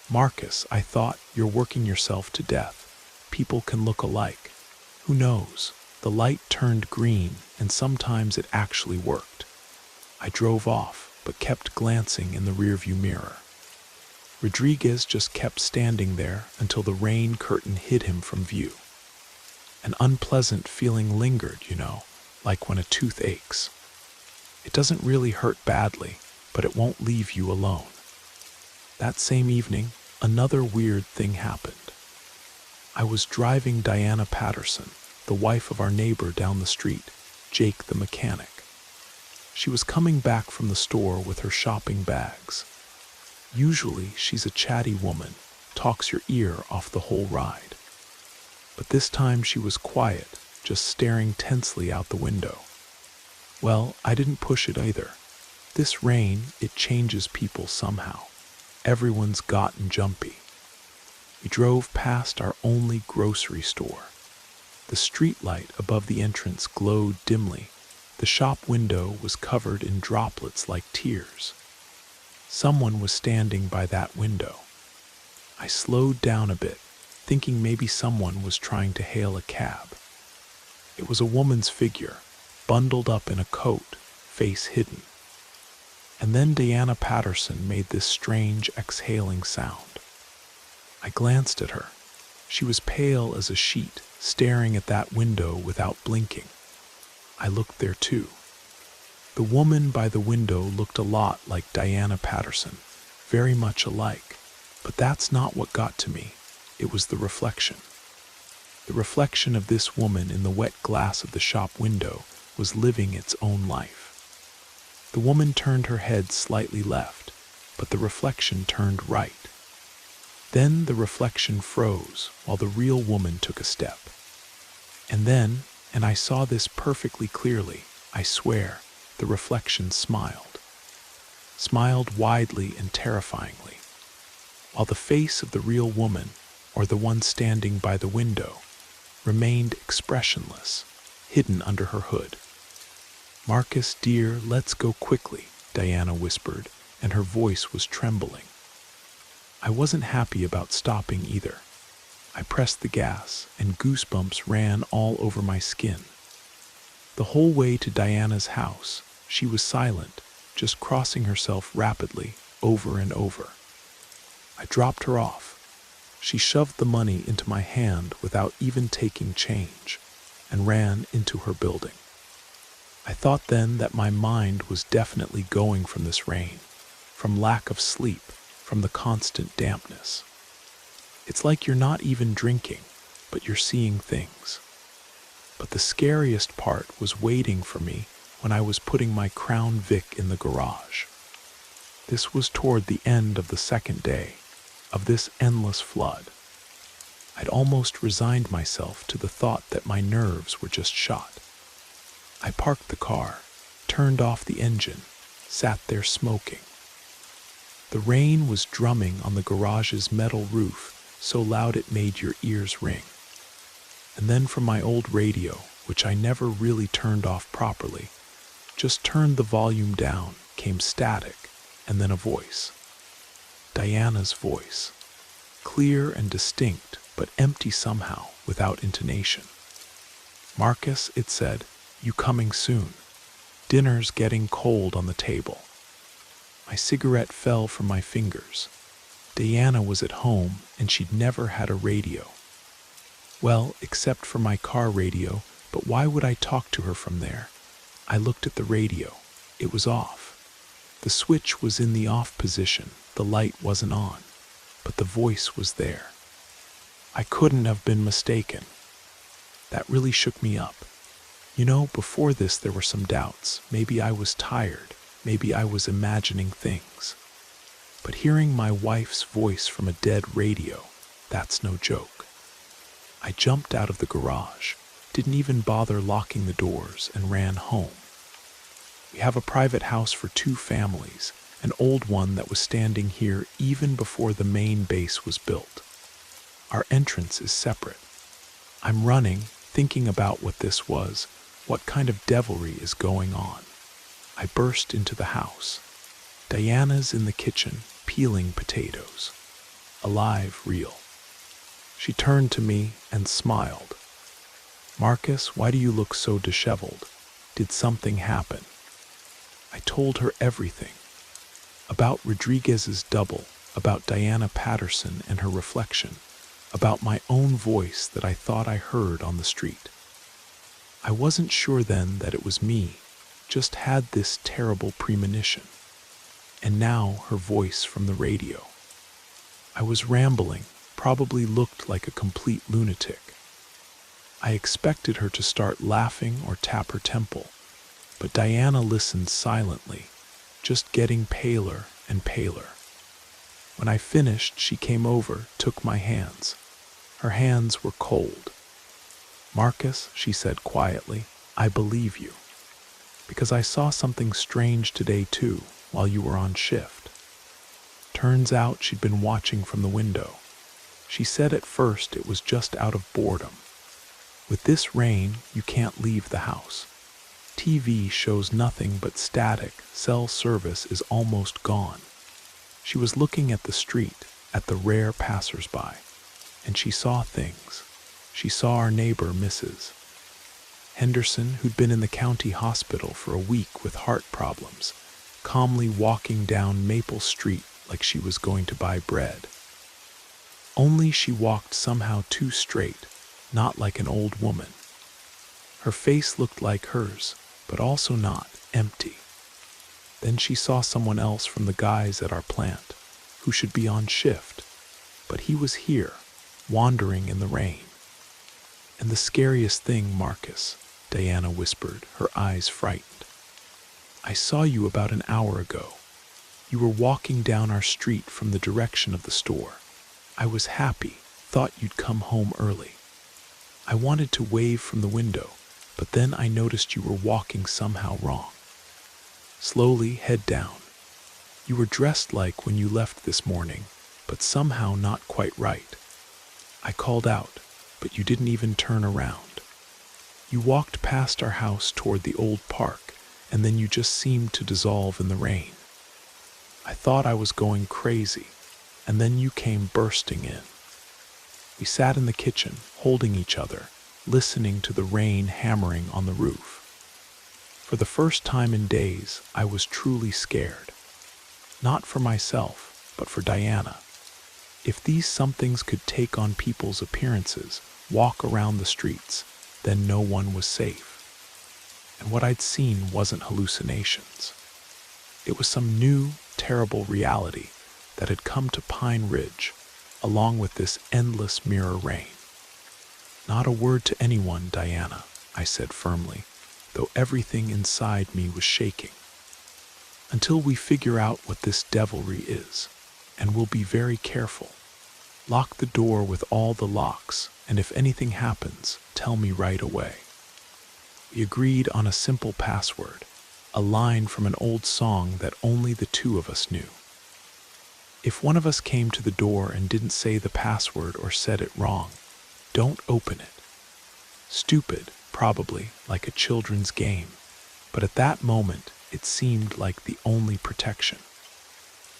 Marcus, I thought, you're working yourself to death. People can look alike. Who knows? The light turned green, and sometimes it actually worked. I drove off, but kept glancing in the rearview mirror. Rodriguez just kept standing there until the rain curtain hid him from view. An unpleasant feeling lingered, like when a tooth aches. It doesn't really hurt badly, but it won't leave you alone. That same evening, another weird thing happened. I was driving Diana Patterson, the wife of our neighbor down the street, Jake the mechanic. She was coming back from the store with her shopping bags. Usually, she's a chatty woman, talks your ear off the whole ride. But this time she was quiet, just staring tensely out the window. Well, I didn't push it either. This rain, it changes people somehow. Everyone's gotten jumpy. We drove past our only grocery store. The street light above the entrance glowed dimly. The shop window was covered in droplets like tears. Someone was standing by that window. I slowed down a bit, thinking maybe someone was trying to hail a cab. It was a woman's figure, bundled up in a coat, face hidden. And then Diana Patterson made this strange exhaling sound. I glanced at her. She was pale as a sheet, staring at that window without blinking. I looked there too. The woman by the window looked a lot like Diana Patterson, very much alike. But that's not what got to me. It was the reflection. The reflection of this woman in the wet glass of the shop window was living its own life. The woman turned her head slightly left, but the reflection turned right. Then the reflection froze while the real woman took a step. And then, and I saw this perfectly clearly, I swear, the reflection smiled. Smiled widely and terrifyingly, while the face of the real woman, or the one standing by the window, remained expressionless, hidden under her hood. "Marcus, dear, let's go quickly," Diana whispered, and her voice was trembling. I wasn't happy about stopping either. I pressed the gas, and goosebumps ran all over my skin. The whole way to Diana's house, she was silent, just crossing herself rapidly, over and over. I dropped her off. She shoved the money into my hand without even taking change, and ran into her building. I thought then that my mind was definitely going from this rain, from lack of sleep, from the constant dampness. It's like you're not even drinking, but you're seeing things. But the scariest part was waiting for me when I was putting my Crown Vic in the garage. This was toward the end of the second day of this endless flood. I'd almost resigned myself to the thought that my nerves were just shot. I parked the car, turned off the engine, sat there smoking. The rain was drumming on the garage's metal roof so loud it made your ears ring. And then from my old radio, which I never really turned off properly, just turned the volume down, came static, and then a voice. Diana's voice. Clear and distinct, but empty somehow, without intonation. "Marcus," it said, "you coming soon? Dinner's getting cold on the table." My cigarette fell from my fingers. Diana was at home, and she'd never had a radio. Well, except for my car radio, but why would I talk to her from there? I looked at the radio. It was off. The switch was in the off position. The light wasn't on, but the voice was there. I couldn't have been mistaken. That really shook me up. You know, before this there were some doubts. Maybe I was tired. Maybe I was imagining things. But hearing my wife's voice from a dead radio, that's no joke. I jumped out of the garage, didn't even bother locking the doors, and ran home. We have a private house for 2 families, an old one that was standing here even before the main base was built. Our entrance is separate. I'm running, thinking about what this was, what kind of devilry is going on. I burst into the house. Diana's in the kitchen, peeling potatoes. Alive, real. She turned to me and smiled. "Marcus, why do you look so disheveled? Did something happen?" I told her everything. About Rodriguez's double, about Diana Patterson and her reflection, about my own voice that I thought I heard on the street. I wasn't sure then that it was me, just had this terrible premonition. And now her voice from the radio. I was rambling, probably looked like a complete lunatic. I expected her to start laughing or tap her temple, but Diana listened silently, just getting paler and paler. When I finished, she came over, took my hands. Her hands were cold. "Marcus," she said quietly, "I believe you. Because I saw something strange today too, while you were on shift." Turns out she'd been watching from the window. She said at first it was just out of boredom. With this rain, you can't leave the house. TV shows nothing but static, cell service is almost gone. She was looking at the street, at the rare passers-by, and she saw things. She saw our neighbor, Mrs. Henderson, who'd been in the county hospital for a week with heart problems, calmly walking down Maple Street like she was going to buy bread. Only she walked somehow too straight, not like an old woman. Her face looked like hers, but also not, empty. Then she saw someone else from the guys at our plant, who should be on shift, but he was here, wandering in the rain. "And the scariest thing, Marcus," Diana whispered, her eyes frightened. "I saw you about an hour ago. You were walking down our street from the direction of the store. I was happy, thought you'd come home early. I wanted to wave from the window, but then I noticed you were walking somehow wrong. Slowly, head down. You were dressed like when you left this morning, but somehow not quite right. I called out, but you didn't even turn around. You walked past our house toward the old park, and then you just seemed to dissolve in the rain. I thought I was going crazy, and then you came bursting in. We sat in the kitchen, holding each other, listening to the rain hammering on the roof. For the first time in days, I was truly scared. Not for myself, but for Diana. If these somethings could take on people's appearances, walk around the streets, then no one was safe. And what I'd seen wasn't hallucinations. It was some new, terrible reality that had come to Pine Ridge, along with this endless mirror rain. "Not a word to anyone, Diana," I said firmly, though everything inside me was shaking. "Until we figure out what this devilry is, and we'll be very careful. Lock the door with all the locks, and if anything happens, tell me right away." We agreed on a simple password, a line from an old song that only the 2 of us knew. If one of us came to the door and didn't say the password or said it wrong, don't open it. Stupid, probably, like a children's game, but at that moment it seemed like the only protection.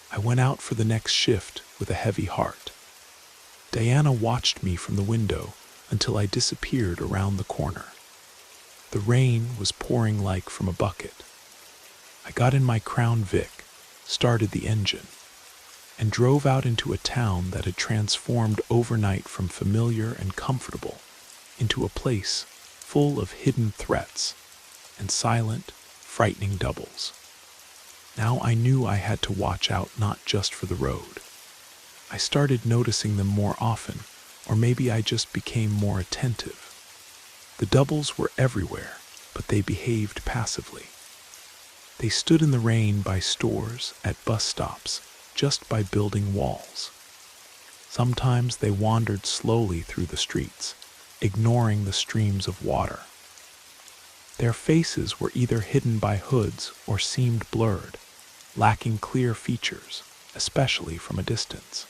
I went out for the next shift with a heavy heart. Diana watched me from the window until I disappeared around the corner. The rain was pouring like from a bucket. I got in my Crown Vic, started the engine, and drove out into a town that had transformed overnight from familiar and comfortable into a place full of hidden threats and silent, frightening doubles. Now I knew I had to watch out not just for the road. I started noticing them more often, or maybe I just became more attentive. The doubles were everywhere, but they behaved passively. They stood in the rain by stores, at bus stops, just by building walls. Sometimes they wandered slowly through the streets, ignoring the streams of water. Their faces were either hidden by hoods or seemed blurred, lacking clear features, especially from a distance.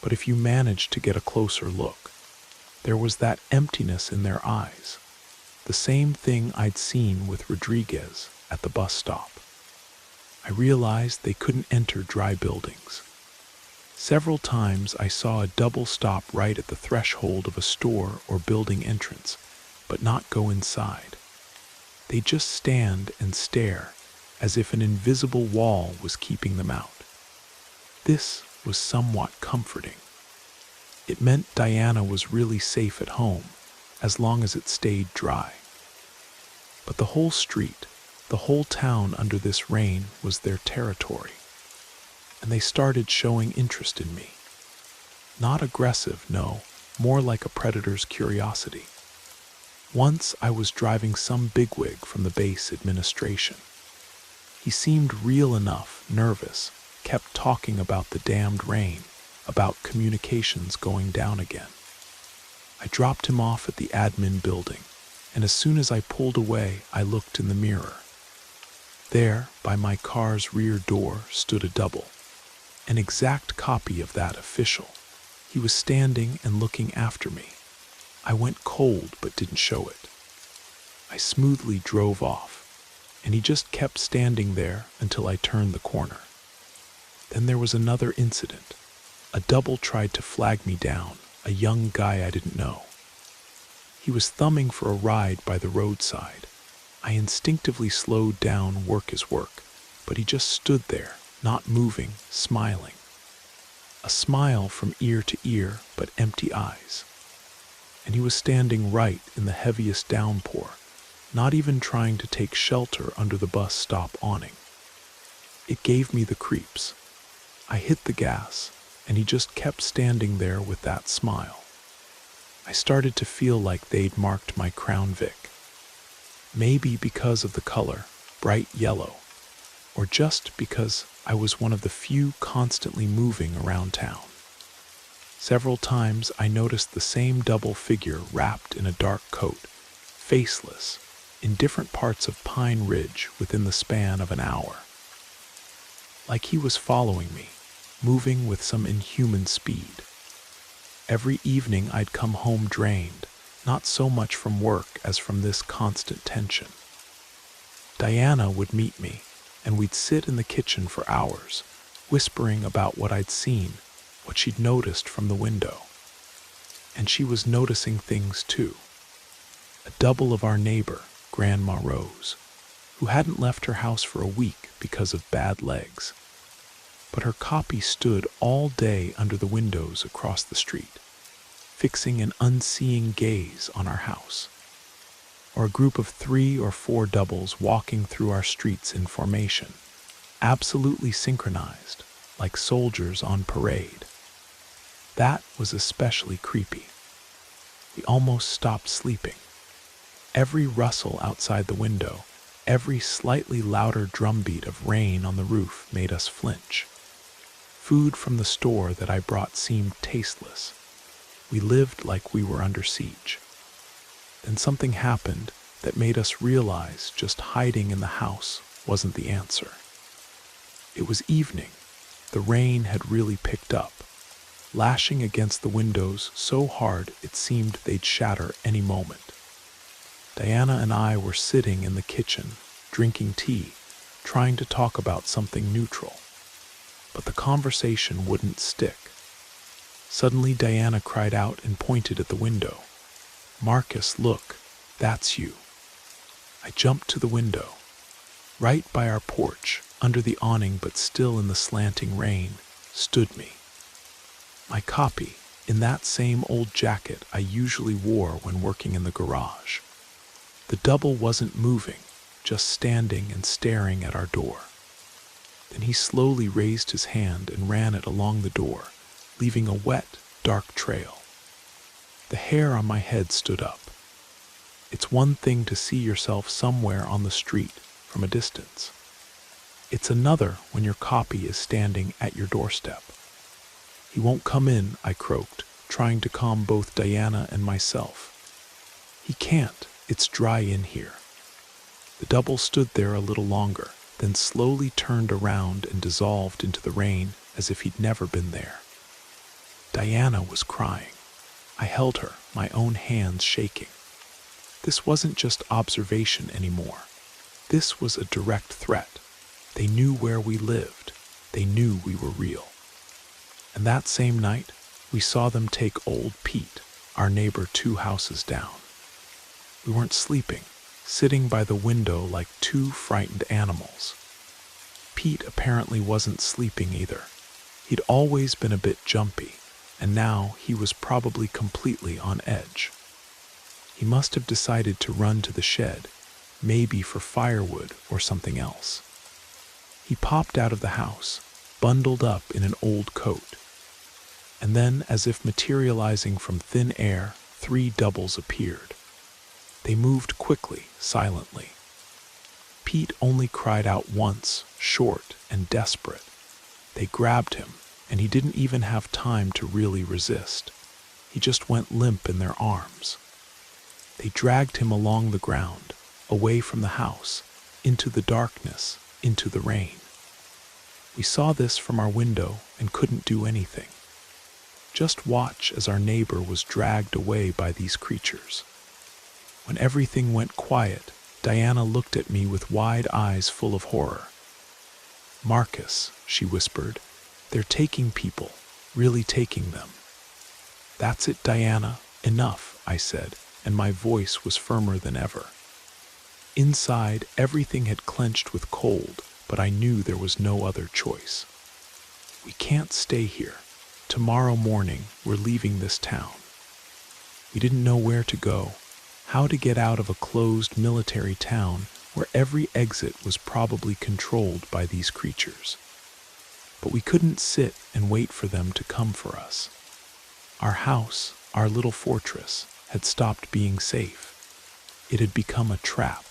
But if you managed to get a closer look, there was that emptiness in their eyes, the same thing I'd seen with Rodriguez at the bus stop. I realized they couldn't enter dry buildings. Several times I saw a double stop right at the threshold of a store or building entrance, but not go inside. They just stand and stare, as if an invisible wall was keeping them out. This was somewhat comforting. It meant Diana was really safe at home, as long as it stayed dry. But the whole street, the whole town under this rain was their territory, and they started showing interest in me. Not aggressive, no, more like a predator's curiosity. Once I was driving some bigwig from the base administration. He seemed real enough, nervous, kept talking about the damned rain, about communications going down again. I dropped him off at the admin building, and as soon as I pulled away, I looked in the mirror. There, by my car's rear door, stood a double, an exact copy of that official. He was standing and looking after me. I went cold but didn't show it. I smoothly drove off, and he just kept standing there until I turned the corner. Then there was another incident. A double tried to flag me down, a young guy I didn't know. He was thumbing for a ride by the roadside. I instinctively slowed down, work is work, but he just stood there, not moving, smiling. A smile from ear to ear, but empty eyes. And he was standing right in the heaviest downpour, not even trying to take shelter under the bus stop awning. It gave me the creeps. I hit the gas, and he just kept standing there with that smile. I started to feel like they'd marked my Crown Vic. Maybe because of the color, bright yellow, or just because I was one of the few constantly moving around town. Several times I noticed the same double figure wrapped in a dark coat, faceless, in different parts of Pine Ridge within the span of an hour. Like he was following me, moving with some inhuman speed. Every evening I'd come home drained, not so much from work as from this constant tension. Diana would meet me, and we'd sit in the kitchen for hours, whispering about what I'd seen, what she'd noticed from the window. And she was noticing things too. A double of our neighbor, Grandma Rose, who hadn't left her house for a week because of bad legs. But her copy stood all day under the windows across the street, fixing an unseeing gaze on our house. Or a group of 3 or 4 doubles walking through our streets in formation, absolutely synchronized, like soldiers on parade. That was especially creepy. We almost stopped sleeping. Every rustle outside the window, every slightly louder drumbeat of rain on the roof made us flinch. Food from the store that I brought seemed tasteless. We lived like we were under siege. Then something happened that made us realize just hiding in the house wasn't the answer. It was evening. The rain had really picked up, lashing against the windows so hard it seemed they'd shatter any moment. Diana and I were sitting in the kitchen, drinking tea, trying to talk about something neutral. But the conversation wouldn't stick. Suddenly Diana cried out and pointed at the window. "Marcus, look, that's you." I jumped to the window. Right by our porch, under the awning but still in the slanting rain, stood me. My copy, in that same old jacket I usually wore when working in the garage. The double wasn't moving, just standing and staring at our door. Then he slowly raised his hand and ran it along the door, leaving a wet, dark trail. The hair on my head stood up. It's one thing to see yourself somewhere on the street from a distance. It's another when your copy is standing at your doorstep. "He won't come in," I croaked, trying to calm both Diana and myself. "He can't, it's dry in here." The double stood there a little longer, then slowly turned around and dissolved into the rain as if he'd never been there. Diana was crying. I held her, my own hands shaking. This wasn't just observation anymore. This was a direct threat. They knew where we lived. They knew we were real. And that same night, we saw them take old Pete, our neighbor 2 houses down. We weren't sleeping, sitting by the window like 2 frightened animals. Pete apparently wasn't sleeping either. He'd always been a bit jumpy, and now he was probably completely on edge. He must have decided to run to the shed, maybe for firewood or something else. He popped out of the house, bundled up in an old coat. And then, as if materializing from thin air, 3 doubles appeared. They moved quickly, silently. Pete only cried out once, short and desperate. They grabbed him, and he didn't even have time to really resist. He just went limp in their arms. They dragged him along the ground, away from the house, into the darkness, into the rain. We saw this from our window and couldn't do anything. Just watch as our neighbor was dragged away by these creatures. When everything went quiet, Diana looked at me with wide eyes full of horror. "Marcus," she whispered, "they're taking people, really taking them." "That's it, Diana, enough," I said, and my voice was firmer than ever. Inside, everything had clenched with cold, but I knew there was no other choice. "We can't stay here. Tomorrow morning, we're leaving this town." We didn't know where to go, how to get out of a closed military town where every exit was probably controlled by these creatures. But we couldn't sit and wait for them to come for us. Our house, our little fortress, had stopped being safe. It had become a trap,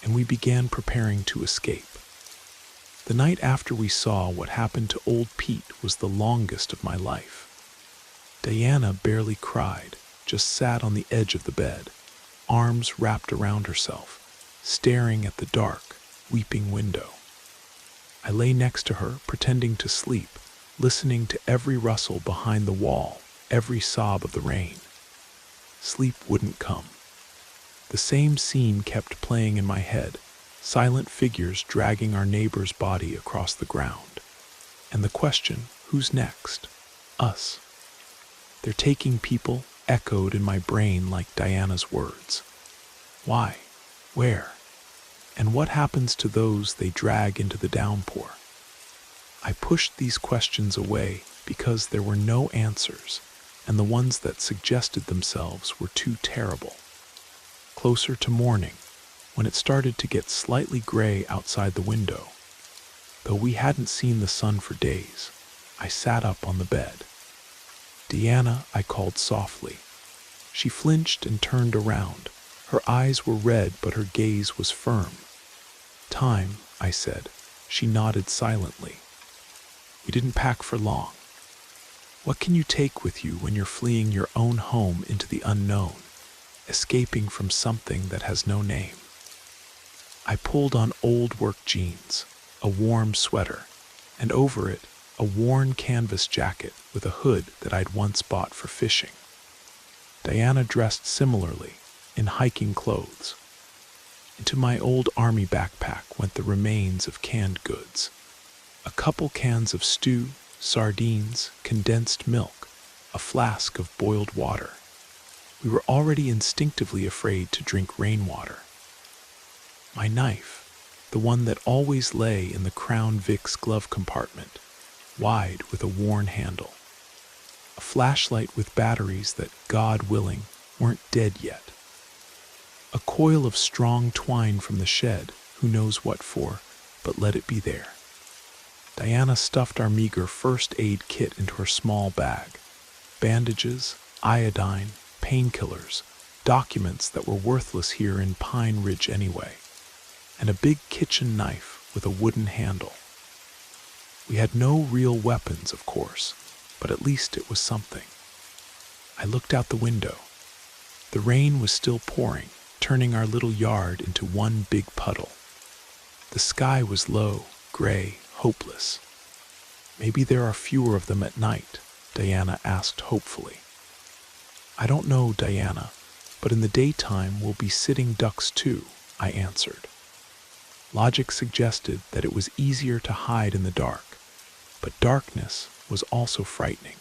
and we began preparing to escape. The night after we saw what happened to old Pete was the longest of my life. Diana barely cried, just sat on the edge of the bed, arms wrapped around herself, staring at the dark, weeping window. I lay next to her, pretending to sleep, listening to every rustle behind the wall, every sob of the rain. Sleep wouldn't come. The same scene kept playing in my head, silent figures dragging our neighbor's body across the ground. And the question, who's next? Us. "They're taking people," echoed in my brain like Diana's words. Why? Where? And what happens to those they drag into the downpour? I pushed these questions away because there were no answers, and the ones that suggested themselves were too terrible. Closer to morning, when it started to get slightly gray outside the window, though we hadn't seen the sun for days, I sat up on the bed. "Deanna," I called softly. She flinched and turned around. Her eyes were red, but her gaze was firm. "Time," I said. She nodded silently. "We didn't pack for long. What can you take with you when you're fleeing your own home into the unknown, escaping from something that has no name?" I pulled on old work jeans, a warm sweater, and over it, a worn canvas jacket with a hood that I'd once bought for fishing. Diana dressed similarly, in hiking clothes. Into my old army backpack went the remains of canned goods. A couple cans of stew, sardines, condensed milk, a flask of boiled water. We were already instinctively afraid to drink rainwater. My knife, the one that always lay in the Crown Vic's glove compartment, wide with a worn handle. A flashlight with batteries that, God willing, weren't dead yet. A coil of strong twine from the shed, who knows what for, but let it be there. Diana stuffed our meager first aid kit into her small bag. Bandages, iodine, painkillers, documents that were worthless here in Pine Ridge anyway, and a big kitchen knife with a wooden handle. We had no real weapons, of course, but at least it was something. I looked out the window. The rain was still pouring, turning our little yard into one big puddle. The sky was low, gray, hopeless. Maybe there are fewer of them at night, Diana asked hopefully. I don't know, Diana, but in the daytime we'll be sitting ducks too, I answered. Logic suggested that it was easier to hide in the dark, but darkness was also frightening.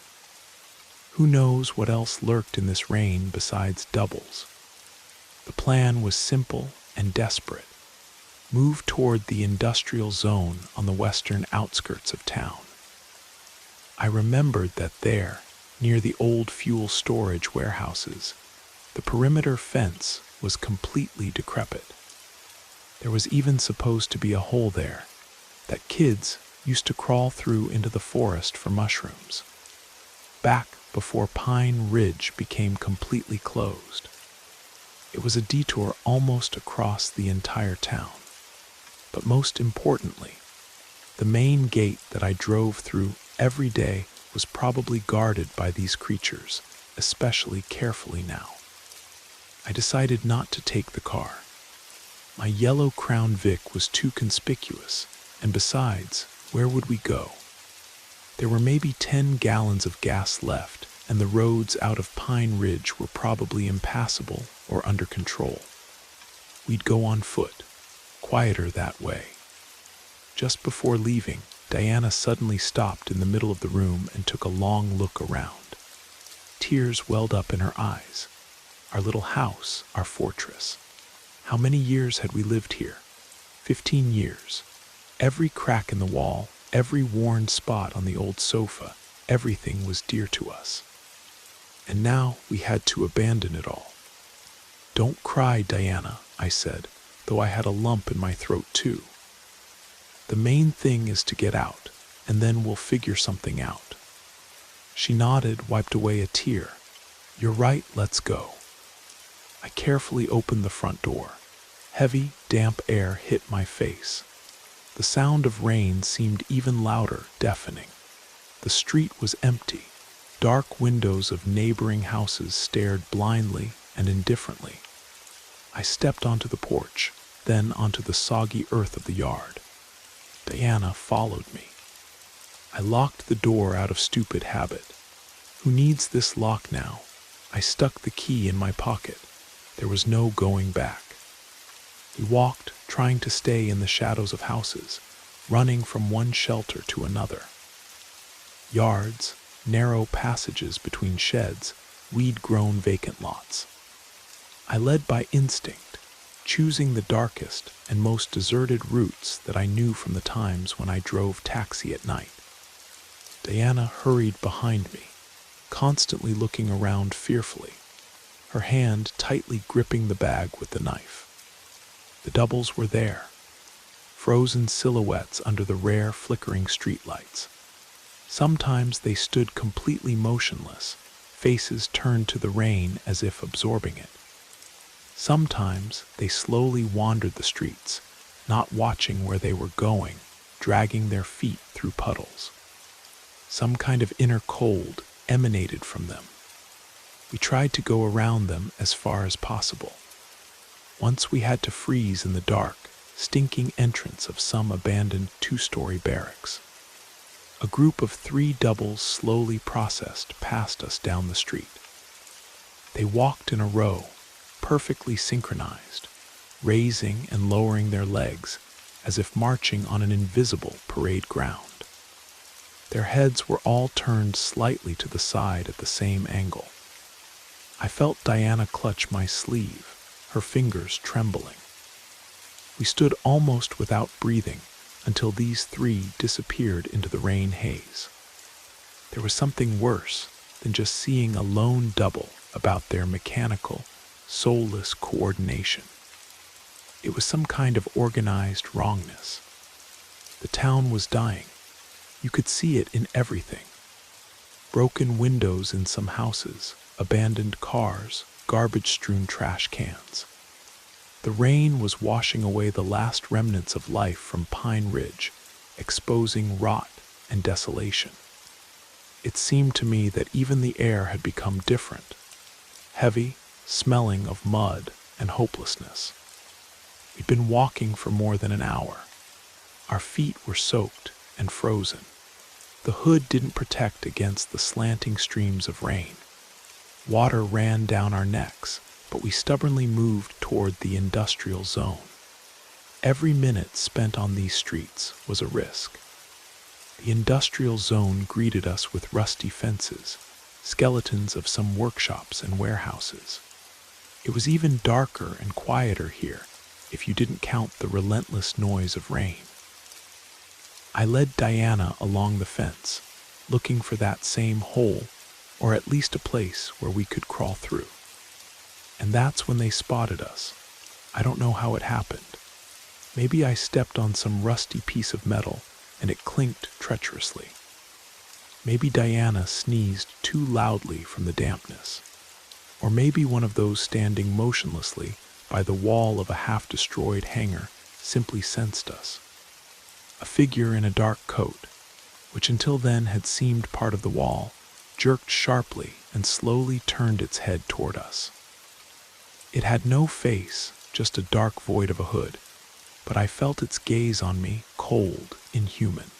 Who knows what else lurked in this rain besides doubles? The plan was simple and desperate. Move toward the industrial zone on the western outskirts of town. I remembered that there, near the old fuel storage warehouses, the perimeter fence was completely decrepit. There was even supposed to be a hole there that kids used to crawl through into the forest for mushrooms, back before Pine Ridge became completely closed. It was a detour almost across the entire town. But most importantly, the main gate that I drove through every day was probably guarded by these creatures, especially carefully now. I decided not to take the car. My yellow Crown Vic was too conspicuous, and besides, where would we go? There were maybe 10 gallons of gas left, and the roads out of Pine Ridge were probably impassable or under control. We'd go on foot, quieter that way. Just before leaving, Diana suddenly stopped in the middle of the room and took a long look around. Tears welled up in her eyes. Our little house, our fortress. How many years had we lived here? 15 years. Every crack in the wall, every worn spot on the old sofa, everything was dear to us. And now we had to abandon it all. Don't cry, Diana, I said, though I had a lump in my throat too. The main thing is to get out, and then we'll figure something out. She nodded, wiped away a tear. You're right, let's go. I carefully opened the front door. Heavy, damp air hit my face. The sound of rain seemed even louder, deafening. The street was empty. Dark windows of neighboring houses stared blindly and indifferently. I stepped onto the porch, then onto the soggy earth of the yard. Diana followed me. I locked the door out of stupid habit. Who needs this lock now? I stuck the key in my pocket. There was no going back. We walked, trying to stay in the shadows of houses, running from one shelter to another. Yards, narrow passages between sheds, weed-grown vacant lots. I led by instinct, choosing the darkest and most deserted routes that I knew from the times when I drove taxi at night. Diana hurried behind me, constantly looking around fearfully, her hand tightly gripping the bag with the knife. The doubles were there, frozen silhouettes under the rare flickering streetlights. Sometimes they stood completely motionless, faces turned to the rain as if absorbing it. Sometimes they slowly wandered the streets, not watching where they were going, dragging their feet through puddles. Some kind of inner cold emanated from them. We tried to go around them as far as possible. Once we had to freeze in the dark, stinking entrance of some abandoned 2-story barracks. A group of 3 doubles slowly processed past us down the street. They walked in a row, perfectly synchronized, raising and lowering their legs as if marching on an invisible parade ground. Their heads were all turned slightly to the side at the same angle. I felt Diana clutch my sleeve, her fingers trembling. We stood almost without breathing until these three disappeared into the rain haze. There was something worse than just seeing a lone double about their mechanical, soulless coordination. It was some kind of organized wrongness. The town was dying. You could see it in everything. Broken windows in some houses, abandoned cars, garbage-strewn trash cans. The rain was washing away the last remnants of life from Pine Ridge, exposing rot and desolation. It seemed to me that even the air had become different, heavy, smelling of mud and hopelessness. We'd been walking for more than an hour. Our feet were soaked and frozen. The hood didn't protect against the slanting streams of rain. Water ran down our necks, but we stubbornly moved toward the industrial zone. Every minute spent on these streets was a risk. The industrial zone greeted us with rusty fences, skeletons of some workshops and warehouses. It was even darker and quieter here, if you didn't count the relentless noise of rain. I led Diana along the fence, looking for that same hole, or at least a place where we could crawl through. And that's when they spotted us. I don't know how it happened. Maybe I stepped on some rusty piece of metal and it clinked treacherously. Maybe Diana sneezed too loudly from the dampness. Or maybe one of those standing motionlessly by the wall of a half-destroyed hangar simply sensed us. A figure in a dark coat, which until then had seemed part of the wall, jerked sharply and slowly turned its head toward us. It had no face, just a dark void of a hood, but I felt its gaze on me, cold, inhuman.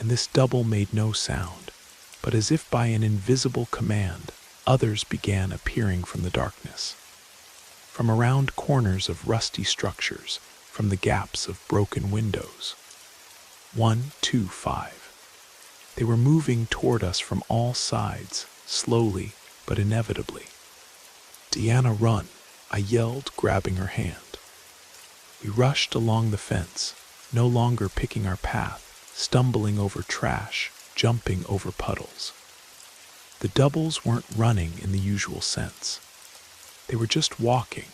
And this double made no sound, but as if by an invisible command, others began appearing from the darkness. From around corners of rusty structures, from the gaps of broken windows. 1, 2, 5. They were moving toward us from all sides, slowly but inevitably. "Deanna, run!" I yelled, grabbing her hand. We rushed along the fence, no longer picking our path, stumbling over trash, jumping over puddles. The doubles weren't running in the usual sense. They were just walking,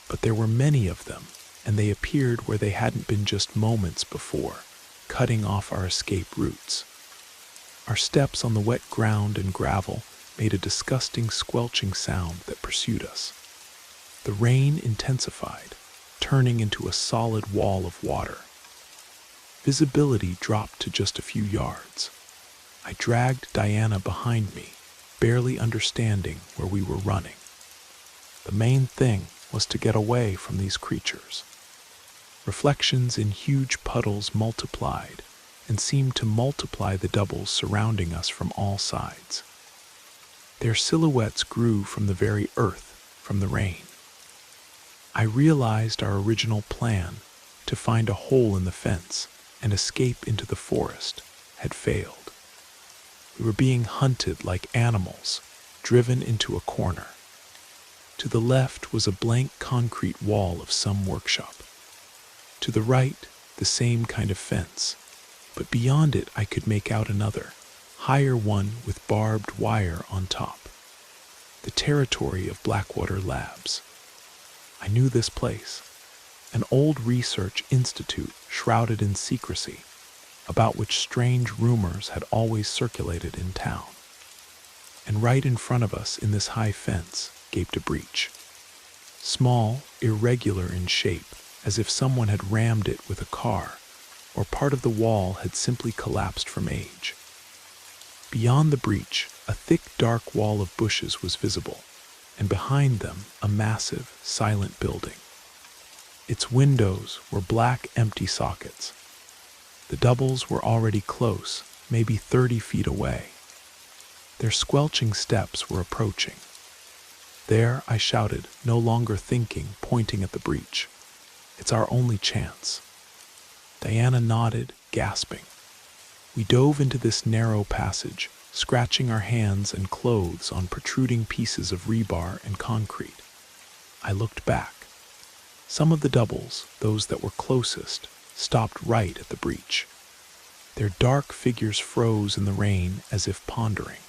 but there were many of them, and they appeared where they hadn't been just moments before, cutting off our escape routes. Our steps on the wet ground and gravel made a disgusting squelching sound that pursued us. The rain intensified, turning into a solid wall of water. Visibility dropped to just a few yards. I dragged Diana behind me, barely understanding where we were running. The main thing was to get away from these creatures. Reflections in huge puddles multiplied and seemed to multiply the doubles surrounding us from all sides. Their silhouettes grew from the very earth, from the rain. I realized our original plan, to find a hole in the fence and escape into the forest, had failed. We were being hunted like animals, driven into a corner. To the left was a blank concrete wall of some workshop. To the right, the same kind of fence, but beyond it I could make out another, higher one with barbed wire on top. The territory of Blackwater Labs. I knew this place, an old research institute shrouded in secrecy, about which strange rumors had always circulated in town. And right in front of us in this high fence gaped a breach. Small, irregular in shape, as if someone had rammed it with a car, or part of the wall had simply collapsed from age. Beyond the breach, a thick, dark wall of bushes was visible, and behind them, a massive, silent building. Its windows were black, empty sockets. The doubles were already close, maybe 30 feet away. Their squelching steps were approaching. "There," I shouted, no longer thinking, pointing at the breach. "It's our only chance." Diana nodded, gasping. We dove into this narrow passage, scratching our hands and clothes on protruding pieces of rebar and concrete. I looked back. Some of the doubles, those that were closest, stopped right at the breach. Their dark figures froze in the rain as if pondering.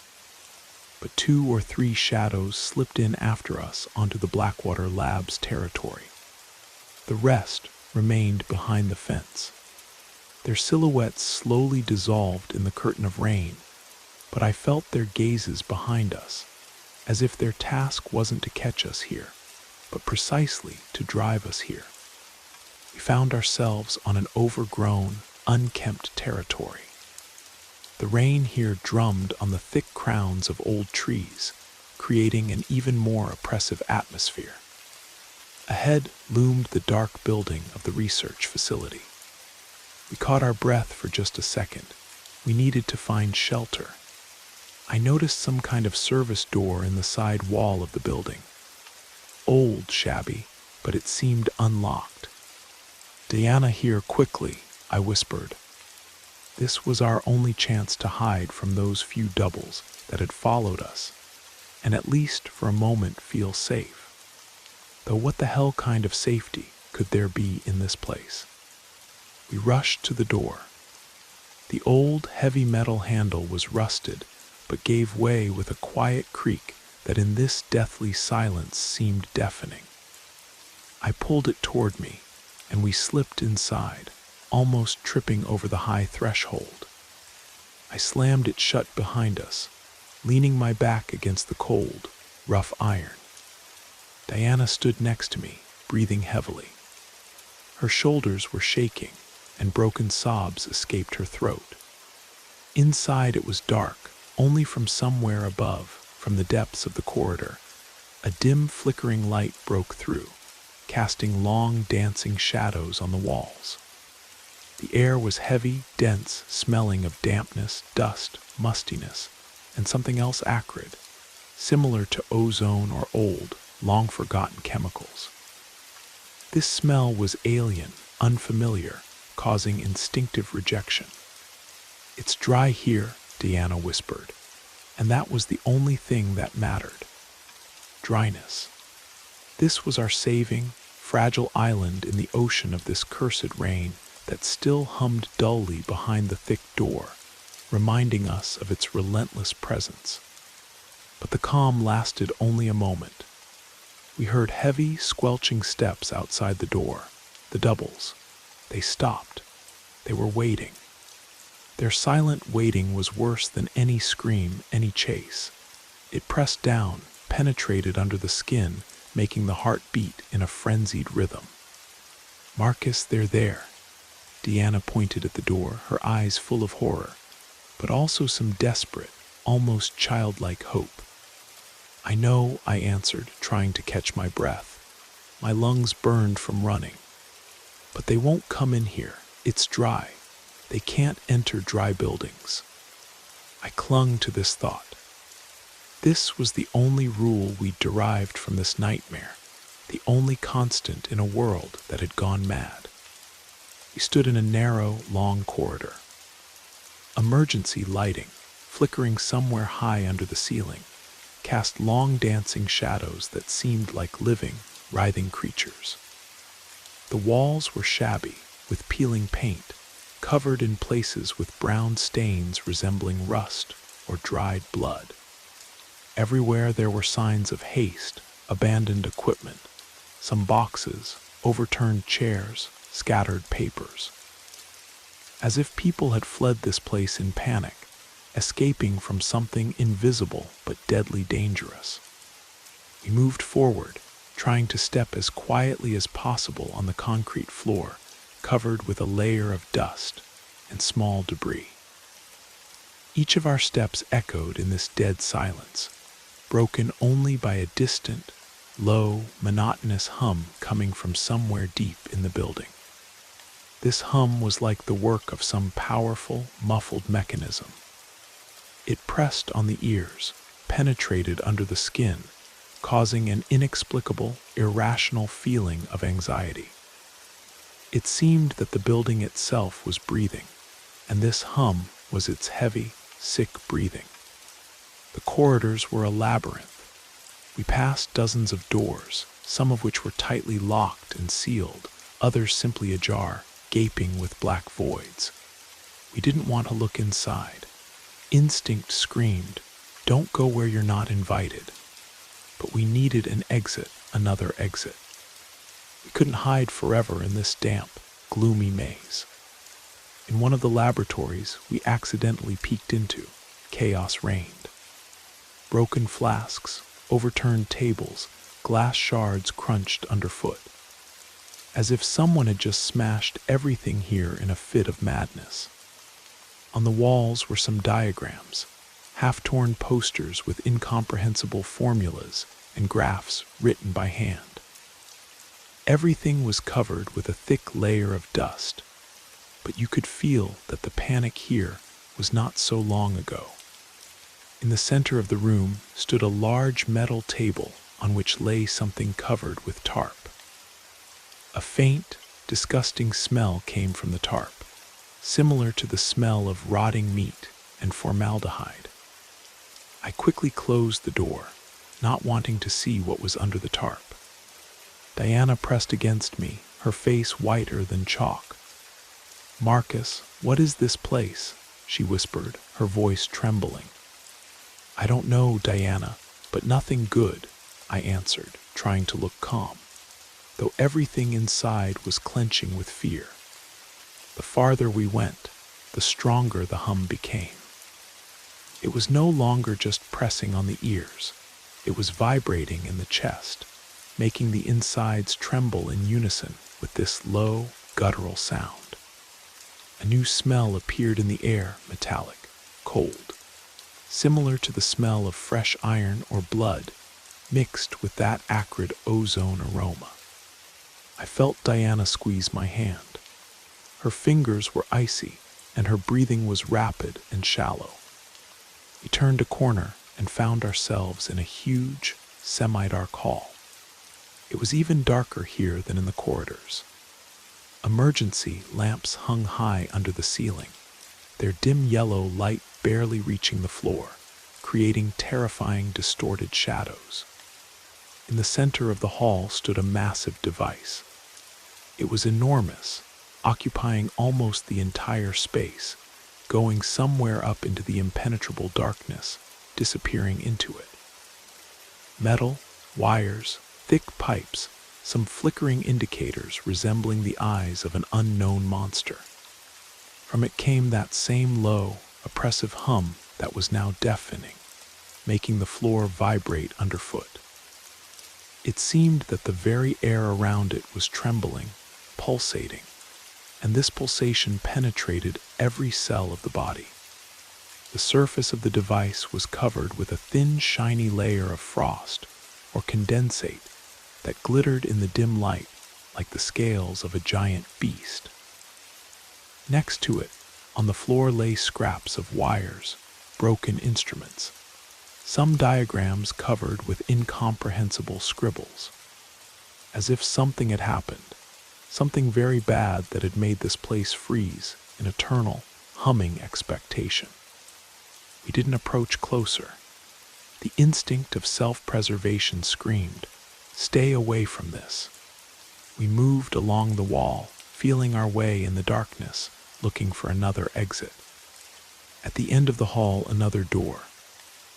But 2 or 3 shadows slipped in after us onto the Blackwater Lab's territory. The rest remained behind the fence. Their silhouettes slowly dissolved in the curtain of rain, but I felt their gazes behind us, as if their task wasn't to catch us here, but precisely to drive us here. We found ourselves on an overgrown, unkempt territory. The rain here drummed on the thick crowns of old trees, creating an even more oppressive atmosphere. Ahead loomed the dark building of the research facility. We caught our breath for just a second. We needed to find shelter. I noticed some kind of service door in the side wall of the building. Old, shabby, but it seemed unlocked. "Diana, here quickly," I whispered. This was our only chance to hide from those few doubles that had followed us, and at least for a moment feel safe. Though what the hell kind of safety could there be in this place? We rushed to the door. The old, heavy metal handle was rusted, but gave way with a quiet creak that in this deathly silence seemed deafening. I pulled it toward me, and we slipped inside, almost tripping over the high threshold. I slammed it shut behind us, leaning my back against the cold, rough iron. Diana stood next to me, breathing heavily. Her shoulders were shaking, and broken sobs escaped her throat. Inside it was dark, only from somewhere above, from the depths of the corridor. A dim flickering light broke through, casting long dancing shadows on the walls. The air was heavy, dense, smelling of dampness, dust, mustiness, and something else acrid, similar to ozone or old, long-forgotten chemicals. This smell was alien, unfamiliar, causing instinctive rejection. "It's dry here," Diana whispered, and that was the only thing that mattered. Dryness. This was our saving, fragile island in the ocean of this cursed rain that still hummed dully behind the thick door, reminding us of its relentless presence. But the calm lasted only a moment. We heard heavy, squelching steps outside the door, the doubles. They stopped. They were waiting. Their silent waiting was worse than any scream, any chase. It pressed down, penetrated under the skin, making the heart beat in a frenzied rhythm. "Marcus, they're there." Diana pointed at the door, her eyes full of horror, but also some desperate, almost childlike hope. "I know," I answered, trying to catch my breath. My lungs burned from running. "But they won't come in here. It's dry. They can't enter dry buildings." I clung to this thought. This was the only rule we derived from this nightmare, the only constant in a world that had gone mad. We stood in a narrow, long corridor. Emergency lighting, flickering somewhere high under the ceiling, cast long dancing shadows that seemed like living, writhing creatures. The walls were shabby, with peeling paint, covered in places with brown stains resembling rust or dried blood. Everywhere there were signs of haste, abandoned equipment, some boxes, overturned chairs, scattered papers. As if people had fled this place in panic, escaping from something invisible but deadly dangerous. We moved forward, trying to step as quietly as possible on the concrete floor, covered with a layer of dust and small debris. Each of our steps echoed in this dead silence, broken only by a distant, low, monotonous hum coming from somewhere deep in the building. This hum was like the work of some powerful, muffled mechanism. It pressed on the ears, penetrated under the skin, causing an inexplicable, irrational feeling of anxiety. It seemed that the building itself was breathing, and this hum was its heavy, sick breathing. The corridors were a labyrinth. We passed dozens of doors, some of which were tightly locked and sealed, others simply ajar, gaping with black voids. We didn't want to look inside. Instinct screamed, "Don't go where you're not invited." But we needed an exit, another exit. We couldn't hide forever in this damp, gloomy maze. In one of the laboratories we accidentally peeked into, chaos reigned. Broken flasks, overturned tables, glass shards crunched underfoot. As if someone had just smashed everything here in a fit of madness. On the walls were some diagrams, half-torn posters with incomprehensible formulas and graphs written by hand. Everything was covered with a thick layer of dust, but you could feel that the panic here was not so long ago. In the center of the room stood a large metal table on which lay something covered with tarp. A faint, disgusting smell came from the tarp, similar to the smell of rotting meat and formaldehyde. I quickly closed the door, not wanting to see what was under the tarp. Diana pressed against me, her face whiter than chalk. "Marcus, what is this place?" she whispered, her voice trembling. "I don't know, Diana, but nothing good," I answered, trying to look calm, though everything inside was clenching with fear. The farther we went, the stronger the hum became. It was no longer just pressing on the ears. It was vibrating in the chest, making the insides tremble in unison with this low, guttural sound. A new smell appeared in the air, metallic, cold, similar to the smell of fresh iron or blood, mixed with that acrid ozone aroma. I felt Diana squeeze my hand. Her fingers were icy, and her breathing was rapid and shallow. We turned a corner and found ourselves in a huge, semi-dark hall. It was even darker here than in the corridors. Emergency lamps hung high under the ceiling, their dim yellow light barely reaching the floor, creating terrifying, distorted shadows. In the center of the hall stood a massive device. It was enormous, occupying almost the entire space, going somewhere up into the impenetrable darkness, disappearing into it. Metal, wires, thick pipes, some flickering indicators resembling the eyes of an unknown monster. From it came that same low, oppressive hum that was now deafening, making the floor vibrate underfoot. It seemed that the very air around it was trembling, pulsating, and this pulsation penetrated every cell of the body. The surface of the device was covered with a thin, shiny layer of frost or condensate that glittered in the dim light like the scales of a giant beast. Next to it, on the floor lay scraps of wires, broken instruments, some diagrams covered with incomprehensible scribbles. As if something had happened, something very bad that had made this place freeze in eternal, humming expectation. We didn't approach closer. The instinct of self-preservation screamed, "Stay away from this." We moved along the wall, feeling our way in the darkness, looking for another exit. At the end of the hall, another door.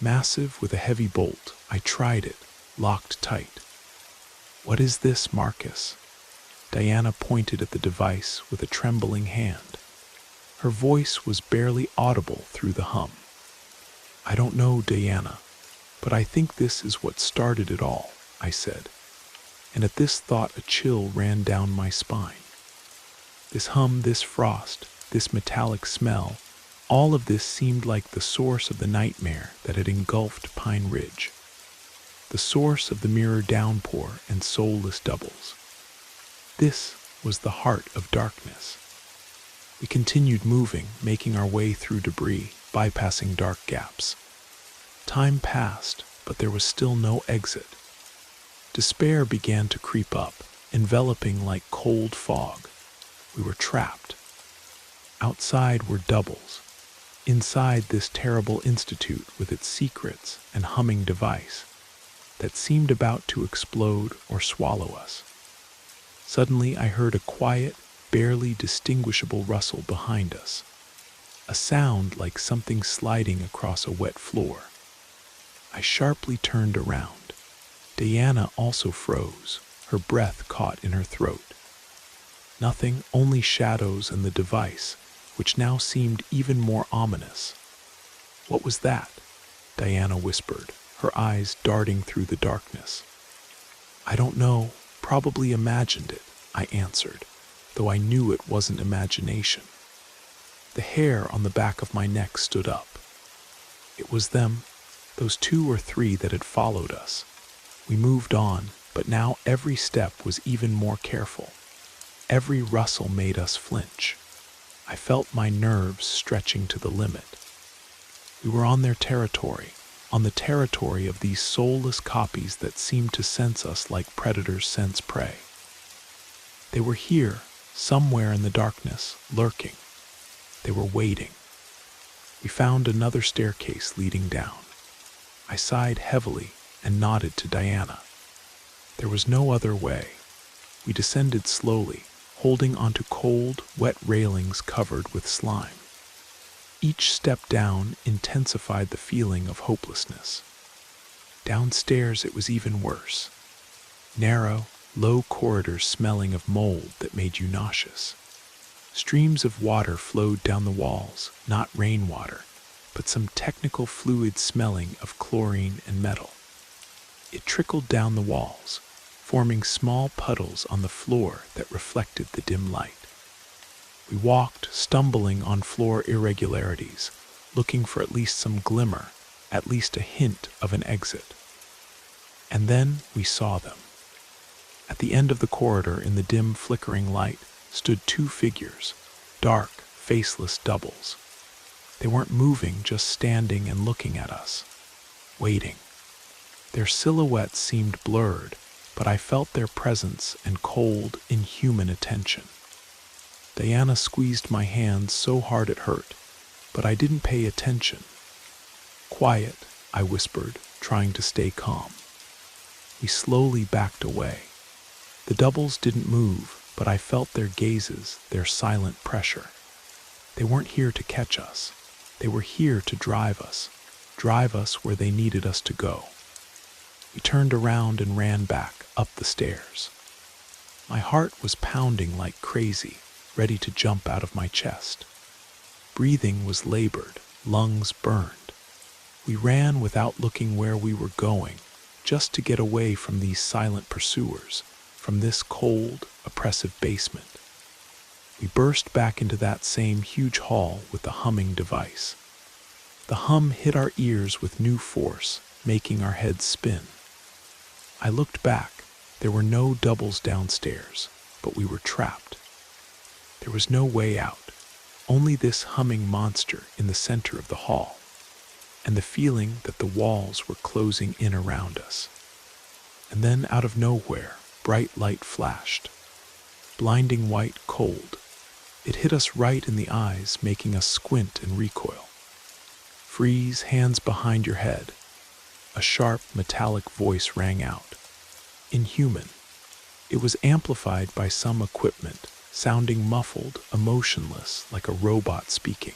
Massive with a heavy bolt, I tried it, locked tight. "What is this, Marcus?" Diana pointed at the device with a trembling hand. Her voice was barely audible through the hum. "I don't know, Diana, but I think this is what started it all," I said. And at this thought a chill ran down my spine. This hum, this frost, this metallic smell, all of this seemed like the source of the nightmare that had engulfed Pine Ridge. The source of the mirror downpour and soulless doubles. This was the heart of darkness. We continued moving, making our way through debris, bypassing dark gaps. Time passed, but there was still no exit. Despair began to creep up, enveloping like cold fog. We were trapped. Outside were doubles. Inside this terrible institute with its secrets and humming device. that seemed about to explode or swallow us. Suddenly I heard a quiet, barely distinguishable rustle behind us, a sound like something sliding across a wet floor. I sharply turned around. Diana also froze, her breath caught in her throat. Nothing, only shadows and the device, which now seemed even more ominous. "What was that?" Diana whispered, her eyes darting through the darkness. "I don't know, probably imagined it," I answered, though I knew it wasn't imagination. The hair on the back of my neck stood up. It was them, those 2 or 3 that had followed us. We moved on, but now every step was even more careful. Every rustle made us flinch. I felt my nerves stretching to the limit. We were on their territory, on the territory of these soulless copies that seemed to sense us like predators sense prey. They were here, somewhere in the darkness, lurking. They were waiting. We found another staircase leading down. I sighed heavily and nodded to Diana. There was no other way. We descended slowly, holding onto cold, wet railings covered with slime. Each step down intensified the feeling of hopelessness. Downstairs it was even worse. Narrow, low corridors smelling of mold that made you nauseous. Streams of water flowed down the walls, not rainwater, but some technical fluid smelling of chlorine and metal. It trickled down the walls, forming small puddles on the floor that reflected the dim light. We walked, stumbling on floor irregularities, looking for at least some glimmer, at least a hint of an exit. And then we saw them. At the end of the corridor, in the dim, flickering light, stood 2 figures, dark, faceless doubles. They weren't moving, just standing and looking at us, waiting. Their silhouettes seemed blurred, but I felt their presence and cold, inhuman attention. Diana squeezed my hand so hard it hurt, but I didn't pay attention. "Quiet," I whispered, trying to stay calm. We slowly backed away. The doubles didn't move, but I felt their gazes, their silent pressure. They weren't here to catch us. They were here to drive us where they needed us to go. We turned around and ran back, up the stairs. My heart was pounding like crazy, ready to jump out of my chest. Breathing was labored, lungs burned. We ran without looking where we were going, just to get away from these silent pursuers, from this cold, oppressive basement. We burst back into that same huge hall with the humming device. The hum hit our ears with new force, making our heads spin. I looked back. There were no doubles downstairs, but we were trapped. There was no way out, only this humming monster in the center of the hall, and the feeling that the walls were closing in around us. And then out of nowhere, bright light flashed. Blinding white, cold. It hit us right in the eyes, making us squint and recoil. "Freeze, hands behind your head." A sharp, metallic voice rang out. Inhuman. It was amplified by some equipment, sounding muffled, emotionless, like a robot speaking.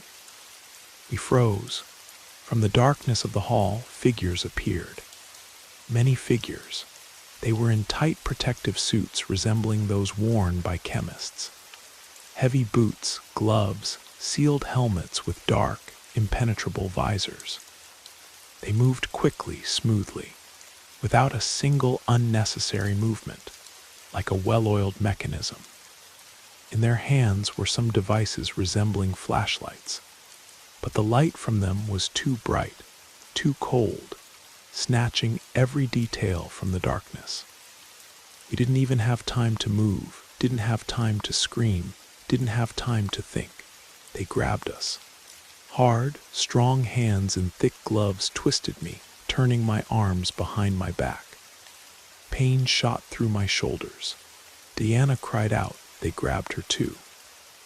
We froze. From the darkness of the hall, figures appeared. Many figures. They were in tight protective suits resembling those worn by chemists. Heavy boots, gloves, sealed helmets with dark, impenetrable visors. They moved quickly, smoothly, without a single unnecessary movement, like a well-oiled mechanism. In their hands were some devices resembling flashlights, but the light from them was too bright, too cold, snatching every detail from the darkness. We didn't even have time to move, didn't have time to scream, didn't have time to think. They grabbed us. Hard, strong hands in thick gloves twisted me, turning my arms behind my back. Pain shot through my shoulders. Diana cried out. They grabbed her too.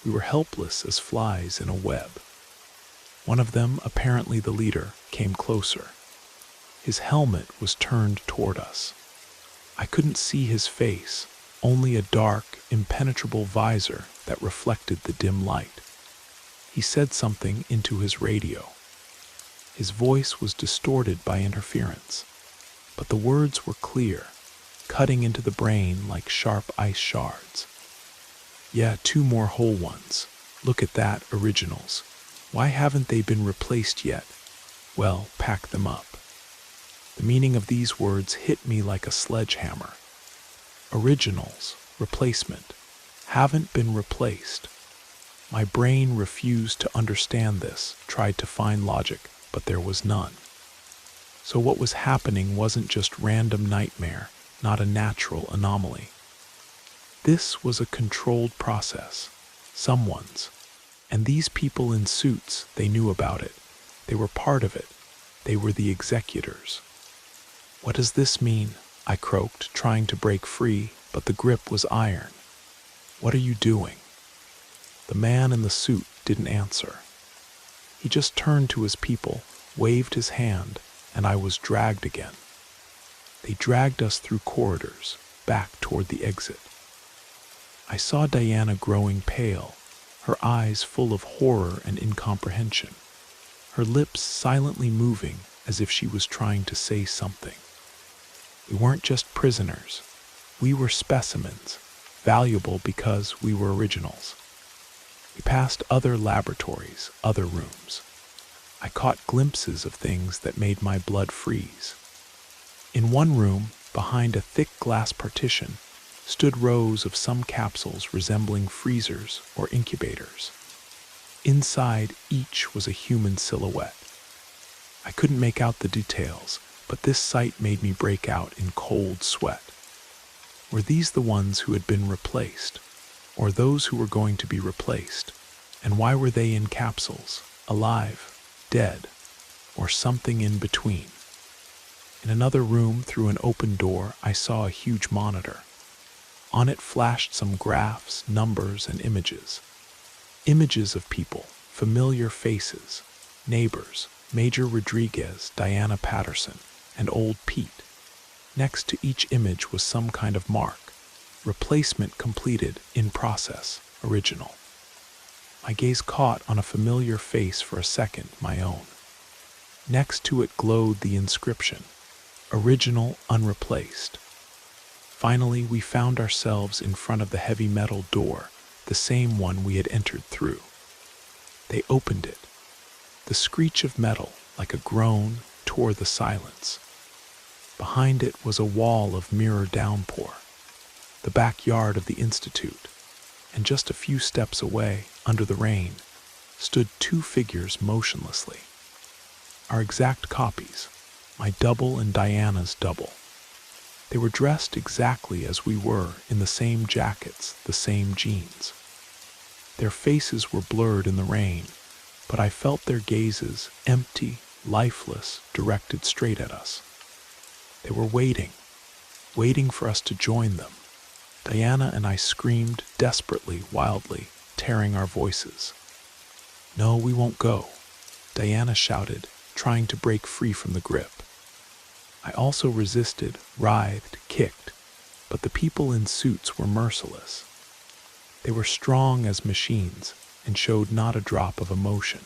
We were helpless as flies in a web. One of them, apparently the leader, came closer. His helmet was turned toward us. I couldn't see his face, only a dark, impenetrable visor that reflected the dim light. He said something into his radio. His voice was distorted by interference, but the words were clear, cutting into the brain like sharp ice shards. "Yeah, 2 more whole ones. Look at that, originals. Why haven't they been replaced yet? Well, pack them up." The meaning of these words hit me like a sledgehammer. Originals, replacement, haven't been replaced. My brain refused to understand this, tried to find logic, but there was none. So what was happening wasn't just random nightmare, not a natural anomaly. This was a controlled process, someone's. And these people in suits, they knew about it. They were part of it. They were the executors. "What does this mean?" I croaked, trying to break free, but the grip was iron. "What are you doing?" The man in the suit didn't answer. He just turned to his people, waved his hand, and I was dragged again. They dragged us through corridors, back toward the exit. I saw Diana growing pale, her eyes full of horror and incomprehension, her lips silently moving as if she was trying to say something. We weren't just prisoners. We were specimens, valuable because we were originals. We passed other laboratories, other rooms. I caught glimpses of things that made my blood freeze. In one room, behind a thick glass partition, stood rows of some capsules resembling freezers or incubators. Inside each was a human silhouette. I couldn't make out the details, but this sight made me break out in cold sweat. Were these the ones who had been replaced, or those who were going to be replaced? And why were they in capsules, alive, dead, or something in between? In another room, through an open door, I saw a huge monitor. On it flashed some graphs, numbers, and images. Images of people, familiar faces, neighbors, Major Rodriguez, Diana Patterson, and Old Pete. Next to each image was some kind of mark. Replacement completed, in process, original. My gaze caught on a familiar face for a second, my own. Next to it glowed the inscription, "Original Unreplaced." Finally, we found ourselves in front of the heavy metal door, the same one we had entered through. They opened it. The screech of metal, like a groan, tore the silence. Behind it was a wall of mirror downpour, the backyard of the Institute, and just a few steps away, under the rain, stood 2 figures motionlessly. Our exact copies, my double and Diana's double. They were dressed exactly as we were, in the same jackets, the same jeans. Their faces were blurred in the rain, but I felt their gazes, empty, lifeless, directed straight at us. They were waiting for us to join them. Diana and I screamed desperately, wildly, tearing our voices. "No, we won't go," Diana shouted, trying to break free from the grip. I also resisted, writhed, kicked, but the people in suits were merciless. They were strong as machines and showed not a drop of emotion.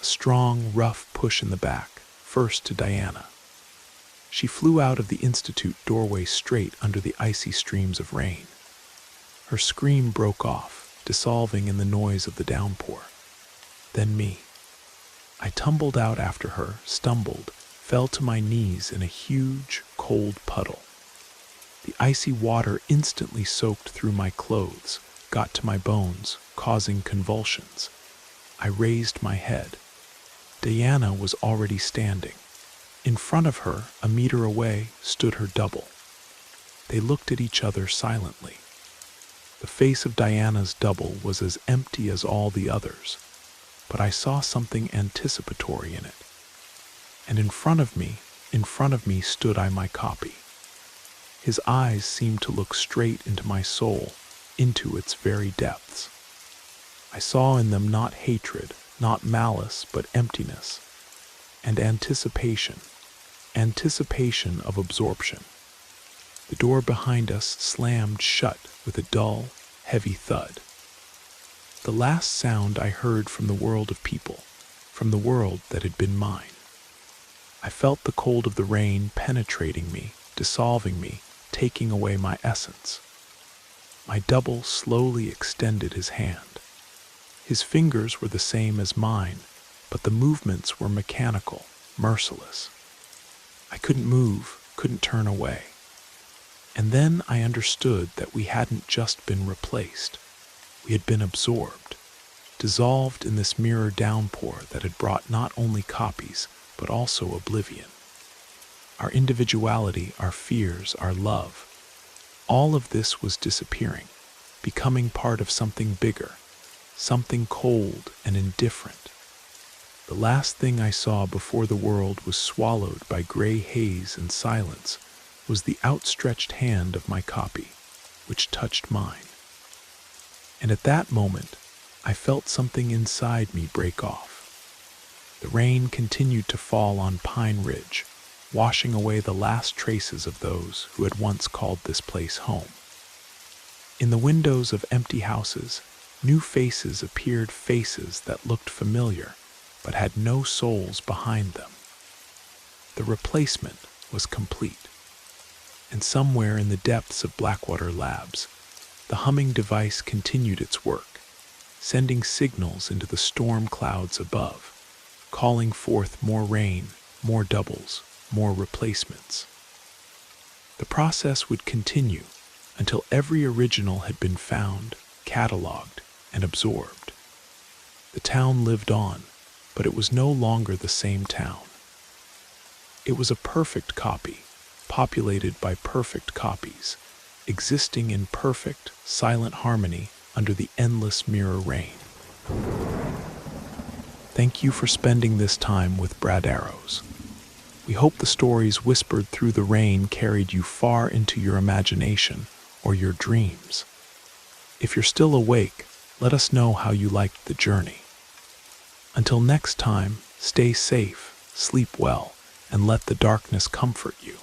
A strong, rough push in the back, first to Diana. She flew out of the Institute doorway straight under the icy streams of rain. Her scream broke off, dissolving in the noise of the downpour. Then me. I tumbled out after her, stumbled, fell to my knees in a huge, cold puddle. The icy water instantly soaked through my clothes, got to my bones, causing convulsions. I raised my head. Diana was already standing. In front of her, a meter away, stood her double. They looked at each other silently. The face of Diana's double was as empty as all the others, but I saw something anticipatory in it. And in front of me stood my copy. His eyes seemed to look straight into my soul, into its very depths. I saw in them not hatred, not malice, but emptiness and anticipation. anticipation of absorption. The door behind us slammed shut with a dull, heavy thud. The last sound I heard from the world of people, from the world that had been mine. I felt the cold of the rain penetrating me, dissolving me, taking away my essence. My double slowly extended his hand. His fingers were the same as mine, but the movements were mechanical, merciless. I couldn't move, couldn't turn away. And then I understood that we hadn't just been replaced. We had been absorbed, dissolved in this mirror downpour that had brought not only copies, but also oblivion. Our individuality, our fears, our love, all of this was disappearing, becoming part of something bigger, something cold and indifferent. The last thing I saw before the world was swallowed by gray haze and silence was the outstretched hand of my copy, which touched mine. And at that moment, I felt something inside me break off. The rain continued to fall on Pine Ridge, washing away the last traces of those who had once called this place home. In the windows of empty houses, new faces appeared, faces that looked familiar, but had no souls behind them. The replacement was complete. And somewhere in the depths of Blackwater Labs, the humming device continued its work, sending signals into the storm clouds above, calling forth more rain, more doubles, more replacements. The process would continue until every original had been found, cataloged, and absorbed. The town lived on, but it was no longer the same town. It was a perfect copy, populated by perfect copies, existing in perfect, silent harmony under the endless mirror rain. Thank you for spending this time with Brad Arrows. We hope the stories whispered through the rain carried you far into your imagination or your dreams. If you're still awake, let us know how you liked the journey. Until next time, stay safe, sleep well, and let the darkness comfort you.